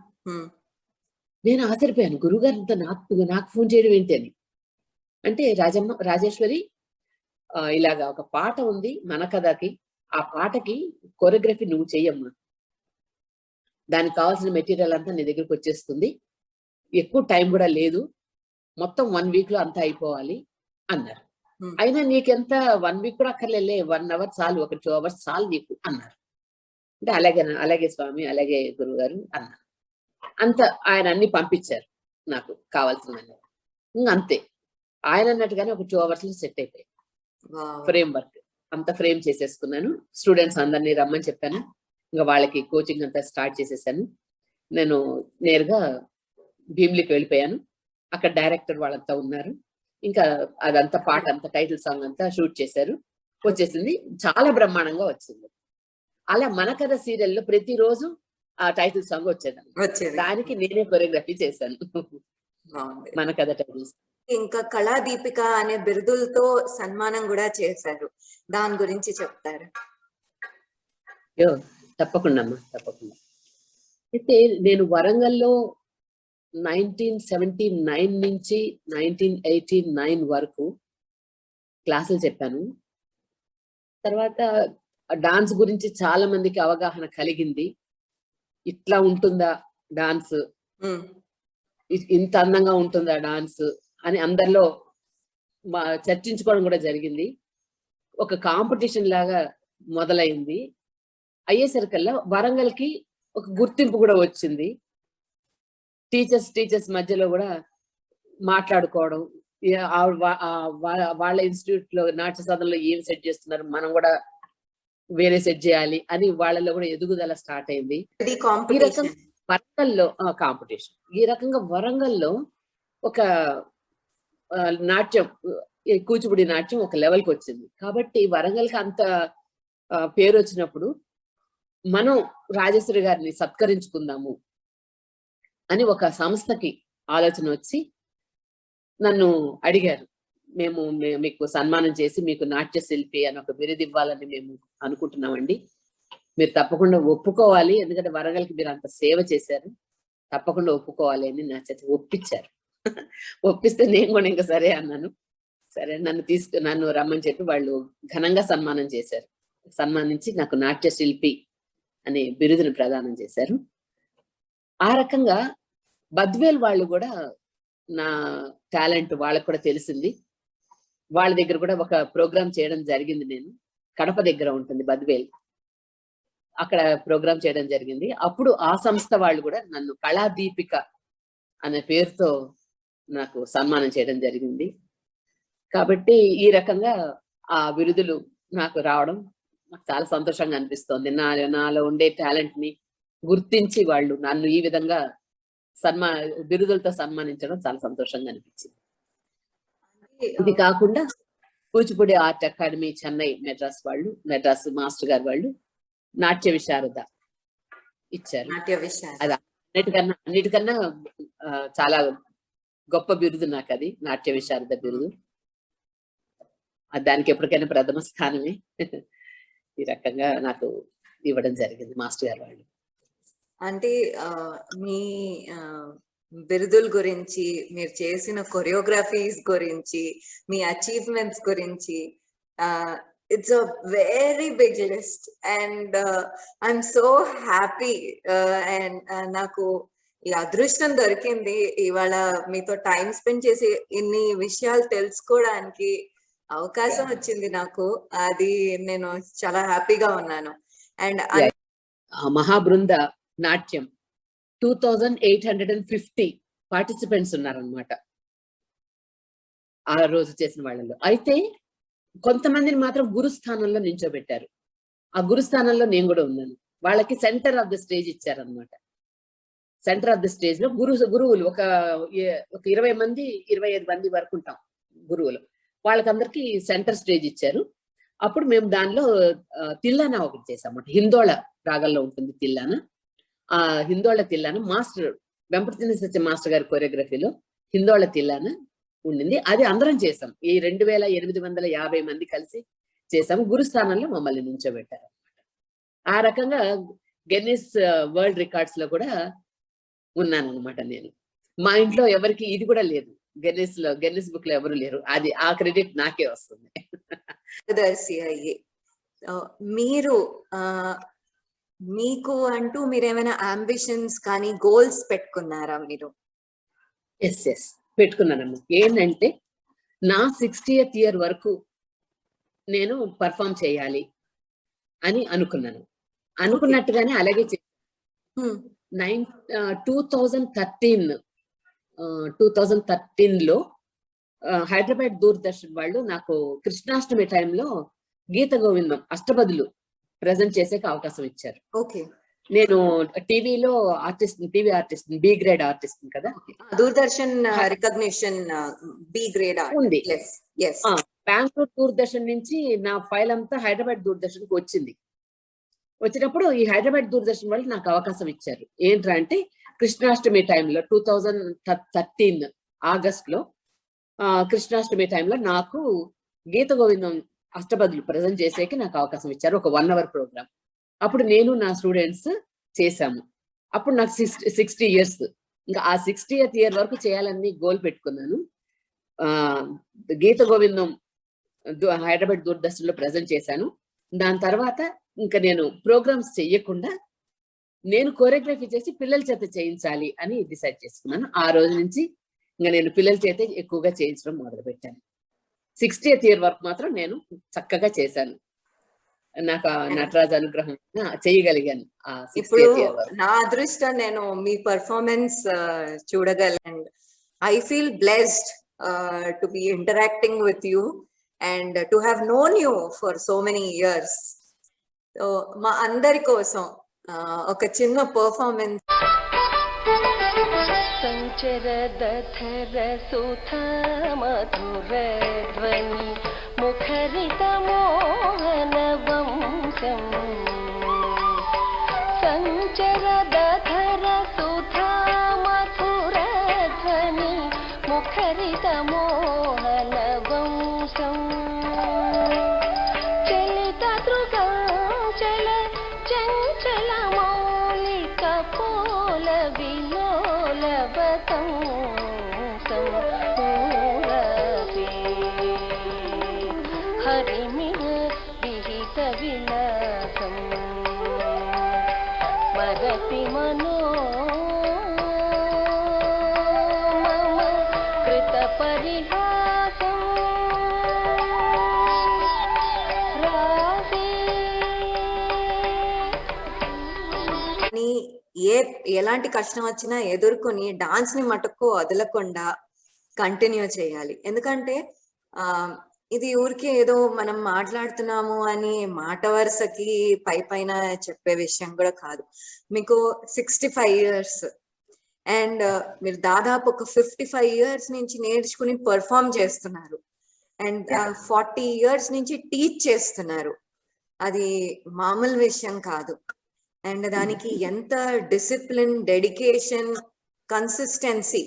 S2: నేను ఆశ్చర్యపోయాను, గురుగారు నాకు ఫోన్ చేయడం ఏంటి అని. అంటే రాజేశ్వరి, ఇలాగా ఒక పాట ఉంది మన కథకి, ఆ పాటకి కొరియోగ్రఫీ నువ్వు చెయ్యమ్మా, దానికి కావాల్సిన మెటీరియల్ అంతా నీ దగ్గరకు వచ్చేస్తుంది, ఎక్కువ టైం కూడా లేదు, మొత్తం 1 week లో అంతా అయిపోవాలి అన్నారు. అయినా నీకెంత 1 week కూడా అక్కర్లేలే, 1 hour చాలు, ఒక 2 hours చాలు నీకు అన్నారు. అంటే అలాగే స్వామి, అలాగే గురువు గారు అన్నారు. అంత ఆయన అన్ని పంపించారు నాకు కావాల్సిందని. అంతే, ఆయన అన్నట్టుగానే ఒక 2 hours లో సెట్ అయిపోయి ఫ్రేమ్ వర్క్ అంతా ఫ్రేమ్ చేసేసుకున్నాను. స్టూడెంట్స్ అందరినీ రమ్మని చెప్పాను, ఇంకా వాళ్ళకి కోచింగ్ అంతా స్టార్ట్ చేసేసాను. నేను నేరుగా భీమిలికి వెళ్ళిపోయాను. అక్కడ డైరెక్టర్ వాళ్ళంతా ఉన్నారు. ఇంకా అదంతా పాట అంతా టైటిల్ సాంగ్ అంతా షూట్ చేశారు, వచ్చేసింది, చాలా బ్రహ్మాండంగా వచ్చింది. అలా మన కథ సీరియల్లో ప్రతిరోజు ఆ టైటిల్ సాంగ్ వచ్చేది. దానికి నేనే కొరియోగ్రఫీ చేశాను మన కథ టైటిల్.
S1: ఇంకా కళాదీపిక అనే బిరుదులతో సన్మానం కూడా చేశారు, దాని గురించి చెప్తారు?
S2: తప్పకుండా అమ్మా, తప్పకుండా. అయితే నేను వరంగల్లో 1979 నుంచి 1989 వరకు క్లాసులు చెప్పాను. తర్వాత డాన్స్ గురించి చాలా మందికి అవగాహన కలిగింది. ఇట్లా ఉంటుందా డాన్స్, ఇంత అందంగా ఉంటుందా డాన్స్ అని అందరిలో చర్చించుకోవడం కూడా జరిగింది. ఒక కాంపిటీషన్ లాగా మొదలైంది. అయ్యేసరికల్లా వరంగల్కి ఒక గుర్తింపు కూడా వచ్చింది. టీచర్స్ మధ్యలో కూడా మాట్లాడుకోవడం, వాళ్ళ ఇన్స్టిట్యూట్ లో నాట్య సాధనలో ఏం సెట్ చేస్తున్నారు, మనం కూడా వేరే సెట్ చేయాలి అని వాళ్ళలో కూడా ఎదుగుదల స్టార్ట్ అయింది. ఈ రకంగా వరంగల్లో కాంపిటీషన్, ఈ రకంగా వరంగల్లో ఒక నాట్యం, కూచిపూడి నాట్యం ఒక లెవెల్కి వచ్చింది. కాబట్టి వరంగల్కి అంత పేరు వచ్చినప్పుడు మనం రాజేశ్వరి గారిని సత్కరించుకుందాము అని ఒక సంస్థకి ఆలోచన వచ్చి నన్ను అడిగారు. మేము మీకు సన్మానం చేసి మీకు నాట్య శిల్పి అని ఒక బిరుదు ఇవ్వాలని మేము అనుకుంటున్నామండి, మీరు తప్పకుండా ఒప్పుకోవాలి, ఎందుకంటే వరంగల్కి మీరు అంత సేవ చేశారు, తప్పకుండా ఒప్పుకోవాలి అని నా చేత ఒప్పించారు. ఒప్పిస్తే నేను కూడా ఇంకా సరే అన్నాను. సరే నన్ను రమ్మని చెప్పి వాళ్ళు ఘనంగా సన్మానం చేశారు. సన్మానించి నాకు నాట్య శిల్పి అనే బిరుదును ప్రదానం చేశారు. ఆ రకంగా బద్వేల్ వాళ్ళు కూడా నా టాలెంట్ వాళ్ళకు కూడా తెలిసింది. వాళ్ళ దగ్గర కూడా ఒక ప్రోగ్రామ్ చేయడం జరిగింది. నేను కడప దగ్గర ఉంటుంది బద్వేల్, అక్కడ ప్రోగ్రామ్ చేయడం జరిగింది. అప్పుడు ఆ సంస్థ వాళ్ళు కూడా నన్ను కళాదీపిక అనే పేరుతో నాకు సన్మానం చేయడం జరిగింది. కాబట్టి ఈ రకంగా ఆ బిరుదులు నాకు రావడం నాకు చాలా సంతోషంగా అనిపిస్తోంది. నాలో ఉండే టాలెంట్ ని గుర్తించి వాళ్ళు నన్ను ఈ విధంగా బిరుదులతో సన్మానించడం చాలా సంతోషంగా అనిపించింది. ఇది కాకుండా Kuchipudi art academy Chennai Madras master గారు వాళ్ళు నాట్య విశారద ఇచ్చారు. అది అన్నిటికన్నా చాలా గొప్ప బిరుదు నాకు అది, నాట్య విశారద బిరుదు. దానికి ఎప్పటికైనా ప్రథమ స్థానమే. ఈ రకంగా నాకు ఇవ్వడం జరిగింది మాస్టర్ గారు వాళ్ళు.
S1: అంటే మీ బిరుదుల గురించి, మీరు చేసిన కొరియోగ్రఫీస్ గురించి, మీ అచీవ్మెంట్స్ గురించి, it's a very big list and I'm so happy. And నాకు ఈ అదృష్టం దొరికింది ఇవాళ మీతో టైం స్పెండ్ చేసి ఇన్ని విషయాలు తెలుసుకోవడానికి అవకాశం వచ్చింది నాకు. అది నేను చాలా హ్యాపీగా ఉన్నాను. అండ్
S2: మహాబృంద నాట్యం 2850 పార్టిసిపెంట్స్ ఉన్నారనమాట ఆ రోజు చేసిన వాళ్ళలో. అయితే కొంతమందిని మాత్రం గురుస్థానంలో నించోబెట్టారు. ఆ గురుస్థానంలో నేను కూడా ఉన్నాను. వాళ్ళకి సెంటర్ ఆఫ్ ద స్టేజ్ ఇచ్చారనమాట. సెంటర్ ఆఫ్ ద స్టేజ్ లో గురువులు ఒక 20 మంది 25 మంది వరకు ఉంటాం గురువులు. వాళ్ళకందరికి సెంటర్ స్టేజ్ ఇచ్చారు. అప్పుడు మేము దానిలో తిల్లానా ఒకటి చేసామన్నమాట. హిందోళ రాగంలో ఉంటుంది తిల్లానా. ఆ హిందోళ తిల్లానా మాస్టర్ వెంపటిచిన సత్య మాస్టర్ గారి కొరియోగ్రఫీలో హిందోళ తిల్లానా ఉండింది. అది అందరం చేసాం. ఈ 2850 మంది కలిసి చేసాము. గురుస్థానంలో మమ్మల్ని నించోబెట్టారు. ఆ రకంగా గిన్నిస్ వరల్డ్ రికార్డ్స్ లో కూడా ఉన్నాను అనమాట నేను. మా ఇంట్లో ఎవరికి ఇది కూడా లేదు, గిన్నిస్ బుక్ లో ఎవరు లేరు. అది ఆ క్రెడిట్ నాకే వస్తుంది.
S1: మీరు మీకు అంటూ మీరేమైనా అంబిషన్స్ కానీ గోల్స్ పెట్టుకున్నారా మీరు?
S2: ఎస్ పెట్టుకున్నానమ్మా. ఏంటంటే నా 60th ఇయర్ వరకు నేను పర్ఫామ్ చేయాలి అని అనుకున్నాను. అనుకున్నట్టుగానే అలాగే 2013లో హైదరాబాద్ దూరదర్శన్ వాళ్ళు నాకు కృష్ణాష్టమి టైంలో గీత గోవిందం అష్టపదులు ప్రజెంట్ చేసే అవకాశం ఇచ్చారు.
S1: ఓకే.
S2: నేను TV artist, B grade artist కదా.
S1: దూరదర్శన్ రికగ్నిషన్ బి గ్రేడ్
S2: ఉంది.
S1: yes.
S2: బెంగళూరు దూరదర్శన్ నుంచి నా ఫైల్ అంతా హైదరాబాద్ దూరదర్శన్ కి వచ్చింది. వచ్చినప్పుడు ఈ హైదరాబాద్ దూరదర్శన్ వాళ్ళు నాకు అవకాశం ఇచ్చారు. ఏంటంటే కృష్ణాష్టమి టైంలో 2013 ఆగస్ట్ లో కృష్ణాష్టమి టైంలో నాకు గీత గోవిందం అష్టపదులు ప్రజెంట్ చేసేకి నాకు అవకాశం ఇచ్చారు. ఒక 1 hour ప్రోగ్రామ్. అప్పుడు నేను నా స్టూడెంట్స్ చేశాము. అప్పుడు నాకు 60 years. ఇంకా ఆ 60th ఇయర్ వరకు చేయాలని గోల్ పెట్టుకున్నాను. గీత గోవిందం హైదరాబాద్ దూరదర్శన్ లో ప్రజెంట్ చేశాను. దాని తర్వాత ఇంకా నేను ప్రోగ్రామ్స్ చెయ్యకుండా నేను కోరియోగ్రఫీ చేసి పిల్లల చేత చేయించాలి అని డిసైడ్ చేసుకున్నాను. ఆ రోజు నుంచి ఇంకా నేను పిల్లల చేత ఎక్కువగా చేయించడం మొదలు పెట్టాను. 60th ఇయర్ వరకు మాత్రం నేను చక్కగా చేశాను. నాకు ఆ నటరాజు అనుగ్రహం చేయగలిగాను ఆ 6th
S1: ఇప్పుడు
S2: year వరకు.
S1: నా అదృష్టం నేను మీ పర్ఫార్మెన్స్ చూడగలను. I feel blessed to be interacting with you and to have known you for so many years. So మా అందరి కోసం ఒక చిన్న పర్ఫార్మెన్స్.
S3: సంచరదధర సుధ మధుర ధ్వని ముఖరిత మోహన వంశం. సంచరదధర సుధ మధుర ధ్వని ముఖరిత మోహన వంశం. చలిత దృగాచల చంచల మౌలిక పోల విలోలవతం సంపూరపే హరిమిహ విహిత విలాసం మరతి మనో మమ కృత పరిహాసం.
S1: ఎలాంటి కష్టం వచ్చినా ఎదుర్కొని డాన్స్ ని మటుకు వదలకుండా కంటిన్యూ చేయాలి. ఎందుకంటే ఇది ఊరికే ఏదో మనం మాట్లాడుతున్నాము అని మాట వరుసకి పైన చెప్పే విషయం కూడా కాదు. మీకు 65 years అండ్ మీరు దాదాపు ఒక 55 years నుంచి నేర్చుకుని పర్ఫామ్ చేస్తున్నారు అండ్ 40 years నుంచి టీచ్ చేస్తున్నారు. అది మామూలు విషయం కాదు. అండ్ దానికి ఎంత డిసిప్లిన్, డెడికేషన్, కన్సిస్టెన్సీ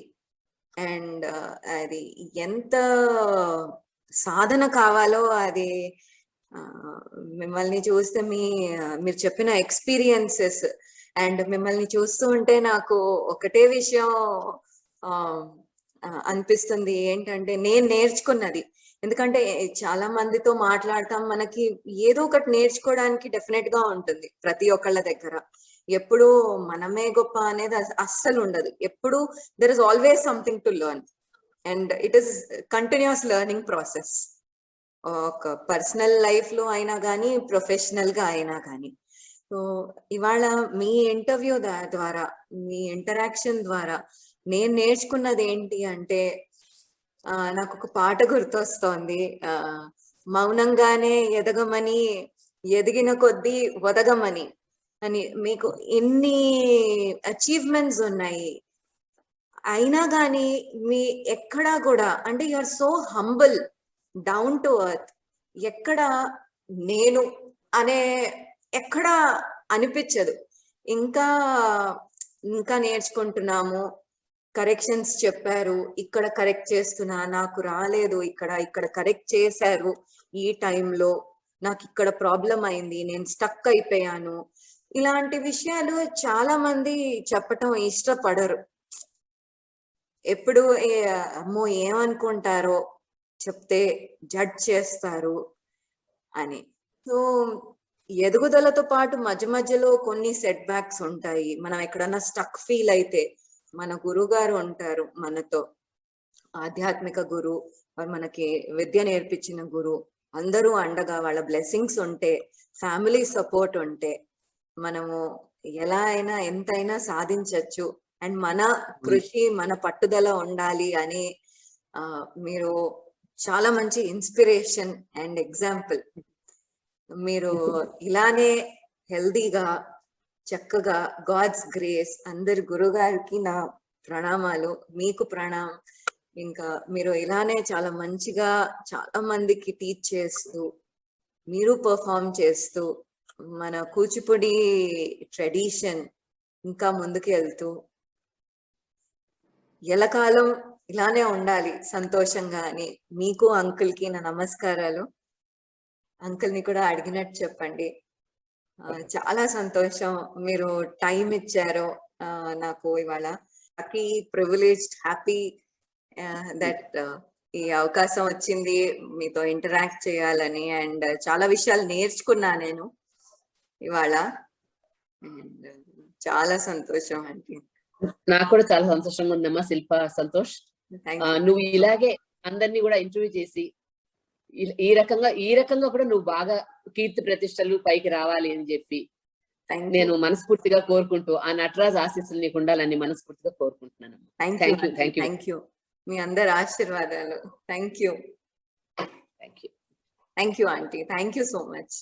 S1: అండ్ అది ఎంత సాధన కావాలో అది మిమ్మల్ని చూస్తే మీరు చెప్పిన ఎక్స్పీరియన్సెస్ అండ్ మిమ్మల్ని చూస్తూ ఉంటే నాకు ఒకటే విషయం అనిపిస్తుంది ఏంటంటే నేను నేర్చుకున్నది. ఎందుకంటే చాలా మందితో మాట్లాడతాం, మనకి ఏదో ఒకటి నేర్చుకోవడానికి డెఫినెట్ గా ఉంటుంది ప్రతి ఒక్కళ్ళ దగ్గర. ఎప్పుడు మనమే గొప్ప అనేది అస్సలు ఉండదు. ఎప్పుడు there is always something to learn and it is continuous learning process. ఒక పర్సనల్ లైఫ్ లో అయినా కానీ, ప్రొఫెషనల్ గా అయినా కానీ. సో ఇవాళ మీ ఇంటర్వ్యూ ద్వారా, మీ ఇంటరాక్షన్ ద్వారా నేను నేర్చుకున్నది ఏంటి అంటే నాకు ఒక పాట గుర్తొస్తోంది. మౌనంగానే ఎదగమని, ఎదిగిన కొద్దీ వదగమని అని. మీకు ఎన్ని అచీవ్మెంట్స్ ఉన్నాయి అయినా కానీ మీ ఎక్కడా కూడా అంటే you are so humble, down to earth. ఎక్కడ నేను అనే ఎక్కడా అనిపించదు. ఇంకా ఇంకా నేర్చుకుంటున్నాము, కరెక్షన్స్ చెప్పారు, ఇక్కడ కరెక్ట్ చేస్తున్నా, నాకు రాలేదు, ఇక్కడ కరెక్ట్ చేశారు, ఈ టైంలో నాకు ఇక్కడ ప్రాబ్లం అయింది, నేను స్టక్ అయిపోయాను. ఇలాంటి విషయాలు చాలా మంది చెప్పటం ఇష్టపడరు. ఎప్పుడు అమ్మో ఏమనుకుంటారో, చెప్తే జడ్జ్ చేస్తారు అని. సో ఎదుగుదలతో పాటు మధ్య మధ్యలో కొన్ని సెట్ బ్యాక్స్ ఉంటాయి. మనం ఎక్కడన్నా స్టక్ ఫీల్ అయితే మన గురువు గారు ఉంటారు మనతో, ఆధ్యాత్మిక గురువు, మనకి విద్య నేర్పించిన గురువు, అందరూ అండగా వాళ్ళ బ్లెస్సింగ్స్ ఉంటే, ఫ్యామిలీ సపోర్ట్ ఉంటే మనము ఎలా అయినా ఎంతైనా సాధించవచ్చు. అండ్ మన కృషి, మన పట్టుదల ఉండాలి అని మీరు చాలా మంచి ఇన్స్పిరేషన్ అండ్ ఎగ్జాంపుల్. మీరు ఇలానే హెల్దీగా చక్కగా, గాడ్స్ గ్రేస్, అందరి గురుగారికి నా ప్రణామాలు, మీకు ప్రణామం. ఇంకా మీరు ఇలానే చాలా మంచిగా చాలా మందికి టీచ్ చేస్తూ, మీరు పర్ఫామ్ చేస్తూ, మన కూచిపూడి ట్రెడిషన్ ఇంకా ముందుకు వెళ్తూ ఎలకాలం ఇలానే ఉండాలి సంతోషంగా అని మీకు, అంకుల్ కి నా నమస్కారాలు. అంకుల్ ని కూడా అడిగినట్టు చెప్పండి. చాలా సంతోషం మీరు టైం ఇచ్చారు నాకు ఇవాళ. హ్యాపీ, ప్రివిలేజ్డ్, హ్యాపీ దట్ ఈ అవకాశం వచ్చింది మీతో ఇంటరాక్ట్ చేయాలని. అండ్ చాలా విషయాలు నేర్చుకున్నా నేను ఇవాళ. చాలా సంతోషం అండి.
S2: నాకు కూడా చాలా సంతోషంగా ఉందమ్మా శిల్ప. సంతోష్, నువ్వు ఇలాగే అందరినీ కూడా ఇంటర్వ్యూ చేసి ఈ రకంగా కూడా నువ్వు బాగా కీర్తి ప్రతిష్టలు పైకి రావాలి అని చెప్పి
S1: థ్యాంక్
S2: నేను
S1: యూ
S2: మనస్ఫూర్తిగా కోరుకుంటూ ఆ నటరాజ్ ఆశీస్సులు నీకు ఉండాలని మనస్ఫూర్తిగా కోరుకుంటున్నాను.
S1: Thank you
S2: thank you
S1: thank you మీ అందరి ఆశీర్వాదాలు. Thank you
S2: thank you.
S1: Thank you aunty. Thank you so much.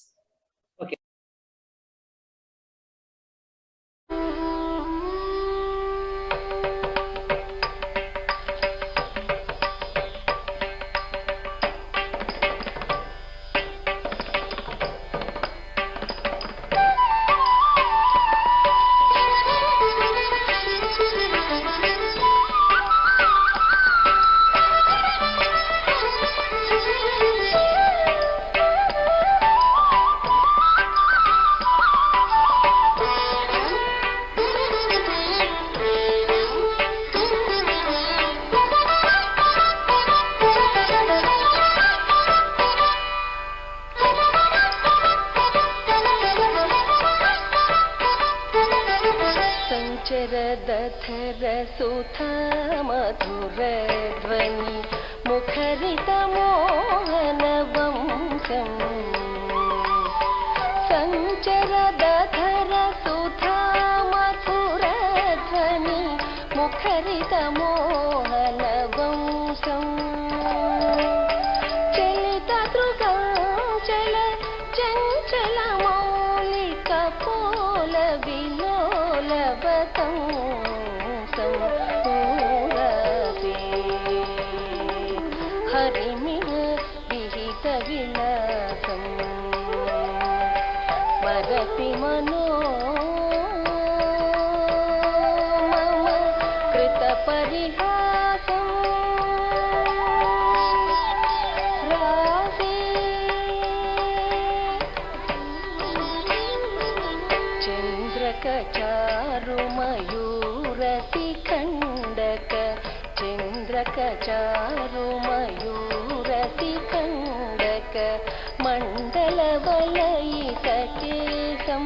S3: संचरदधर सुधा मधुर ध्वनि मुखरित मोहन वंशं संचरदधर सुधा मधुर ध्वनि मुखरित मोहन वंशं चलित दृगाचल चञ्चल मौलिक पोल विलोलवतं संपूरते हरिमिह विहित विलासं स्मरति मनो मम कृत परिहासं रासे चन्द्रक चारु मयूरति खण्डक चन्द्रक चारु मयूरति खण्डक मण्डल वलयित केशं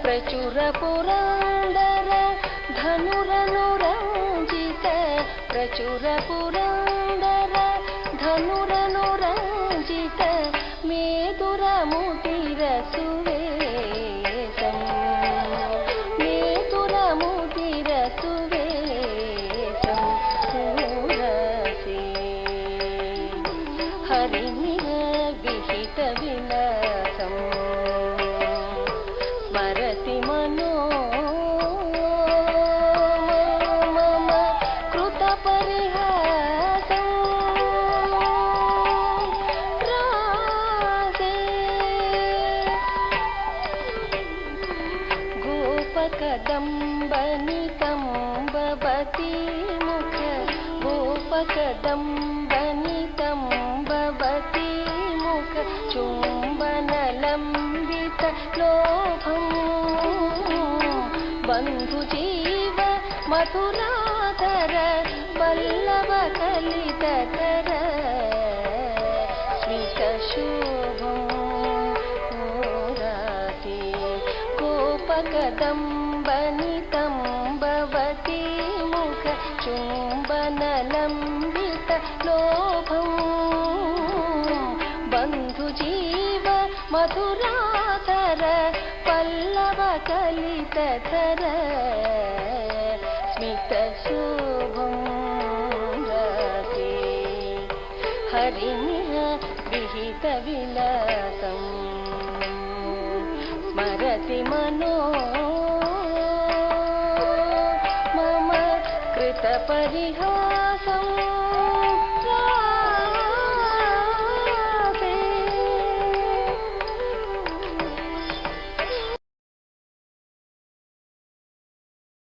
S3: प्रचुर पुरन्दर धनुरनुरञ्जित प्रचुर पुरन्दर धनुरनुरञ्जित मेदुरमुदिर सुवेशं मेदुरमुदिर सुवेशं पूरसे हरिमिह विहित विलासं स्मरति मनो मम कृत परिहासं रासे गोपकदम्बनिकम्बवती मुख गोपकदम्बनिकम्बवती मुख चुम्बनलम्बित लोभं बन्धुजीव मथुराधर वल्लभ कलितकर स्मितशोभं पूराति गोपकदम्बनिकम्बवती मुख चुम्बनलम्बित लोभं बन्धुजीव मथुराधर पल्लव कलितधर स्मितशोभं राते हरिमिह विहित विलासं स्मरति मनो